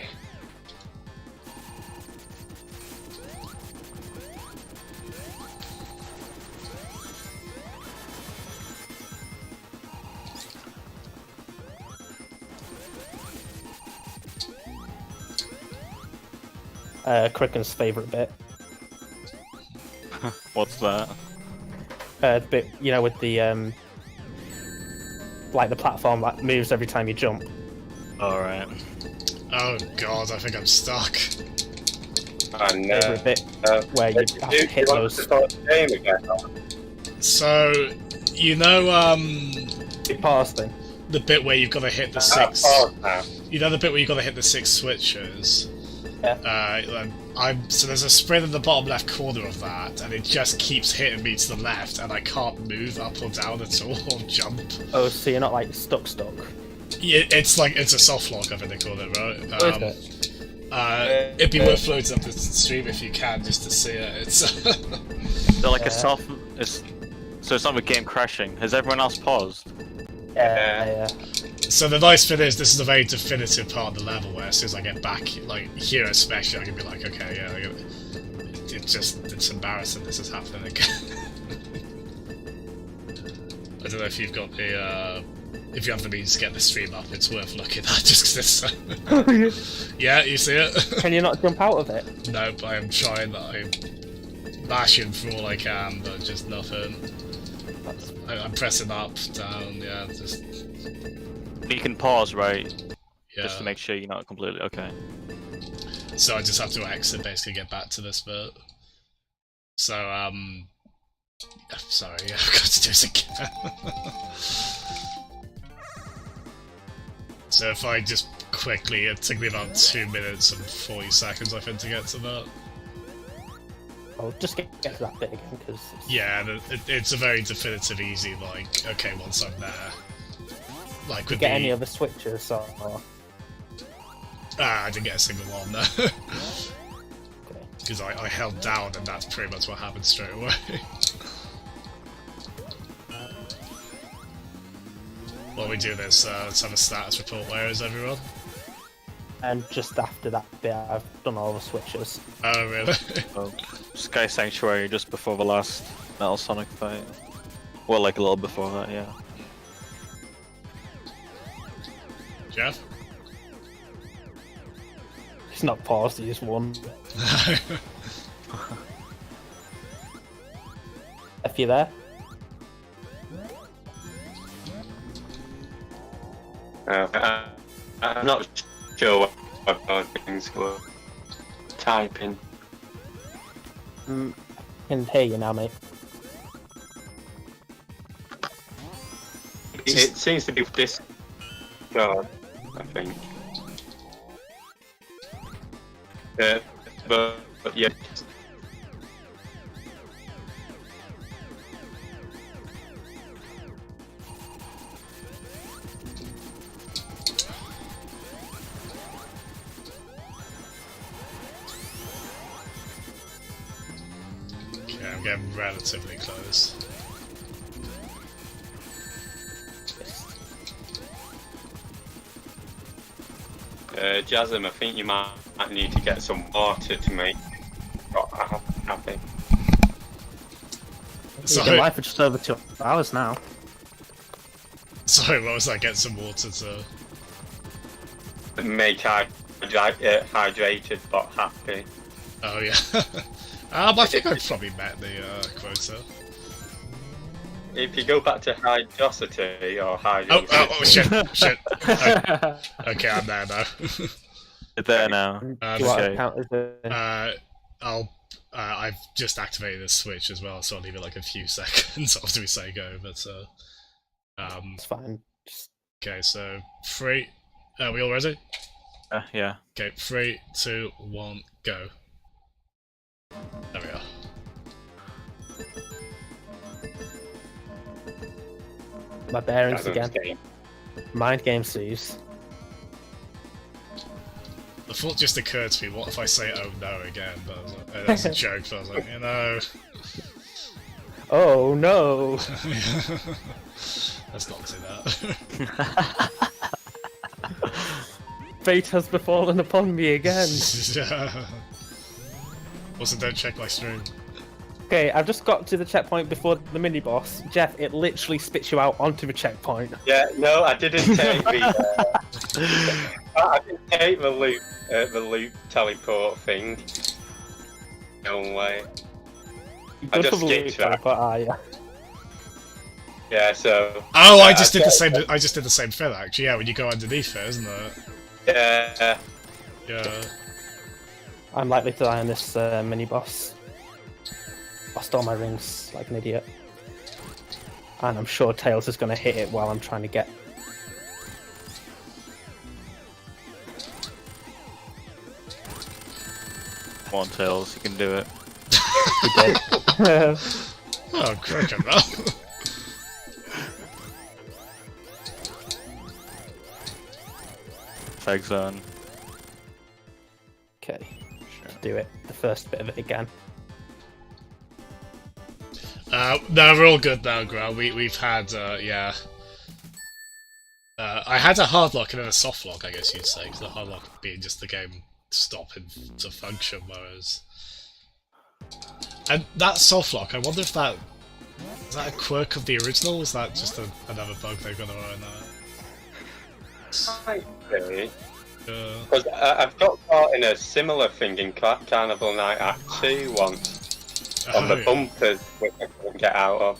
Speaker 2: Cricken's favourite bit.
Speaker 1: What's that?
Speaker 2: The bit, you know, with the like the platform that moves every time you jump.
Speaker 1: Alright.
Speaker 4: Oh god, I think I'm stuck.
Speaker 3: And
Speaker 2: Favourite bit where you have to hit those.
Speaker 3: Game again.
Speaker 4: So, you know,
Speaker 2: Big pause thing.
Speaker 4: the bit where you've got to hit the six. You know the bit where you've got to hit the 6 switches.
Speaker 2: Yeah.
Speaker 4: So there's a sprint in the bottom left corner of that, and it just keeps hitting me to the left, and I can't move up or down at all or jump.
Speaker 2: Oh, so you're not like stuck.
Speaker 4: Yeah, it's a soft lock, I think they call it, right? It'd be worth loading up the stream if you can, just to see it. It's
Speaker 1: So like a soft. So it's not a game crashing. Has everyone else paused?
Speaker 2: Yeah.
Speaker 4: So the nice thing is, this is a very definitive part of the level where as soon as I get back, like here especially, I can be like, okay, yeah, it's embarrassing this is happening again. I don't know if you've got the, if you have the means to get the stream up, it's worth looking at just because it's... Yeah, you see it?
Speaker 2: Can you not jump out of it?
Speaker 4: Nope, I am trying, I'm mashing for all I can, but just nothing. I'm pressing up, down, yeah, just...
Speaker 1: You can pause, right?
Speaker 4: Yeah.
Speaker 1: Just to make sure you're not completely okay.
Speaker 4: So I just have to exit, basically get back to this bit. So, sorry, yeah, I've got to do this again. So if I just quickly, it took me about 2 minutes and 40 seconds, I think, to get to that.
Speaker 2: Oh, just get to that bit again, because...
Speaker 4: Yeah, it's a very definitive, easy, like, okay, once I'm there. Like, with
Speaker 2: get any other switches, or...
Speaker 4: I didn't get a single one, no. Because I held down, and that's pretty much what happened straight away. While we do this, let's have a status report. Where is everyone?
Speaker 2: And just after that bit, I've done all the switches.
Speaker 4: Oh, really?
Speaker 1: Oh, Sky Sanctuary just before the last Metal Sonic fight. Well, like a little before that, yeah.
Speaker 4: Jeff?
Speaker 2: He's not paused, he just won. If you're there?
Speaker 3: I'm not sure what things were. Typing.
Speaker 2: I can hear you now, mate.
Speaker 3: It seems to be this God, I think. But yeah.
Speaker 4: Okay, I'm getting relatively close.
Speaker 3: Jasm, I think you might I need to get some water to make happy.
Speaker 2: You've been live for just over 2 hours now.
Speaker 4: Sorry, what was that? Get some water to...
Speaker 3: Make hydrated but happy.
Speaker 4: Oh yeah. I think I've probably met the quota.
Speaker 3: If you go back to hydrosity or hydrosity...
Speaker 4: Oh shit. Okay, I'm there now.
Speaker 1: You're there now.
Speaker 2: Do you want to
Speaker 1: Okay.
Speaker 2: count as a...
Speaker 4: I've just activated the switch as well, so I'll leave it like a few seconds after we say go. But
Speaker 2: It's fine. Just...
Speaker 4: okay, so 3. Are we all ready?
Speaker 1: Yeah.
Speaker 4: Okay, 3, 2, 1, go. There we are.
Speaker 2: My bearings again.
Speaker 3: Game.
Speaker 2: Mind game, Suze.
Speaker 4: The thought just occurred to me, what if I say oh no again? But I was like, that's a joke, but I was like,
Speaker 2: Oh no!
Speaker 4: let's not say that.
Speaker 2: Fate has befallen upon me again.
Speaker 4: Also, don't check my stream.
Speaker 2: Okay, I've just got to the checkpoint before the mini boss. Jeff, it literally spits you out onto the checkpoint.
Speaker 3: Yeah, no, I didn't take the. I didn't take the loop teleport thing. No way. I just skipped that.
Speaker 2: Yeah.
Speaker 3: Yeah, so.
Speaker 4: Oh, I just did the same. I just did the same thing actually. Yeah, when you go underneath it, isn't it?
Speaker 3: Yeah.
Speaker 4: Yeah.
Speaker 2: I'm likely to die on this mini boss. Lost all my rings like an idiot. And I'm sure Tails is going to hit it while I'm trying to get...
Speaker 1: Come on, Tails, you can do it.
Speaker 2: He did.
Speaker 4: Oh, cricket, well.
Speaker 1: Fag zone.
Speaker 2: Okay, do it. The first bit of it again.
Speaker 4: No, we're all good now, Grau. We've had, yeah. I had a hard lock and then a soft lock, I guess you'd say, because the hard lock being just the game stopping to function, whereas... And that soft lock, I wonder if that... Is that a quirk of the original, or is that just another bug they're gonna run
Speaker 3: Because I've got caught in a similar thing in Carnival Night Act 2 once. On the bumpers, which I couldn't get out of.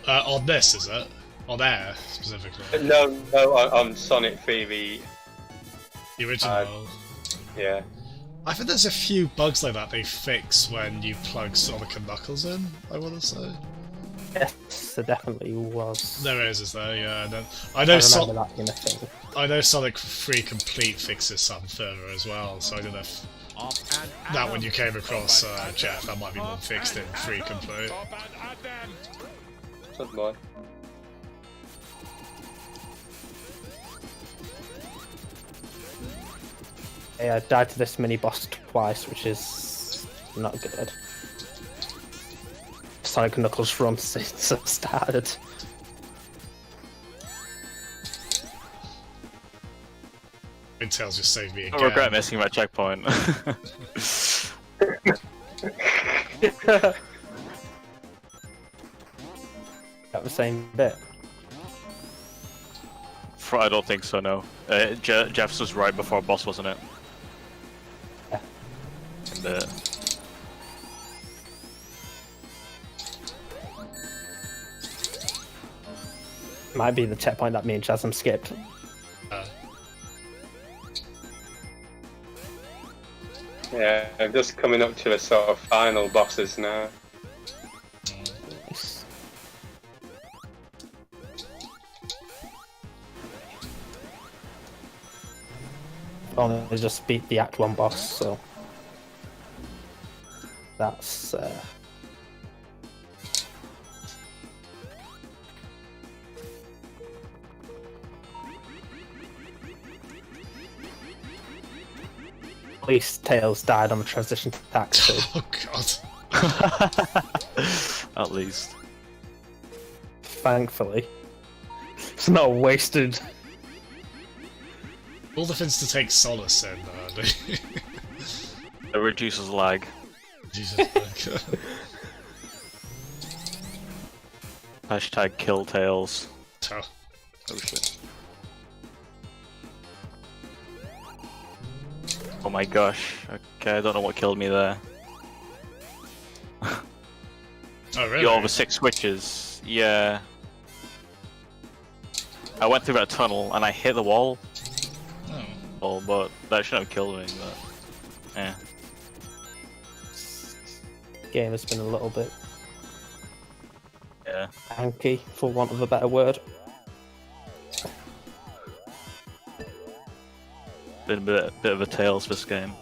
Speaker 4: On this, is it? On air, specifically?
Speaker 3: No, on Sonic 3,
Speaker 4: the original?
Speaker 3: Yeah.
Speaker 4: I think there's a few bugs like that they fix when you plug Sonic and Knuckles in, I want to say.
Speaker 2: Yes, there definitely was.
Speaker 4: There is there? Yeah. And then,
Speaker 2: I remember that being a thing.
Speaker 4: I know Sonic 3 Complete fixes something further as well, so I don't know if that one you came across, Jeff, that might be one fixed in 3 Complete.
Speaker 3: Good boy.
Speaker 2: Yeah, I died to this mini boss twice, which is not good. Sonic and Knuckles run since it started.
Speaker 4: Tails just saved me again.
Speaker 1: I regret missing my checkpoint.
Speaker 2: At the same bit.
Speaker 1: I don't think so, no. Jeff's was right before boss, wasn't it?
Speaker 2: Yeah.
Speaker 1: And,
Speaker 2: Might be the checkpoint that me and Chasm skipped.
Speaker 3: Yeah, I'm just coming up to the sort of final bosses now.
Speaker 2: Nice. Only just beat the Act 1 boss, so that's at least Tails died on the transition to Act 2.
Speaker 4: Oh god.
Speaker 1: at least.
Speaker 2: Thankfully. It's not wasted.
Speaker 4: All the things to take solace in.
Speaker 1: It reduces lag.
Speaker 4: Jesus.
Speaker 1: Hashtag kill tails.
Speaker 4: Oh.
Speaker 1: Oh shit. Oh my gosh. Okay, I don't know what killed me there.
Speaker 4: Oh really?
Speaker 1: You're over 6 switches. Yeah. I went through that tunnel and I hit the wall. Oh, but that shouldn't have killed me, but... Yeah.
Speaker 2: Game has been a little bit
Speaker 1: Yeah.
Speaker 2: hanky, for want of a better word.
Speaker 1: Been a bit of a tails this game.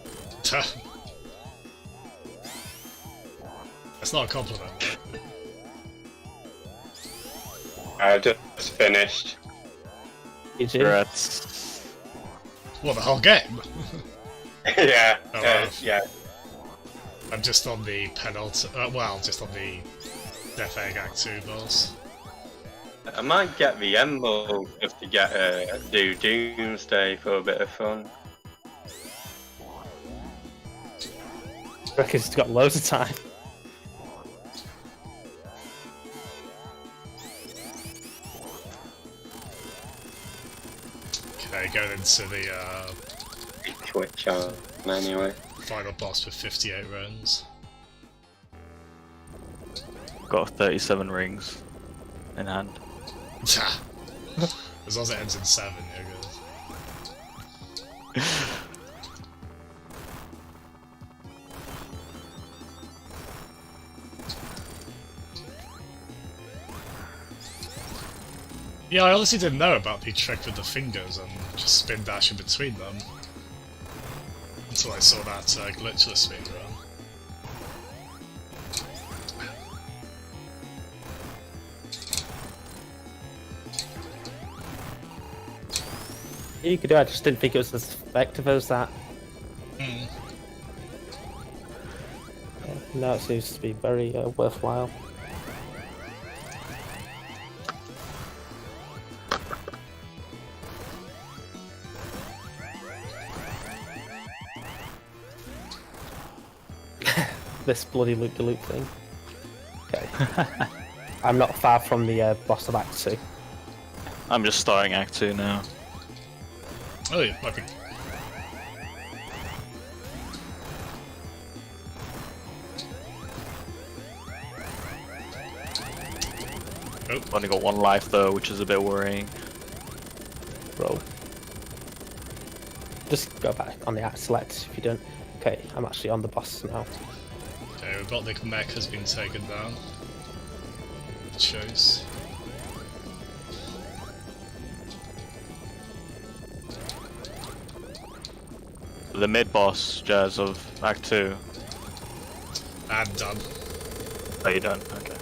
Speaker 4: That's not a compliment.
Speaker 3: I just finished.
Speaker 2: GG.
Speaker 1: Congrats.
Speaker 4: What, the whole game?
Speaker 3: Yeah,
Speaker 4: Oh, wow.
Speaker 3: yeah.
Speaker 4: I'm just on the penultimate, well, just on the Death Egg Act 2 boss.
Speaker 3: I might get the emerald just to get do Doomsday for a bit of fun.
Speaker 2: I reckon he's got loads of time.
Speaker 4: Okay, going into the
Speaker 3: Twitch on anyway.
Speaker 4: final boss with 58 rounds.
Speaker 1: Got 37 rings in hand.
Speaker 4: As long as it ends in 7, you're good. Yeah, I honestly didn't know about the trick with the fingers and just spin dash in between them. Until I saw that glitchless speedrun.
Speaker 2: You could do it, I just didn't think it was as effective as that.
Speaker 4: Mm.
Speaker 2: Yeah, no, it seems to be very worthwhile. This bloody loop-de-loop thing. Okay. I'm not far from the boss of Act 2.
Speaker 1: I'm just starting Act 2 now.
Speaker 4: Oh, yeah, might be. Oh,
Speaker 1: Only got 1 life though, which is a bit worrying.
Speaker 2: Roll. Just go back on the act select if you don't. Okay, I'm actually on the boss now.
Speaker 4: okay, Robotnik Mech has been taken down. Shows.
Speaker 1: The mid-boss, Jazz, of Act 2.
Speaker 4: And done.
Speaker 1: Oh, you done? Okay.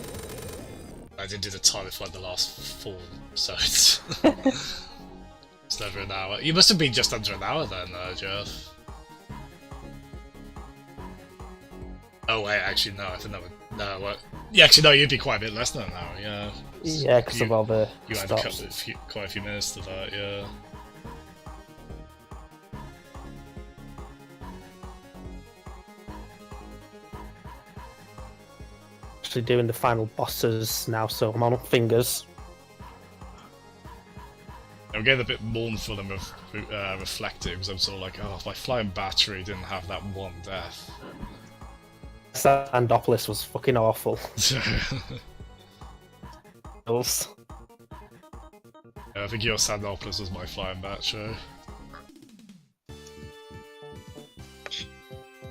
Speaker 4: I didn't do the time for like the last 4, so it's... it's never an hour. You must have been just under an hour then, Jeff. Oh wait, actually no, I think that would... No, what? Yeah, actually no, you'd be quite a bit less than an hour, yeah.
Speaker 2: Yeah, because of all the
Speaker 4: You had
Speaker 2: stops.
Speaker 4: quite a few minutes to that, yeah.
Speaker 2: Actually doing the final bosses now, so I'm on fingers.
Speaker 4: I'm getting a bit mournful and reflective because I'm sort of like, oh, if my flying battery didn't have that one death.
Speaker 2: Sandopolis was fucking awful.
Speaker 4: I think your Sandopolis was my flying battery.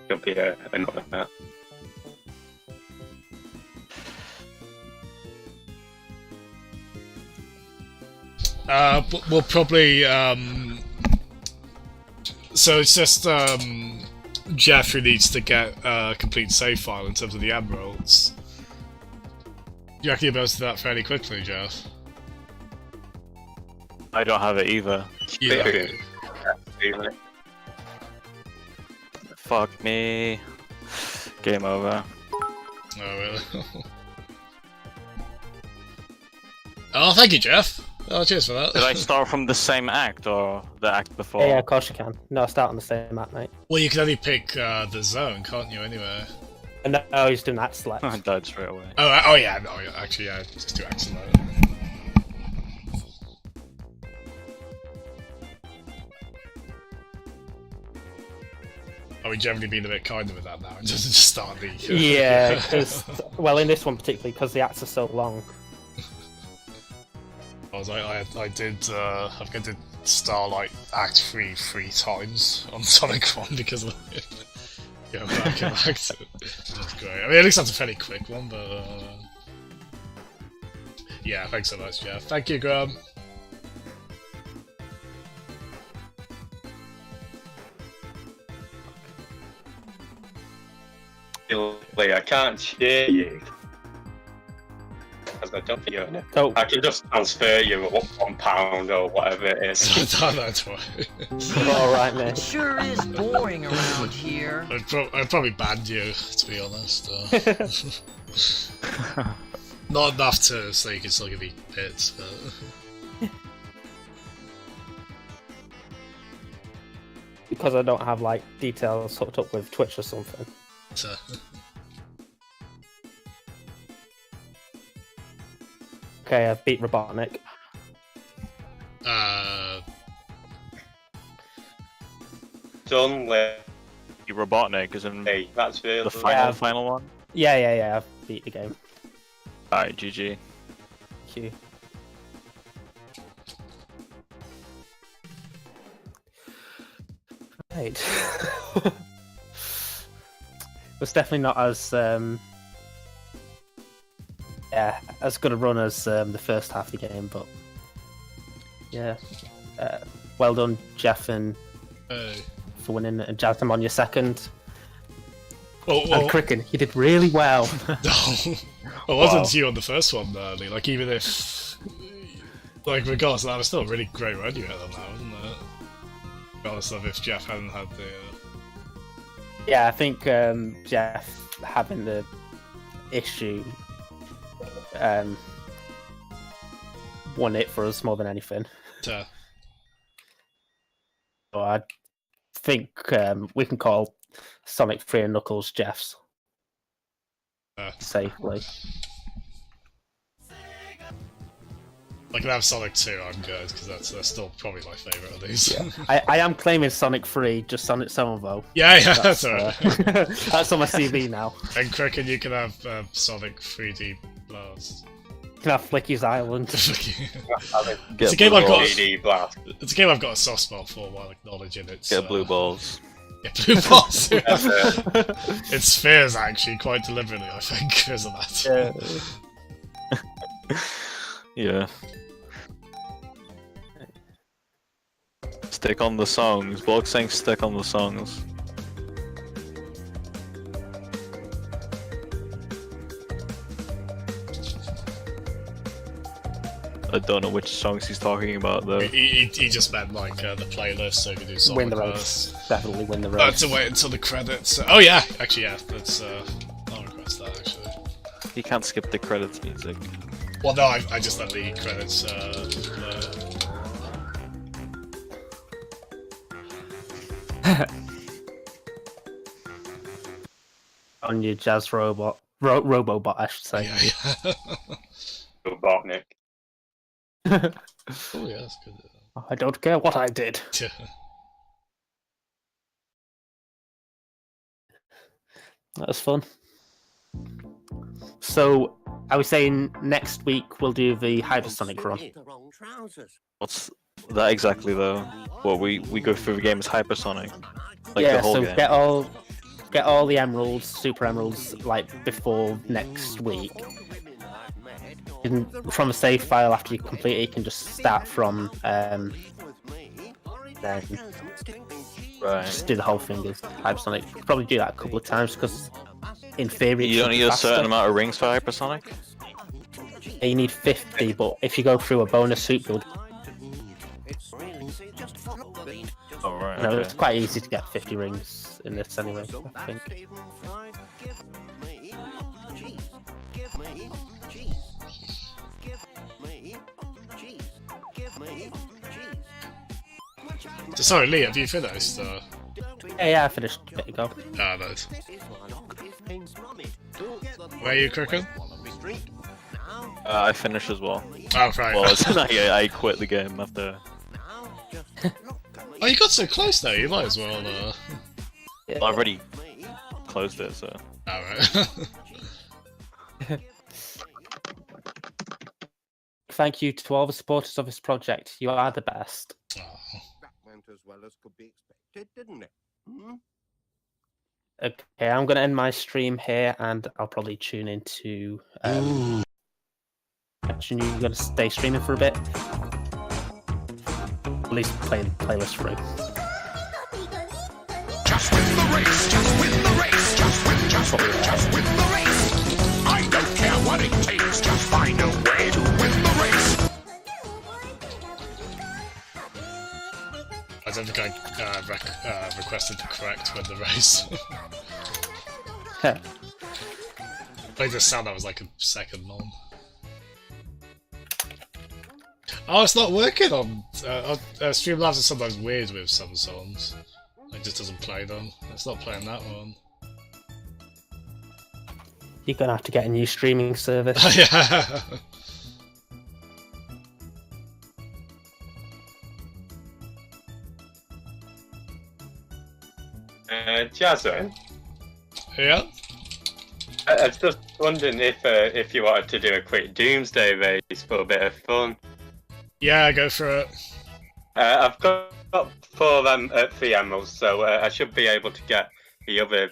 Speaker 3: Could be another that.
Speaker 4: We'll probably, so it's just, Jeff who needs to get a complete save file in terms of the emeralds. You reckon you'll be able to do that fairly quickly, Jeff?
Speaker 1: I don't have it either.
Speaker 4: Yeah.
Speaker 1: Fuck me. Game over.
Speaker 4: Oh, really? Oh, thank you, Jeff. Oh, cheers for that.
Speaker 1: Did I start from the same act or the act before?
Speaker 2: Yeah, of course you can. No, start on the same map, mate.
Speaker 4: Well, you can only pick the zone, can't you? Anyway.
Speaker 2: And no, he's doing that select.
Speaker 1: I died straight away.
Speaker 4: Oh yeah, no, actually, yeah, just do excellent. Are we generally being a bit kinder with that now and just start the?
Speaker 2: Yeah, because well, in this one particularly, because the acts are so long.
Speaker 4: I I've got to Starlight Act 3 3 times on Sonic 1 because of going back and back to it. That's great. I mean, at least that's a fairly quick one, but yeah, thanks so much, Jeff. Thank you, Graham.
Speaker 3: I can't cheer you. Because I don't think you're in it.
Speaker 2: Oh,
Speaker 3: I can just transfer you £1 or whatever it is.
Speaker 4: That's why.
Speaker 2: all right, mate.
Speaker 7: Sure is boring around here.
Speaker 4: I'd probably ban you, to be honest. Not enough to so you can still give me bits, but
Speaker 2: Because I don't have like details hooked up with Twitch or something.
Speaker 4: so.
Speaker 2: Okay, I've beat Robotnik.
Speaker 3: Done with.
Speaker 1: Robotnik is in
Speaker 3: Hey, that's really
Speaker 1: the final one.
Speaker 2: Yeah, I've beat the game.
Speaker 1: Alright, GG.
Speaker 2: Thank you. Right. It's definitely not as as good a run as the first half of the game, but yeah, well done, Jeff, and for winning and Jasmine on your second. And Cricken, you did really well.
Speaker 4: Well, it wasn't you on the first one, Lee. Like, even if, like, regardless of that, was still a really great run you had on that, wasn't it? Regardless of if Jeff hadn't had the.
Speaker 2: Yeah, I think Jeff having the issue won it for us more than anything. So I think we can call Sonic 3 and Knuckles Jeff's safely.
Speaker 4: I can have Sonic 2, I'm good, because that's still probably my favourite of these.
Speaker 2: Yeah. I am claiming Sonic 3, just Sonic Somerville.
Speaker 4: Yeah, that's alright.
Speaker 2: That's on my CV now.
Speaker 4: And Cricken, you can have Sonic 3D Blast.
Speaker 2: You can have Flicky's Island.
Speaker 4: It's a game I've got.
Speaker 3: 3D Blast.
Speaker 4: It's a game I've got a soft spot for while acknowledging its.
Speaker 1: Get blue balls.
Speaker 4: Yeah, blue balls. Its spheres actually quite deliberately, I think, because of that.
Speaker 1: Yeah. Stick on the songs. Bloke saying stick on the songs. I don't know which songs he's talking about though.
Speaker 4: He just meant like the playlist, so you can do Sonic
Speaker 2: Win the race. Definitely win the race.
Speaker 4: To wait until the credits. Oh yeah, actually yeah, that's I'll request that actually.
Speaker 1: You can't skip the credits music.
Speaker 4: Well no, I just let the credits
Speaker 2: On your Jazz Robot. Robobot, I should say.
Speaker 4: Yeah.
Speaker 3: Robotnik.
Speaker 4: Oh yeah, that's good.
Speaker 2: I don't care what I did. That was fun. So, I was saying next week we'll do the Hypersonic run.
Speaker 1: What's that exactly though? What we go through the game as hypersonic, like
Speaker 2: yeah,
Speaker 1: the whole
Speaker 2: so
Speaker 1: game.
Speaker 2: get all the emeralds, super emeralds, like before next week. From a save file after you complete it, you can just start from then
Speaker 1: Right.
Speaker 2: just do the whole thing as Hypersonic. Probably do that a couple of times because in theory it
Speaker 1: You
Speaker 2: should
Speaker 1: don't
Speaker 2: be
Speaker 1: need a
Speaker 2: faster.
Speaker 1: certain amount of rings for hypersonic.
Speaker 2: You need 50, but if you go through a bonus suit build,
Speaker 1: Oh right.
Speaker 2: no,
Speaker 1: Okay.
Speaker 2: it's quite easy to get 50 rings in this anyway, I think.
Speaker 4: Sorry, Lee, have you finished?
Speaker 2: Yeah, I finished a bit ago.
Speaker 4: Ah, nice. Where are you, Cricket?
Speaker 1: I finished as well.
Speaker 4: Oh, right.
Speaker 1: Well, I quit the game after.
Speaker 4: Oh, you got so close though, you might as well,
Speaker 1: I already closed it, so.
Speaker 4: Alright.
Speaker 2: Thank you to all the supporters of this project. You are the best.
Speaker 4: Oh.
Speaker 5: That went as well as could be expected, didn't it? Hmm?
Speaker 2: Okay, I'm going to end my stream here, and I'll probably tune into. Actually, you're going to stay streaming for a bit. At least play the playlist through.
Speaker 5: Just win the race, just win the race, just win the race. I don't care what it takes, just find a way to win the race.
Speaker 4: I don't think I requested the correct win the race. Played the sound that was like a second long. Oh, it's not working on Streamlabs is sometimes weird with some songs. It just doesn't play them. It's not playing that one.
Speaker 2: You're going to have to get a new streaming service.
Speaker 4: Yeah.
Speaker 3: Jazzo,
Speaker 4: Yeah.
Speaker 3: I was just wondering if you wanted to do a quick Doomsday race for a bit of fun.
Speaker 4: Yeah, go for it.
Speaker 3: I've got 3 emeralds, so I should be able to get the other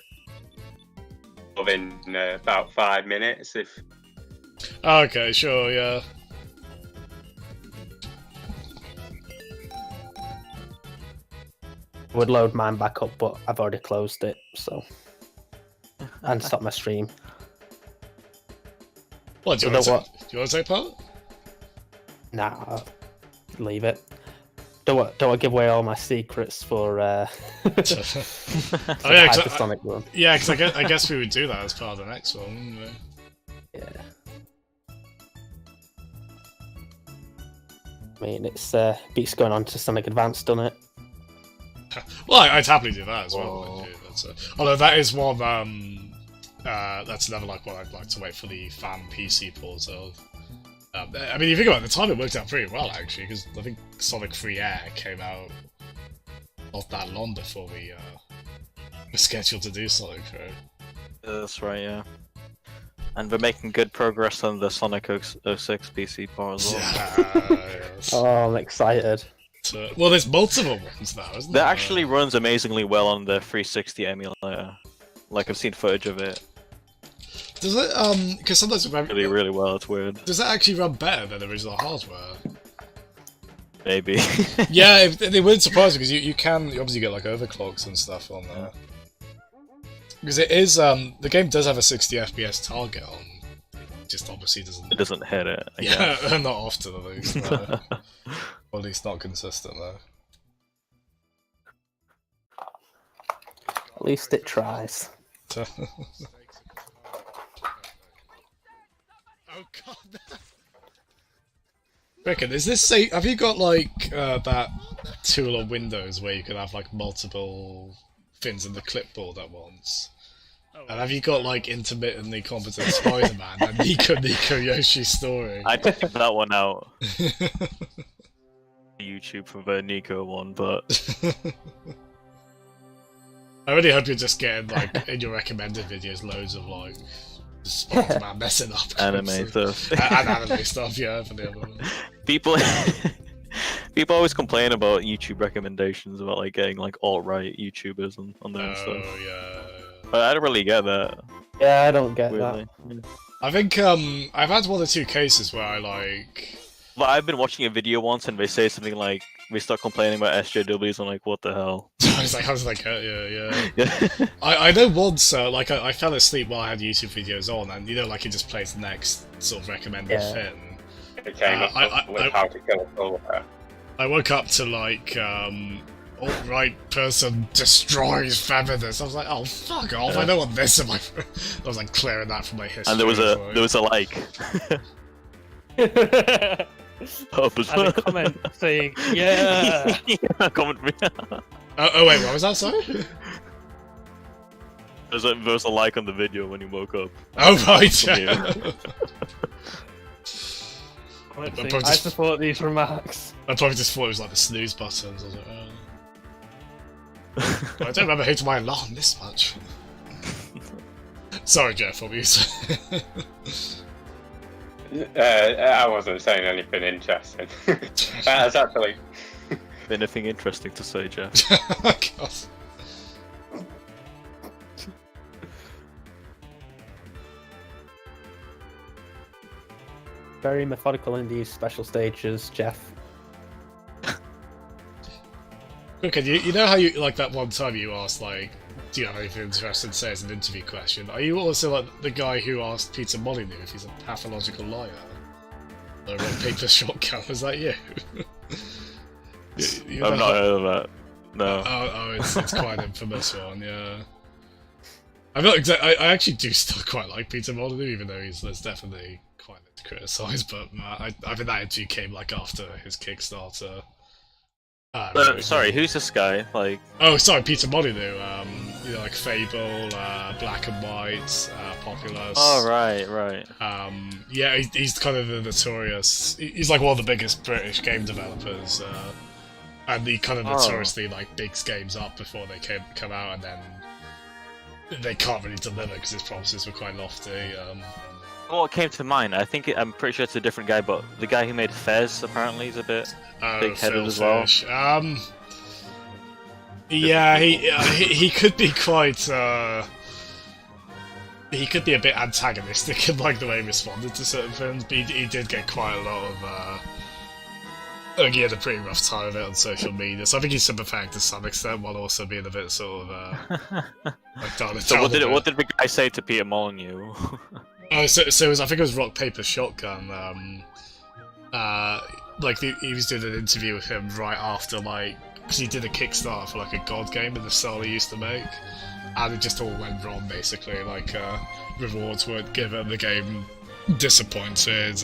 Speaker 3: within about 5 minutes. If
Speaker 4: Okay, sure, yeah.
Speaker 2: Would load mine back up, but I've already closed it, so. And stopped my stream.
Speaker 4: What, do you
Speaker 2: You know
Speaker 4: want to take part?
Speaker 2: Nah, leave it. Don't want to give away all my secrets for
Speaker 4: Oh yeah,
Speaker 2: hypersonic run.
Speaker 4: yeah, because I guess we would do that as part of the next one, wouldn't we?
Speaker 2: Yeah. I mean, it's beats going on to Sonic Advance, doesn't it?
Speaker 4: Well, I'd happily do that as well.
Speaker 1: Oh.
Speaker 4: Wouldn't you? Although that is one, that's another like one I'd like to wait for the fan PC port of. I mean, you think about it, the time it worked out pretty well actually, because I think Sonic 3 Air came out not that long before we were scheduled to do Sonic 3.
Speaker 1: That's right, yeah. And we're making good progress on the Sonic 06 PC port as well.
Speaker 4: Yes.
Speaker 2: Oh, I'm excited.
Speaker 4: So, well, there's multiple ones now, isn't there?
Speaker 1: That actually runs amazingly well on the 360 emulator. Like, I've seen footage of it
Speaker 4: Does it, because sometimes
Speaker 1: really, really well, it's weird.
Speaker 4: does it actually run better than the original hardware?
Speaker 1: Maybe.
Speaker 4: Yeah, it wouldn't surprise me, because you can obviously get like overclocks and stuff on there. Because it is, the game does have a 60 FPS target on, just obviously doesn't...
Speaker 1: It doesn't hit it, I
Speaker 4: Yeah,
Speaker 1: guess.
Speaker 4: not often at least, no. Or at least not consistent though.
Speaker 2: At least it tries.
Speaker 4: Oh god. Reckon, is this say? Have you got like that tool on Windows where you can have like multiple things in the clipboard at once? And have you got like intermittently competent Spider-Man and Nico Yoshi's story?
Speaker 1: I took that one out. YouTube for the Nico one, but
Speaker 4: I really hope you're just getting like in your recommended videos loads of like Spider-Man messing up
Speaker 1: anime stuff.
Speaker 4: and anime stuff, yeah, for the other one.
Speaker 1: People always complain about YouTube recommendations about like getting like alt-right YouTubers on there and stuff.
Speaker 4: Oh yeah.
Speaker 1: But I don't really get that.
Speaker 2: Yeah, I don't get
Speaker 1: Weirdly.
Speaker 2: that.
Speaker 4: I think I've had 1 or 2 cases where I like.
Speaker 1: But I've been watching a video once and they say something like, we start complaining about SJWs, I'm like, what the hell?
Speaker 4: I was like, how did I get? Yeah.
Speaker 1: Yeah.
Speaker 4: I know once, like I fell asleep while I had YouTube videos on, and you know, like it just plays the next sort of recommended
Speaker 2: Yeah.
Speaker 4: thing.
Speaker 3: it came up with how to kill a soldier.
Speaker 4: I woke up to like alt-right person destroys feminists. I was like, oh fuck off! I don't want this in my. I was like clearing that from my history.
Speaker 1: And there was a like. Purpose.
Speaker 2: And a comment saying, yeah.
Speaker 1: Yeah, comment me.
Speaker 4: Oh wait, what was that? Sorry.
Speaker 1: There's a like on the video when you woke up.
Speaker 4: Oh right.
Speaker 1: From you.
Speaker 2: Comment
Speaker 4: I'm
Speaker 2: saying,
Speaker 4: probably
Speaker 2: I
Speaker 4: just-
Speaker 2: support these remarks.
Speaker 4: I probably just thought it was like the snooze buttons. I was like, oh. I don't remember hitting my alarm this much. Sorry, Jeff. What were you saying?
Speaker 3: I wasn't saying anything interesting. That's actually.
Speaker 1: Anything interesting to say, Jeff?
Speaker 4: God.
Speaker 2: Very methodical in these special stages, Jeff.
Speaker 4: Okay, you know how you like that one time you asked like, do you have anything interesting to say as an interview question? Are you also like the guy who asked Peter Molyneux if he's a pathological liar? Or rock paper shotgun? Was that you?
Speaker 1: I've not heard of that. No.
Speaker 4: Oh, it's quite an infamous one, yeah. I'm not exactly. I actually do still quite like Peter Molyneux, even though there's definitely quite a bit to criticise. But I think that interview came like after his Kickstarter.
Speaker 1: Sorry, who's this guy? Like,
Speaker 4: Oh, sorry, Peter Molyneux. You know, like Fable, Black and White, Populous.
Speaker 1: oh right.
Speaker 4: Yeah, he's kind of the notorious. He's like one of the biggest British game developers, and he kind of notoriously like bigs games up before they come out, and then they can't really deliver because his promises were quite lofty.
Speaker 1: What came to mind? I'm pretty sure it's a different guy, but the guy who made Fez apparently is a bit big-headed as well.
Speaker 4: Fish. Yeah, he could be quite. He could be a bit antagonistic in like the way he responded to certain things, but he did get quite a lot of. He had a pretty rough time of it on social media, so I think he's sympathetic to some extent, while also being a bit sort of like down.
Speaker 1: So what did the guy say to Peter Molyneux?
Speaker 4: Oh, so it was, I think it was Rock Paper Shotgun. Like he was doing an interview with him right after because he did a Kickstarter for like a God game in the style he used to make, and it just all went wrong basically. Like rewards weren't given, the game disappointed.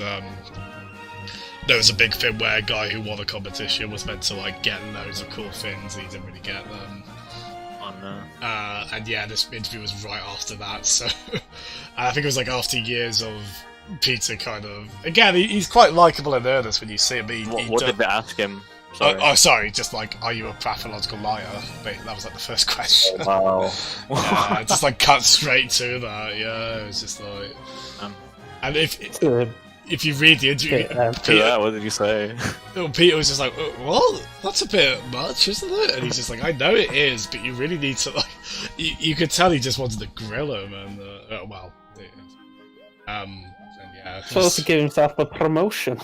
Speaker 4: There was a big thing where a guy who won a competition was meant to like get loads of cool things, and he didn't really get them.
Speaker 1: Oh no.
Speaker 4: And yeah, this interview was right after that, so I think it was like after years of Peter kind of... Again, he's quite likeable and earnest when you see him.
Speaker 1: What did they ask him? Sorry.
Speaker 4: Sorry, just like, are you a pathological liar? That was like the first question.
Speaker 1: Wow.
Speaker 4: Just like cut straight to that, yeah, it was just like... and if you read the interview...
Speaker 1: What did you say?
Speaker 4: Peter was just like, well, that's a bit much, isn't it? And he's just like, I know it is, but you really need to, like... You could tell he just wanted to grill him, and, and yeah...
Speaker 2: Supposed to give himself a promotion.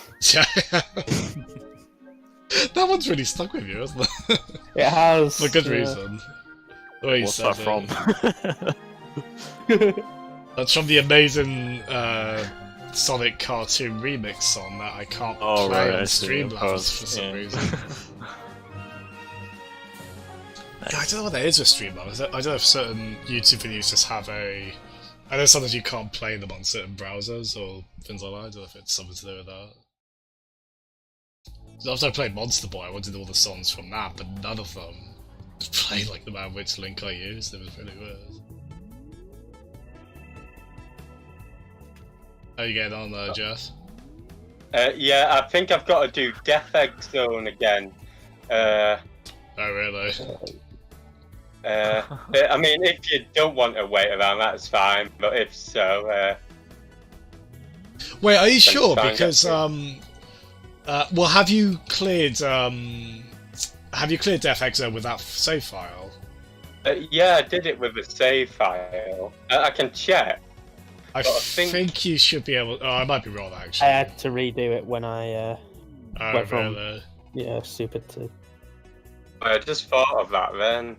Speaker 4: That one's really stuck with you, hasn't it?
Speaker 2: It has.
Speaker 4: For good reason.
Speaker 1: What's that from?
Speaker 4: That's from the amazing Sonic cartoon remix song that I can't play on Streamlabs for some reason. Yeah, I don't know what that is with Streamlabs. I don't know if certain YouTube videos just have a... I know sometimes you can't play them on certain browsers or things like that. I don't know if it's something to do with that. After I played Monster Boy, I wanted all the songs from that, but none of them played like the man which link I used. It was really weird. How you getting on there, Jeff?
Speaker 3: Yeah, I think I've got to do Death Egg Zone again.
Speaker 4: Oh, really?
Speaker 3: I mean, if you don't want to wait around, that's fine. But if so,
Speaker 4: wait, are you sure?
Speaker 3: try and get
Speaker 4: Because well, have you cleared Death Egg Zone with that save file?
Speaker 3: yeah, I did it with a save file. I can check.
Speaker 4: I think you should be able. Oh, I might be wrong actually.
Speaker 2: I had to redo it when I went from
Speaker 4: really?
Speaker 2: Super to...
Speaker 3: I just thought of that then.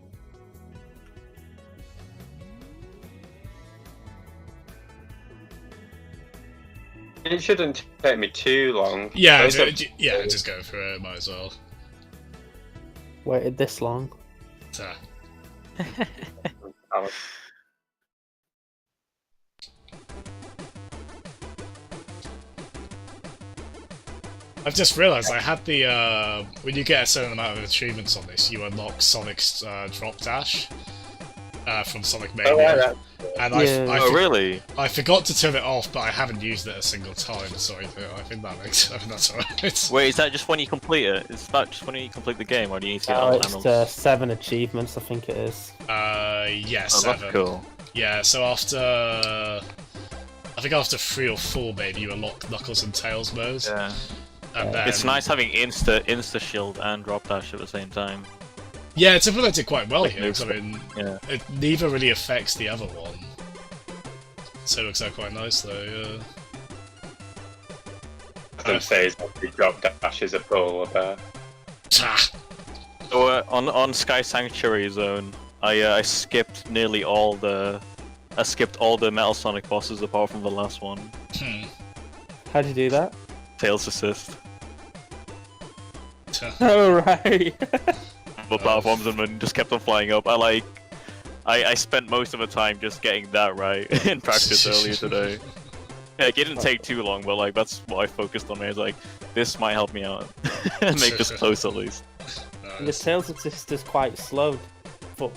Speaker 3: It shouldn't take me too long.
Speaker 4: Yeah,
Speaker 3: Those are-
Speaker 4: just go for it. Might as well.
Speaker 2: Waited this long.
Speaker 4: So, I've just realised I had the when you get a certain amount of achievements on this, you unlock Sonic's drop dash from Sonic Mania.
Speaker 3: Oh, yeah,
Speaker 4: And
Speaker 2: Yeah.
Speaker 1: Oh, really?
Speaker 4: I forgot to turn it off, but I haven't used it a single time, so I think that's alright.
Speaker 1: Wait, is that just when you complete it? Is that just when you complete the game, or do you need to get
Speaker 2: Oh,
Speaker 1: all the
Speaker 2: it's
Speaker 1: animals?
Speaker 2: 7 achievements, I think it is.
Speaker 4: Yeah,
Speaker 1: Oh,
Speaker 4: 7.
Speaker 1: that's cool.
Speaker 4: Yeah, so I think after 3 or 4 maybe you unlock Knuckles and Tails mode.
Speaker 1: Yeah.
Speaker 4: And then...
Speaker 1: It's nice having insta shield and drop dash at the same time.
Speaker 4: Yeah, it's implemented quite well
Speaker 1: Like
Speaker 4: here, 'cause, I mean,
Speaker 1: Yeah.
Speaker 4: it neither really affects the other one. So it looks out quite nice though, yeah.
Speaker 3: Some says the drop dash is a polar bear.
Speaker 4: Ah,
Speaker 1: So on Sky Sanctuary Zone, I skipped nearly all the Metal Sonic bosses apart from the last one.
Speaker 2: How'd you do that?
Speaker 1: Tails assist.
Speaker 2: Oh, right.
Speaker 1: The platforms and then just kept on flying up. I spent most of the time just getting that right in practice earlier today. Yeah, it didn't take too long, but like that's what I focused on. I was like, this might help me out, make this close at least.
Speaker 2: The
Speaker 4: nice.
Speaker 2: Tails assist is quite slow, but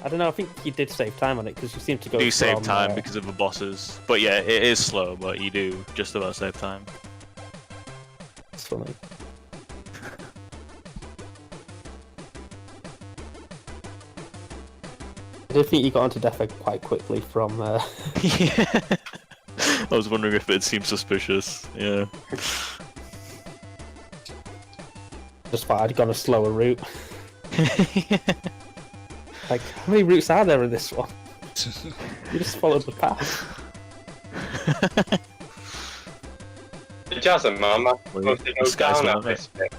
Speaker 2: I don't know. I think you did save time on it because you seem to go.
Speaker 1: You save
Speaker 2: from,
Speaker 1: time because of the bosses, but yeah, it is slow, but you do just about save time.
Speaker 2: It's funny. I did think you got onto Defo quite quickly from.
Speaker 1: Yeah. I was wondering if it seemed suspicious. Yeah.
Speaker 2: Just thought I'd gone a slower route. Like, how many routes are there in this one? You just followed the path.
Speaker 3: The Jasmine man, I'm supposed to go
Speaker 1: Sky's
Speaker 3: down
Speaker 1: not
Speaker 3: at this bit.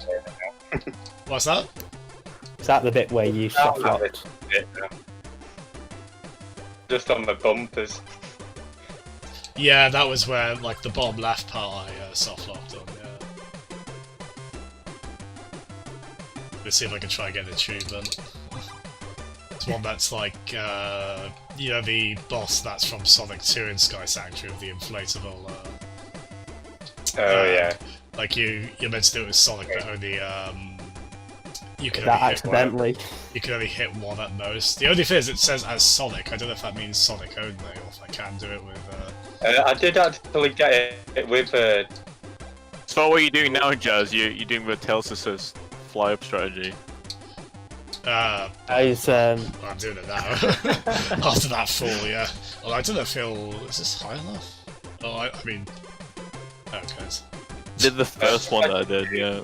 Speaker 4: What's that?
Speaker 2: Is that the bit where you
Speaker 3: Down
Speaker 2: soft
Speaker 3: at
Speaker 2: locked?
Speaker 3: this bit now. Just on the bumpers.
Speaker 4: Yeah, that was where, like, the bottom left part I soft-locked on, yeah. Let's see if I can try and get the achievement. It's one that's like, you know, the boss that's from Sonic 2 in Sky Sanctuary with the inflatable,
Speaker 3: Oh yeah.
Speaker 4: like you're meant to do it with Sonic, but only, you can
Speaker 2: That
Speaker 4: only hit one.
Speaker 2: accidentally.
Speaker 4: You can only hit one at most. The only thing is it says as Sonic. I don't know if that means Sonic only, or if I can do it with,
Speaker 3: I did actually get it with
Speaker 1: So what are you doing now, Jazz? You're doing the Tails assist fly up strategy.
Speaker 2: I'm
Speaker 4: I'm doing it now. After that fall, yeah. Well, I don't feel... Is this high enough? Oh, I mean... Oh, okay.
Speaker 1: Did the first one that I did, yeah.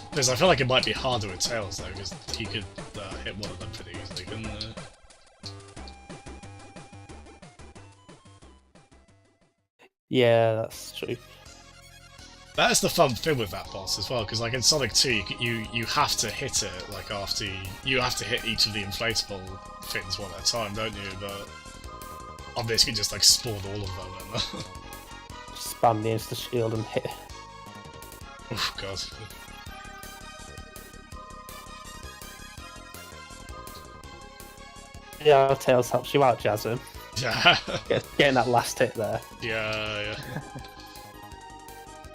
Speaker 4: Because I feel like it might be harder with Tails, though, because he could hit one of them pretty easily, couldn't
Speaker 2: Yeah, that's true.
Speaker 4: That's the fun thing with that boss as well, because like in Sonic 2, you have to hit it, like after you have to hit each of the inflatable things one at a time, don't you? But on this, you can just like spawn all of them. And
Speaker 2: Spam the insta shield and hit.
Speaker 4: oh god.
Speaker 2: Yeah, Tails helps you out, Jasmine.
Speaker 4: Yeah,
Speaker 2: Getting that last hit there.
Speaker 4: yeah.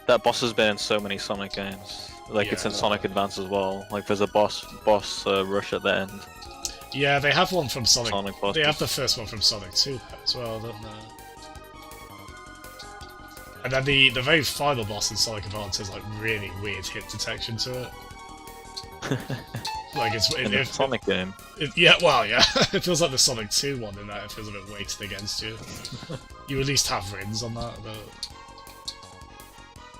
Speaker 1: That boss has been in so many Sonic games. Like it's in
Speaker 4: Yeah.
Speaker 1: Sonic Advance as well. Like there's a boss rush at the end.
Speaker 4: Yeah, they have one from Sonic.
Speaker 1: Sonic boss.
Speaker 4: They have the first one from Sonic 2 as well, don't they? And then the very final boss in Sonic Advance has like really weird hit detection to it. Like
Speaker 1: In the Sonic game.
Speaker 4: Yeah, well, yeah. It feels like the Sonic 2 one in that. It feels a bit weighted against you. You at least have rings on that, but...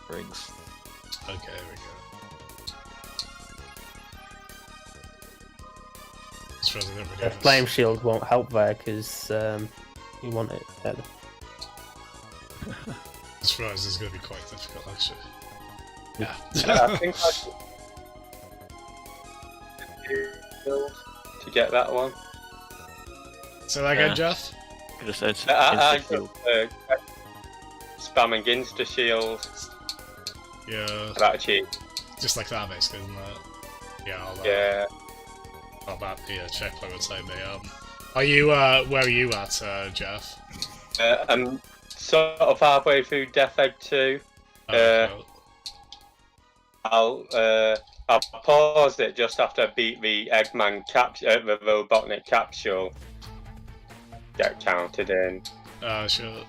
Speaker 1: Rings.
Speaker 4: Okay, there we go. As far as I don't really
Speaker 2: The
Speaker 4: have
Speaker 2: flame shield won't help there because you want it dead.
Speaker 4: As far as it's going to be quite difficult, actually. Yeah.
Speaker 3: I think I to get that one.
Speaker 4: So that again,
Speaker 1: Yeah.
Speaker 4: Jeff?
Speaker 1: Just it's
Speaker 3: I
Speaker 1: shield.
Speaker 3: spamming insta shield.
Speaker 4: Yeah.
Speaker 3: That achieve.
Speaker 4: Just like that, basically, isn't it? Yeah, I'll,
Speaker 3: Yeah.
Speaker 4: Not about the checkpoint would take me. Are you, where are you at, Jeff?
Speaker 3: I'm sort of halfway through Death Egg 2.
Speaker 4: Cool.
Speaker 3: I'll pause it just after I beat the Eggman the Robotnik capsule. Get counted in.
Speaker 4: Sure.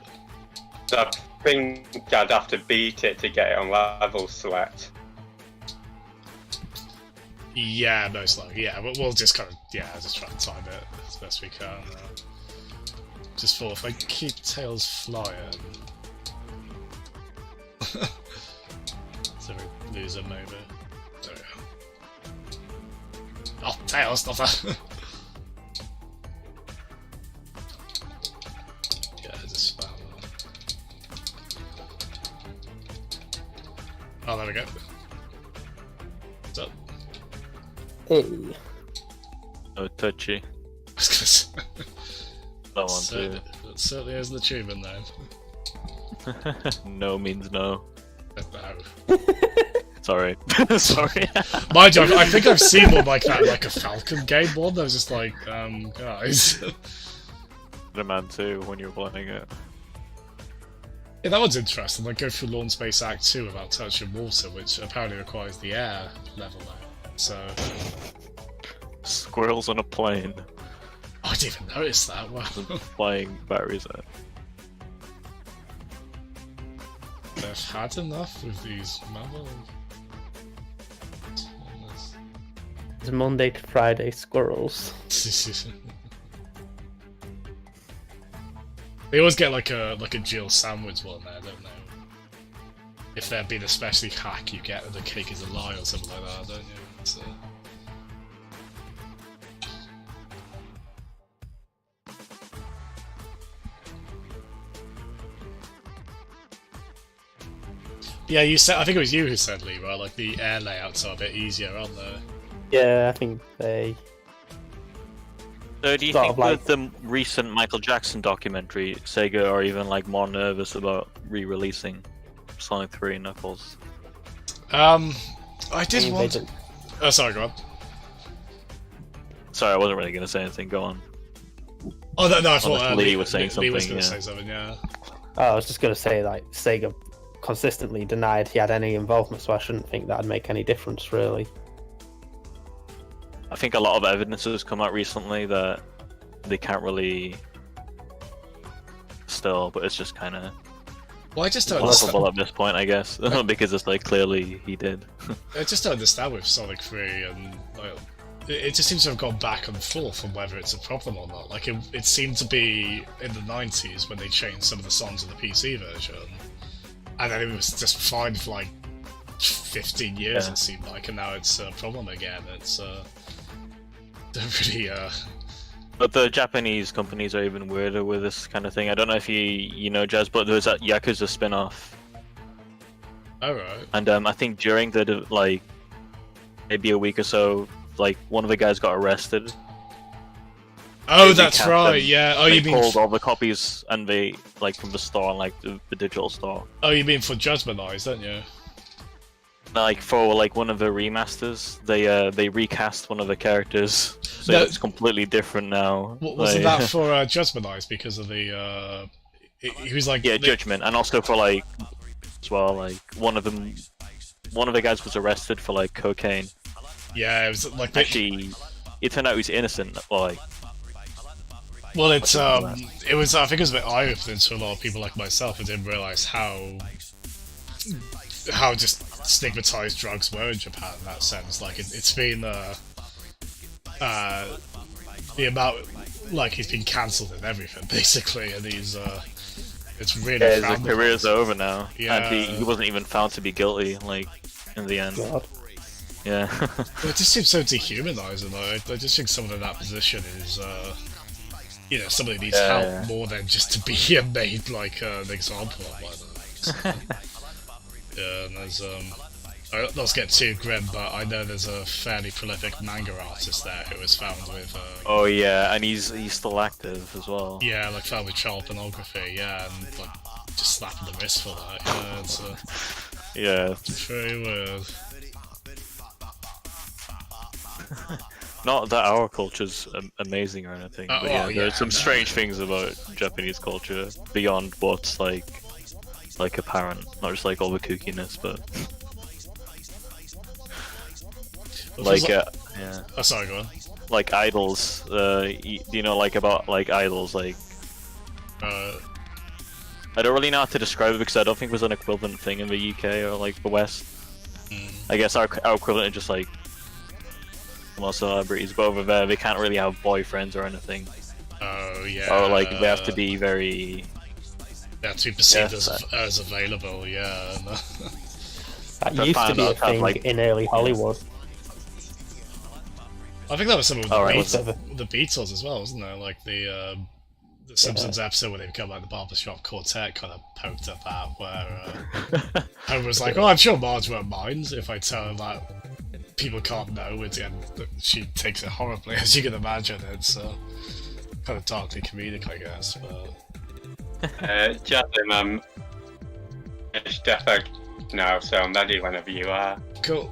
Speaker 3: So I think I'd have to beat it to get it on level select.
Speaker 4: Yeah, most likely. Yeah, we'll just kind of just try and time it as best we can. Just for if I keep Tails flying, so we lose him maybe. There we go. Oh, Tails, not that. Yeah, just spam that. Oh, there we go. What's up?
Speaker 2: Hey.
Speaker 1: No touchy.
Speaker 4: I was gonna say.
Speaker 1: Don't want to.
Speaker 4: That certainly is an achievement then.
Speaker 1: No means no.
Speaker 4: No.
Speaker 1: Sorry. Sorry.
Speaker 4: Mind you, I think I've seen one like that, like a Falcon game one. I was just like, guys.
Speaker 1: Man 2 when you were playing it.
Speaker 4: Yeah, that one's interesting. Like, go through Lawn Space Act 2 without touching water, which apparently requires the air level now. So.
Speaker 1: Squirrels on a plane.
Speaker 4: Oh, I didn't even notice that. Wow.
Speaker 1: Flying batteries at.
Speaker 4: They've had enough with these mammals.
Speaker 2: It's Monday to Friday squirrels.
Speaker 4: They always get like a Jill sandwich one there, don't they? If they're being especially hack, you get the cake is a lie or something like that, don't you? So... Yeah, you said. I think it was you who said, Leroy. Like the air layouts are a bit easier, aren't they?
Speaker 2: Yeah, I think they.
Speaker 1: So do you
Speaker 2: Sort
Speaker 1: think
Speaker 2: of like-
Speaker 1: with the recent Michael Jackson documentary, Sega are even like more nervous about re-releasing Sonic 3 and Knuckles?
Speaker 4: I did
Speaker 2: They
Speaker 4: want.
Speaker 2: don't-
Speaker 4: Oh, sorry, go on.
Speaker 1: Sorry, I wasn't really going to say anything. Go on.
Speaker 4: Oh no, I thought
Speaker 1: Lee was saying
Speaker 4: Lee was
Speaker 1: something,
Speaker 4: going to
Speaker 1: yeah.
Speaker 4: say something. Yeah.
Speaker 2: Oh, I was just going to say, like, Sega consistently denied he had any involvement, so I shouldn't think that'd make any difference, really.
Speaker 1: I think a lot of evidence has come out recently that they can't really still, but it's just kind of
Speaker 4: Well, I just don't understand.
Speaker 1: laughable at this point, I guess, because it's like clearly he did.
Speaker 4: I just don't understand with Sonic 3, and like, it just seems to have gone back and forth on whether it's a problem or not. Like it seemed to be in the 90s when they changed some of the songs in the PC version, and then it was just fine for like 15 years.
Speaker 1: Yeah.
Speaker 4: It seemed like, and now it's a problem again. It's don't really
Speaker 1: But the Japanese companies are even weirder with this kind of thing. I don't know if you know, Jazz, but there was that Yakuza spin-off,
Speaker 4: alright.
Speaker 1: and I think during the like maybe a week or so, like one of the guys got arrested.
Speaker 4: Oh,
Speaker 1: They
Speaker 4: that's
Speaker 1: recapped
Speaker 4: right.
Speaker 1: them.
Speaker 4: Yeah. Oh,
Speaker 1: They
Speaker 4: you mean
Speaker 1: pulled all the copies and they like from the store, and like the digital store.
Speaker 4: for Judgment Eyes, don't you?
Speaker 1: Like for like one of the remasters, they recast one of the characters, so
Speaker 4: No.
Speaker 1: it's completely different now.
Speaker 4: Wasn't
Speaker 1: Like-
Speaker 4: that for Judgment Eyes because of the he was like
Speaker 1: yeah,
Speaker 4: the-
Speaker 1: Judgment, and also for like as well, like one of the guys was arrested for like cocaine.
Speaker 4: Yeah, it was like
Speaker 1: Actually, it turned out he was innocent. Like,
Speaker 4: well, it's it was I think it was a bit eye-opening to a lot of people like myself who didn't realize how just stigmatized drugs were in Japan in that sense. Like it's been the amount like he's been cancelled and everything basically, and he's it's really
Speaker 1: yeah, his
Speaker 4: frowned
Speaker 1: career's
Speaker 4: upon.
Speaker 1: over now,
Speaker 4: Yeah.
Speaker 1: and he wasn't even found to be guilty. Like in the end,
Speaker 2: God.
Speaker 1: yeah.
Speaker 4: Well, it just seems so dehumanizing. I just think someone in that position is somebody needs
Speaker 1: Yeah,
Speaker 4: help
Speaker 1: yeah.
Speaker 4: more than just to be made like an example of like that. Yeah, and there's not to get too grim, but I know there's a fairly prolific manga artist there who was found with
Speaker 1: Oh yeah, and he's still active as well.
Speaker 4: yeah, like found with child pornography, yeah, and like just slapping the wrist for that. Yeah, it's
Speaker 1: Yeah.
Speaker 4: very weird.
Speaker 1: Not that our culture's amazing or anything, but yeah, there's some strange things about Japanese culture beyond what's like apparent. Not just like all the kookiness, but like yeah.
Speaker 4: Oh, sorry, go on.
Speaker 1: Like idols. You know, like about like idols. Like I don't really know how to describe it because I don't think there's an equivalent thing in the UK or like the West. I guess our equivalent is just like more celebrities, but over there they can't really have boyfriends or anything.
Speaker 4: Oh yeah.
Speaker 1: Or like they have to be very.
Speaker 4: They have to be perceived as available. Yeah.
Speaker 2: That used to be a thing in early Hollywood.
Speaker 4: I think that was some of
Speaker 2: the
Speaker 4: Beatles as well, wasn't there? Like the Simpsons episode where they become like the barbershop quartet kind of poked at that, where Homer was like, "Oh, I'm sure Marge won't mind if I tell her that people can't know." At the end, she takes it horribly, as you can imagine. It's kind of darkly comedic, I guess. But
Speaker 3: Jasmine, I'm Defo now, so I'm ready whenever you are.
Speaker 4: Cool.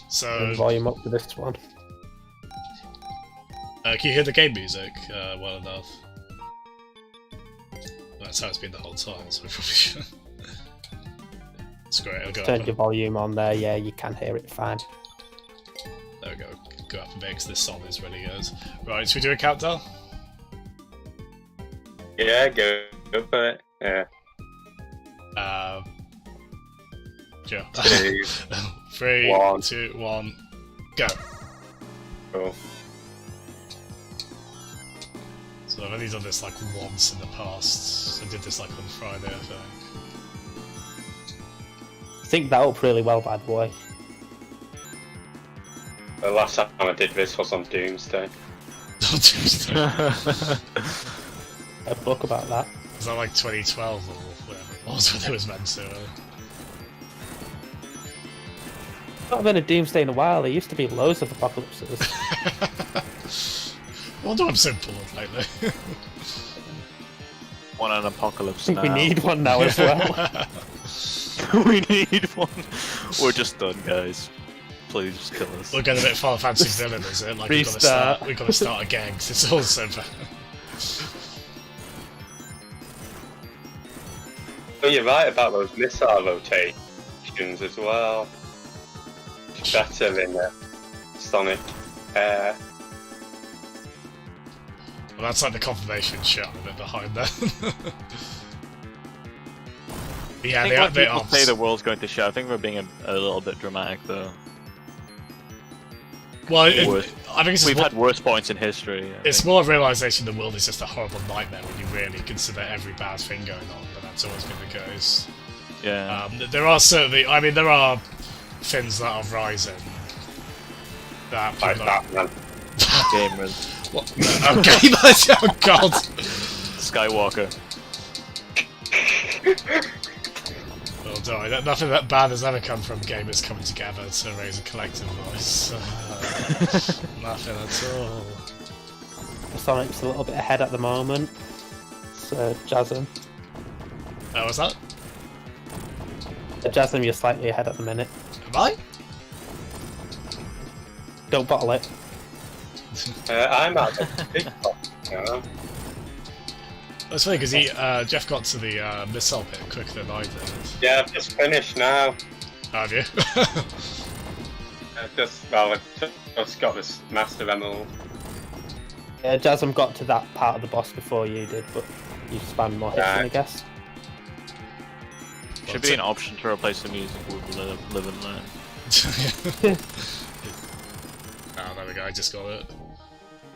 Speaker 4: So
Speaker 2: volume up to this one.
Speaker 4: Can you hear the game music well enough? That's how it's been the whole time, so we probably should. It's great. I'll go
Speaker 2: Turn
Speaker 4: up
Speaker 2: your volume on there. Yeah, you can hear it fine.
Speaker 4: There we go. Go up a bit because this song is really good. Right, should we do a countdown?
Speaker 3: Yeah, go for it. Yeah.
Speaker 4: Yeah.
Speaker 3: 2,
Speaker 4: 3,
Speaker 3: 1.
Speaker 4: 2, 1, go.
Speaker 3: Cool.
Speaker 4: So I've only done this like once in the past. I did this like on Friday, I think.
Speaker 2: I think that up really well, by the way.
Speaker 3: The last time I did this was on Doomsday.
Speaker 2: A book about that.
Speaker 4: Was that like 2012 or whatever it was when it was meant to?
Speaker 2: Not been a Doomsday in a while. There used to be loads of apocalypses.
Speaker 4: I wonder I'm so bored lately.
Speaker 1: Want an apocalypse
Speaker 2: I think we need one now as well.
Speaker 1: We need one. We're just done, guys. Please just kill us.
Speaker 4: We're getting a bit Final Fantasy villain, is it? Like we've got to start a gang. 'Cause it's all so bad.
Speaker 3: Well, you're right about those missile rotations as well. Better in Sonic Air.
Speaker 4: Well, that's like the confirmation shot a bit behind that. Yeah,
Speaker 1: I think when people say the world's going to shit, I think we're being a little bit dramatic, though.
Speaker 4: Well, I think
Speaker 1: we've had worse points in history.
Speaker 4: It's more a realization the world is just a horrible nightmare when you really consider every bad thing going on, but that's always been the case.
Speaker 1: Yeah.
Speaker 4: There are certainly, I mean, there are things that are rising. That
Speaker 3: Like Batman.
Speaker 1: Gamers.
Speaker 4: What? Oh, gamers! Oh god!
Speaker 1: Skywalker.
Speaker 4: Oh, sorry, nothing that bad has ever come from gamers coming together to raise a collective voice. Nothing at all.
Speaker 2: Sonic's a little bit ahead at the moment. So, Jasm.
Speaker 4: Oh, what's that?
Speaker 2: Jasm, you're slightly ahead at the minute.
Speaker 4: Am I?
Speaker 2: Don't bottle it.
Speaker 3: I'm at the big top now.
Speaker 4: That's funny because Jeff got to the missile pit quicker than I did.
Speaker 3: Yeah, I've just finished now.
Speaker 4: Have you?
Speaker 3: I've just got this Master Emerald.
Speaker 2: Yeah, Jasm got to that part of the boss before you did, but you spammed more hits, I guess.
Speaker 1: Should be an option to replace the music with Live and Learn.
Speaker 4: Oh, there we go, I just got it.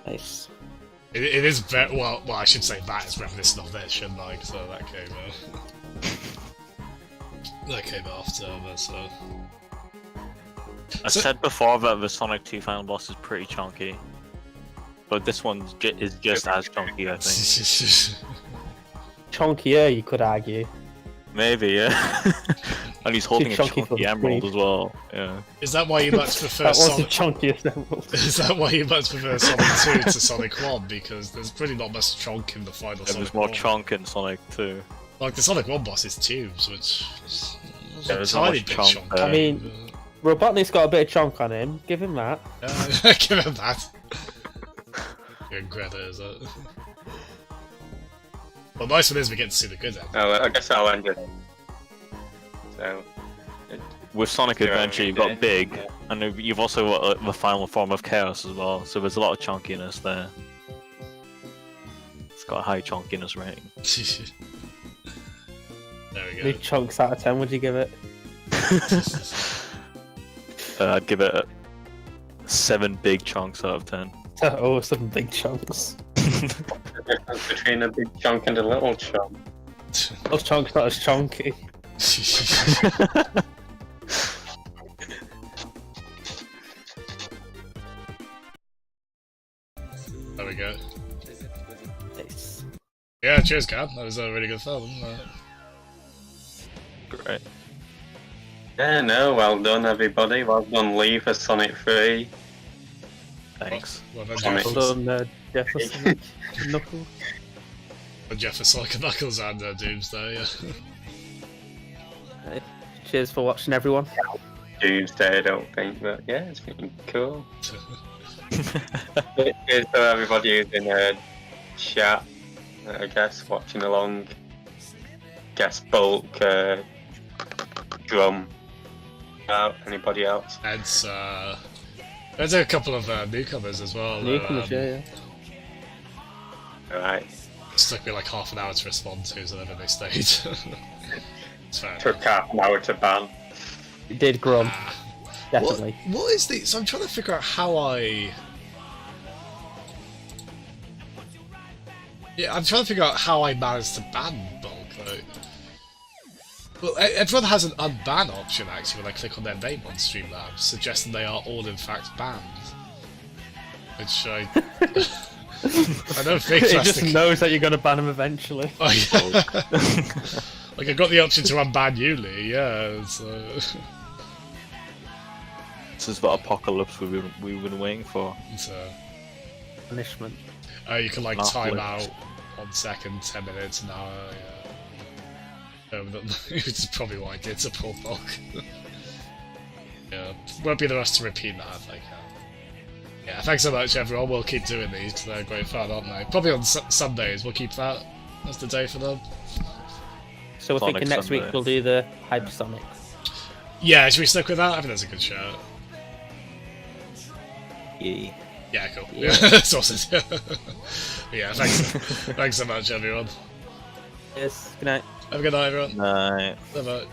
Speaker 2: Nice.
Speaker 4: It is very well. I should say that is reminiscent of this, shouldn't I? So that came after. So
Speaker 1: I said before that the Sonic 2 final boss is pretty chunky, but this one is just as chunky, I think.
Speaker 2: Chunkier, you could argue.
Speaker 1: Maybe, yeah. And he's holding a chunky emerald as well. Yeah.
Speaker 4: Is that why you much prefer
Speaker 2: That was
Speaker 4: Sonic?
Speaker 2: the chunkiest emerald.
Speaker 4: Is that why you much prefer Sonic 2 to Sonic 1? Because there's pretty not much chunk in the final Sonic
Speaker 1: There's more
Speaker 4: 1.
Speaker 1: chunk in Sonic 2.
Speaker 4: Like the Sonic 1 boss is tubes, which is a
Speaker 1: there's not
Speaker 4: tiny
Speaker 1: much
Speaker 4: bit
Speaker 1: chunk
Speaker 4: chunky.
Speaker 1: there.
Speaker 2: I mean, Robotnik's got a bit of chunk on him. Give him that.
Speaker 4: Give him that. You're Greta, is it? Well, nice one is we get to see the good end.
Speaker 3: Oh, I guess I'll end it. So,
Speaker 1: With Sonic
Speaker 3: Yeah,
Speaker 1: Adventure, you've
Speaker 3: yeah.
Speaker 1: got big, and you've also got the final form of Chaos as well, so there's a lot of chunkiness there. It's got a high chunkiness rating.
Speaker 4: There we
Speaker 2: How many
Speaker 4: go.
Speaker 2: chunks out of 10 would you give it?
Speaker 1: I'd give it 7 big chunks out of 10.
Speaker 2: Oh, some big chunks.
Speaker 3: the difference between a big chunk and a little chunk.
Speaker 2: Those chunks not as chunky.
Speaker 4: There we go.
Speaker 2: Nice.
Speaker 4: Yeah, cheers, Cam. That was a really good film.
Speaker 1: Great.
Speaker 3: Yeah, no, well done everybody. Well done Lee for Sonic 3.
Speaker 1: Thanks.
Speaker 4: Well done,
Speaker 3: Sonic.
Speaker 4: Jeff.
Speaker 2: Well done, Jefferson. Knuckles.
Speaker 4: Well, Jeff for Sonic Knuckles and Doomsday, yeah.
Speaker 2: Cheers for watching, everyone.
Speaker 3: Doomsday, I don't think, but yeah, it's been cool. Cheers to everybody who's in chat, I guess, watching along. Guess Bulk, Drum, anybody else?
Speaker 4: And there's a couple of newcomers as well.
Speaker 2: Newcomers, yeah.
Speaker 3: Alright,
Speaker 4: It took me like half an hour to respond to, so then they stayed. It's fair.
Speaker 3: took half an hour to ban.
Speaker 2: It did Grum, definitely.
Speaker 4: What is the? So I'm trying to figure out how I. Yeah, I'm trying to figure out how I managed to ban Bulk. Like... Well, everyone has an unban option actually when I click on their name on Streamlabs, suggesting they are all in fact banned. Which I. I don't think
Speaker 2: It
Speaker 4: that's
Speaker 2: just
Speaker 4: the...
Speaker 2: knows that you're going to ban him eventually.
Speaker 4: Oh, yeah. Like I got the option to unban you, Lee. Yeah. So...
Speaker 1: This is the apocalypse we've been waiting for.
Speaker 4: so...
Speaker 2: Punishment.
Speaker 4: You can like
Speaker 1: Not
Speaker 4: time
Speaker 1: late.
Speaker 4: out 1 second, 10 minutes, an hour. Yeah. Which is probably what I did to Paul Bulk. Yeah, won't be the rest to repeat that if I can. Yeah, thanks so much, everyone. We'll keep doing these because they're great fun, aren't they? Probably on Sundays. We'll keep that as the day for them.
Speaker 2: So we're
Speaker 1: Sonic
Speaker 2: thinking next week
Speaker 1: Sunday.
Speaker 2: we'll do the Hypersonic.
Speaker 4: Yeah, should we stick with that? I think that's a good show.
Speaker 1: Yeah.
Speaker 4: Yeah, cool.
Speaker 2: Yeah.
Speaker 4: Sorted. Yeah, thanks. Thanks so much, everyone.
Speaker 2: Yes, good night.
Speaker 4: Have a good night, everyone.
Speaker 1: Night.
Speaker 4: Bye-bye.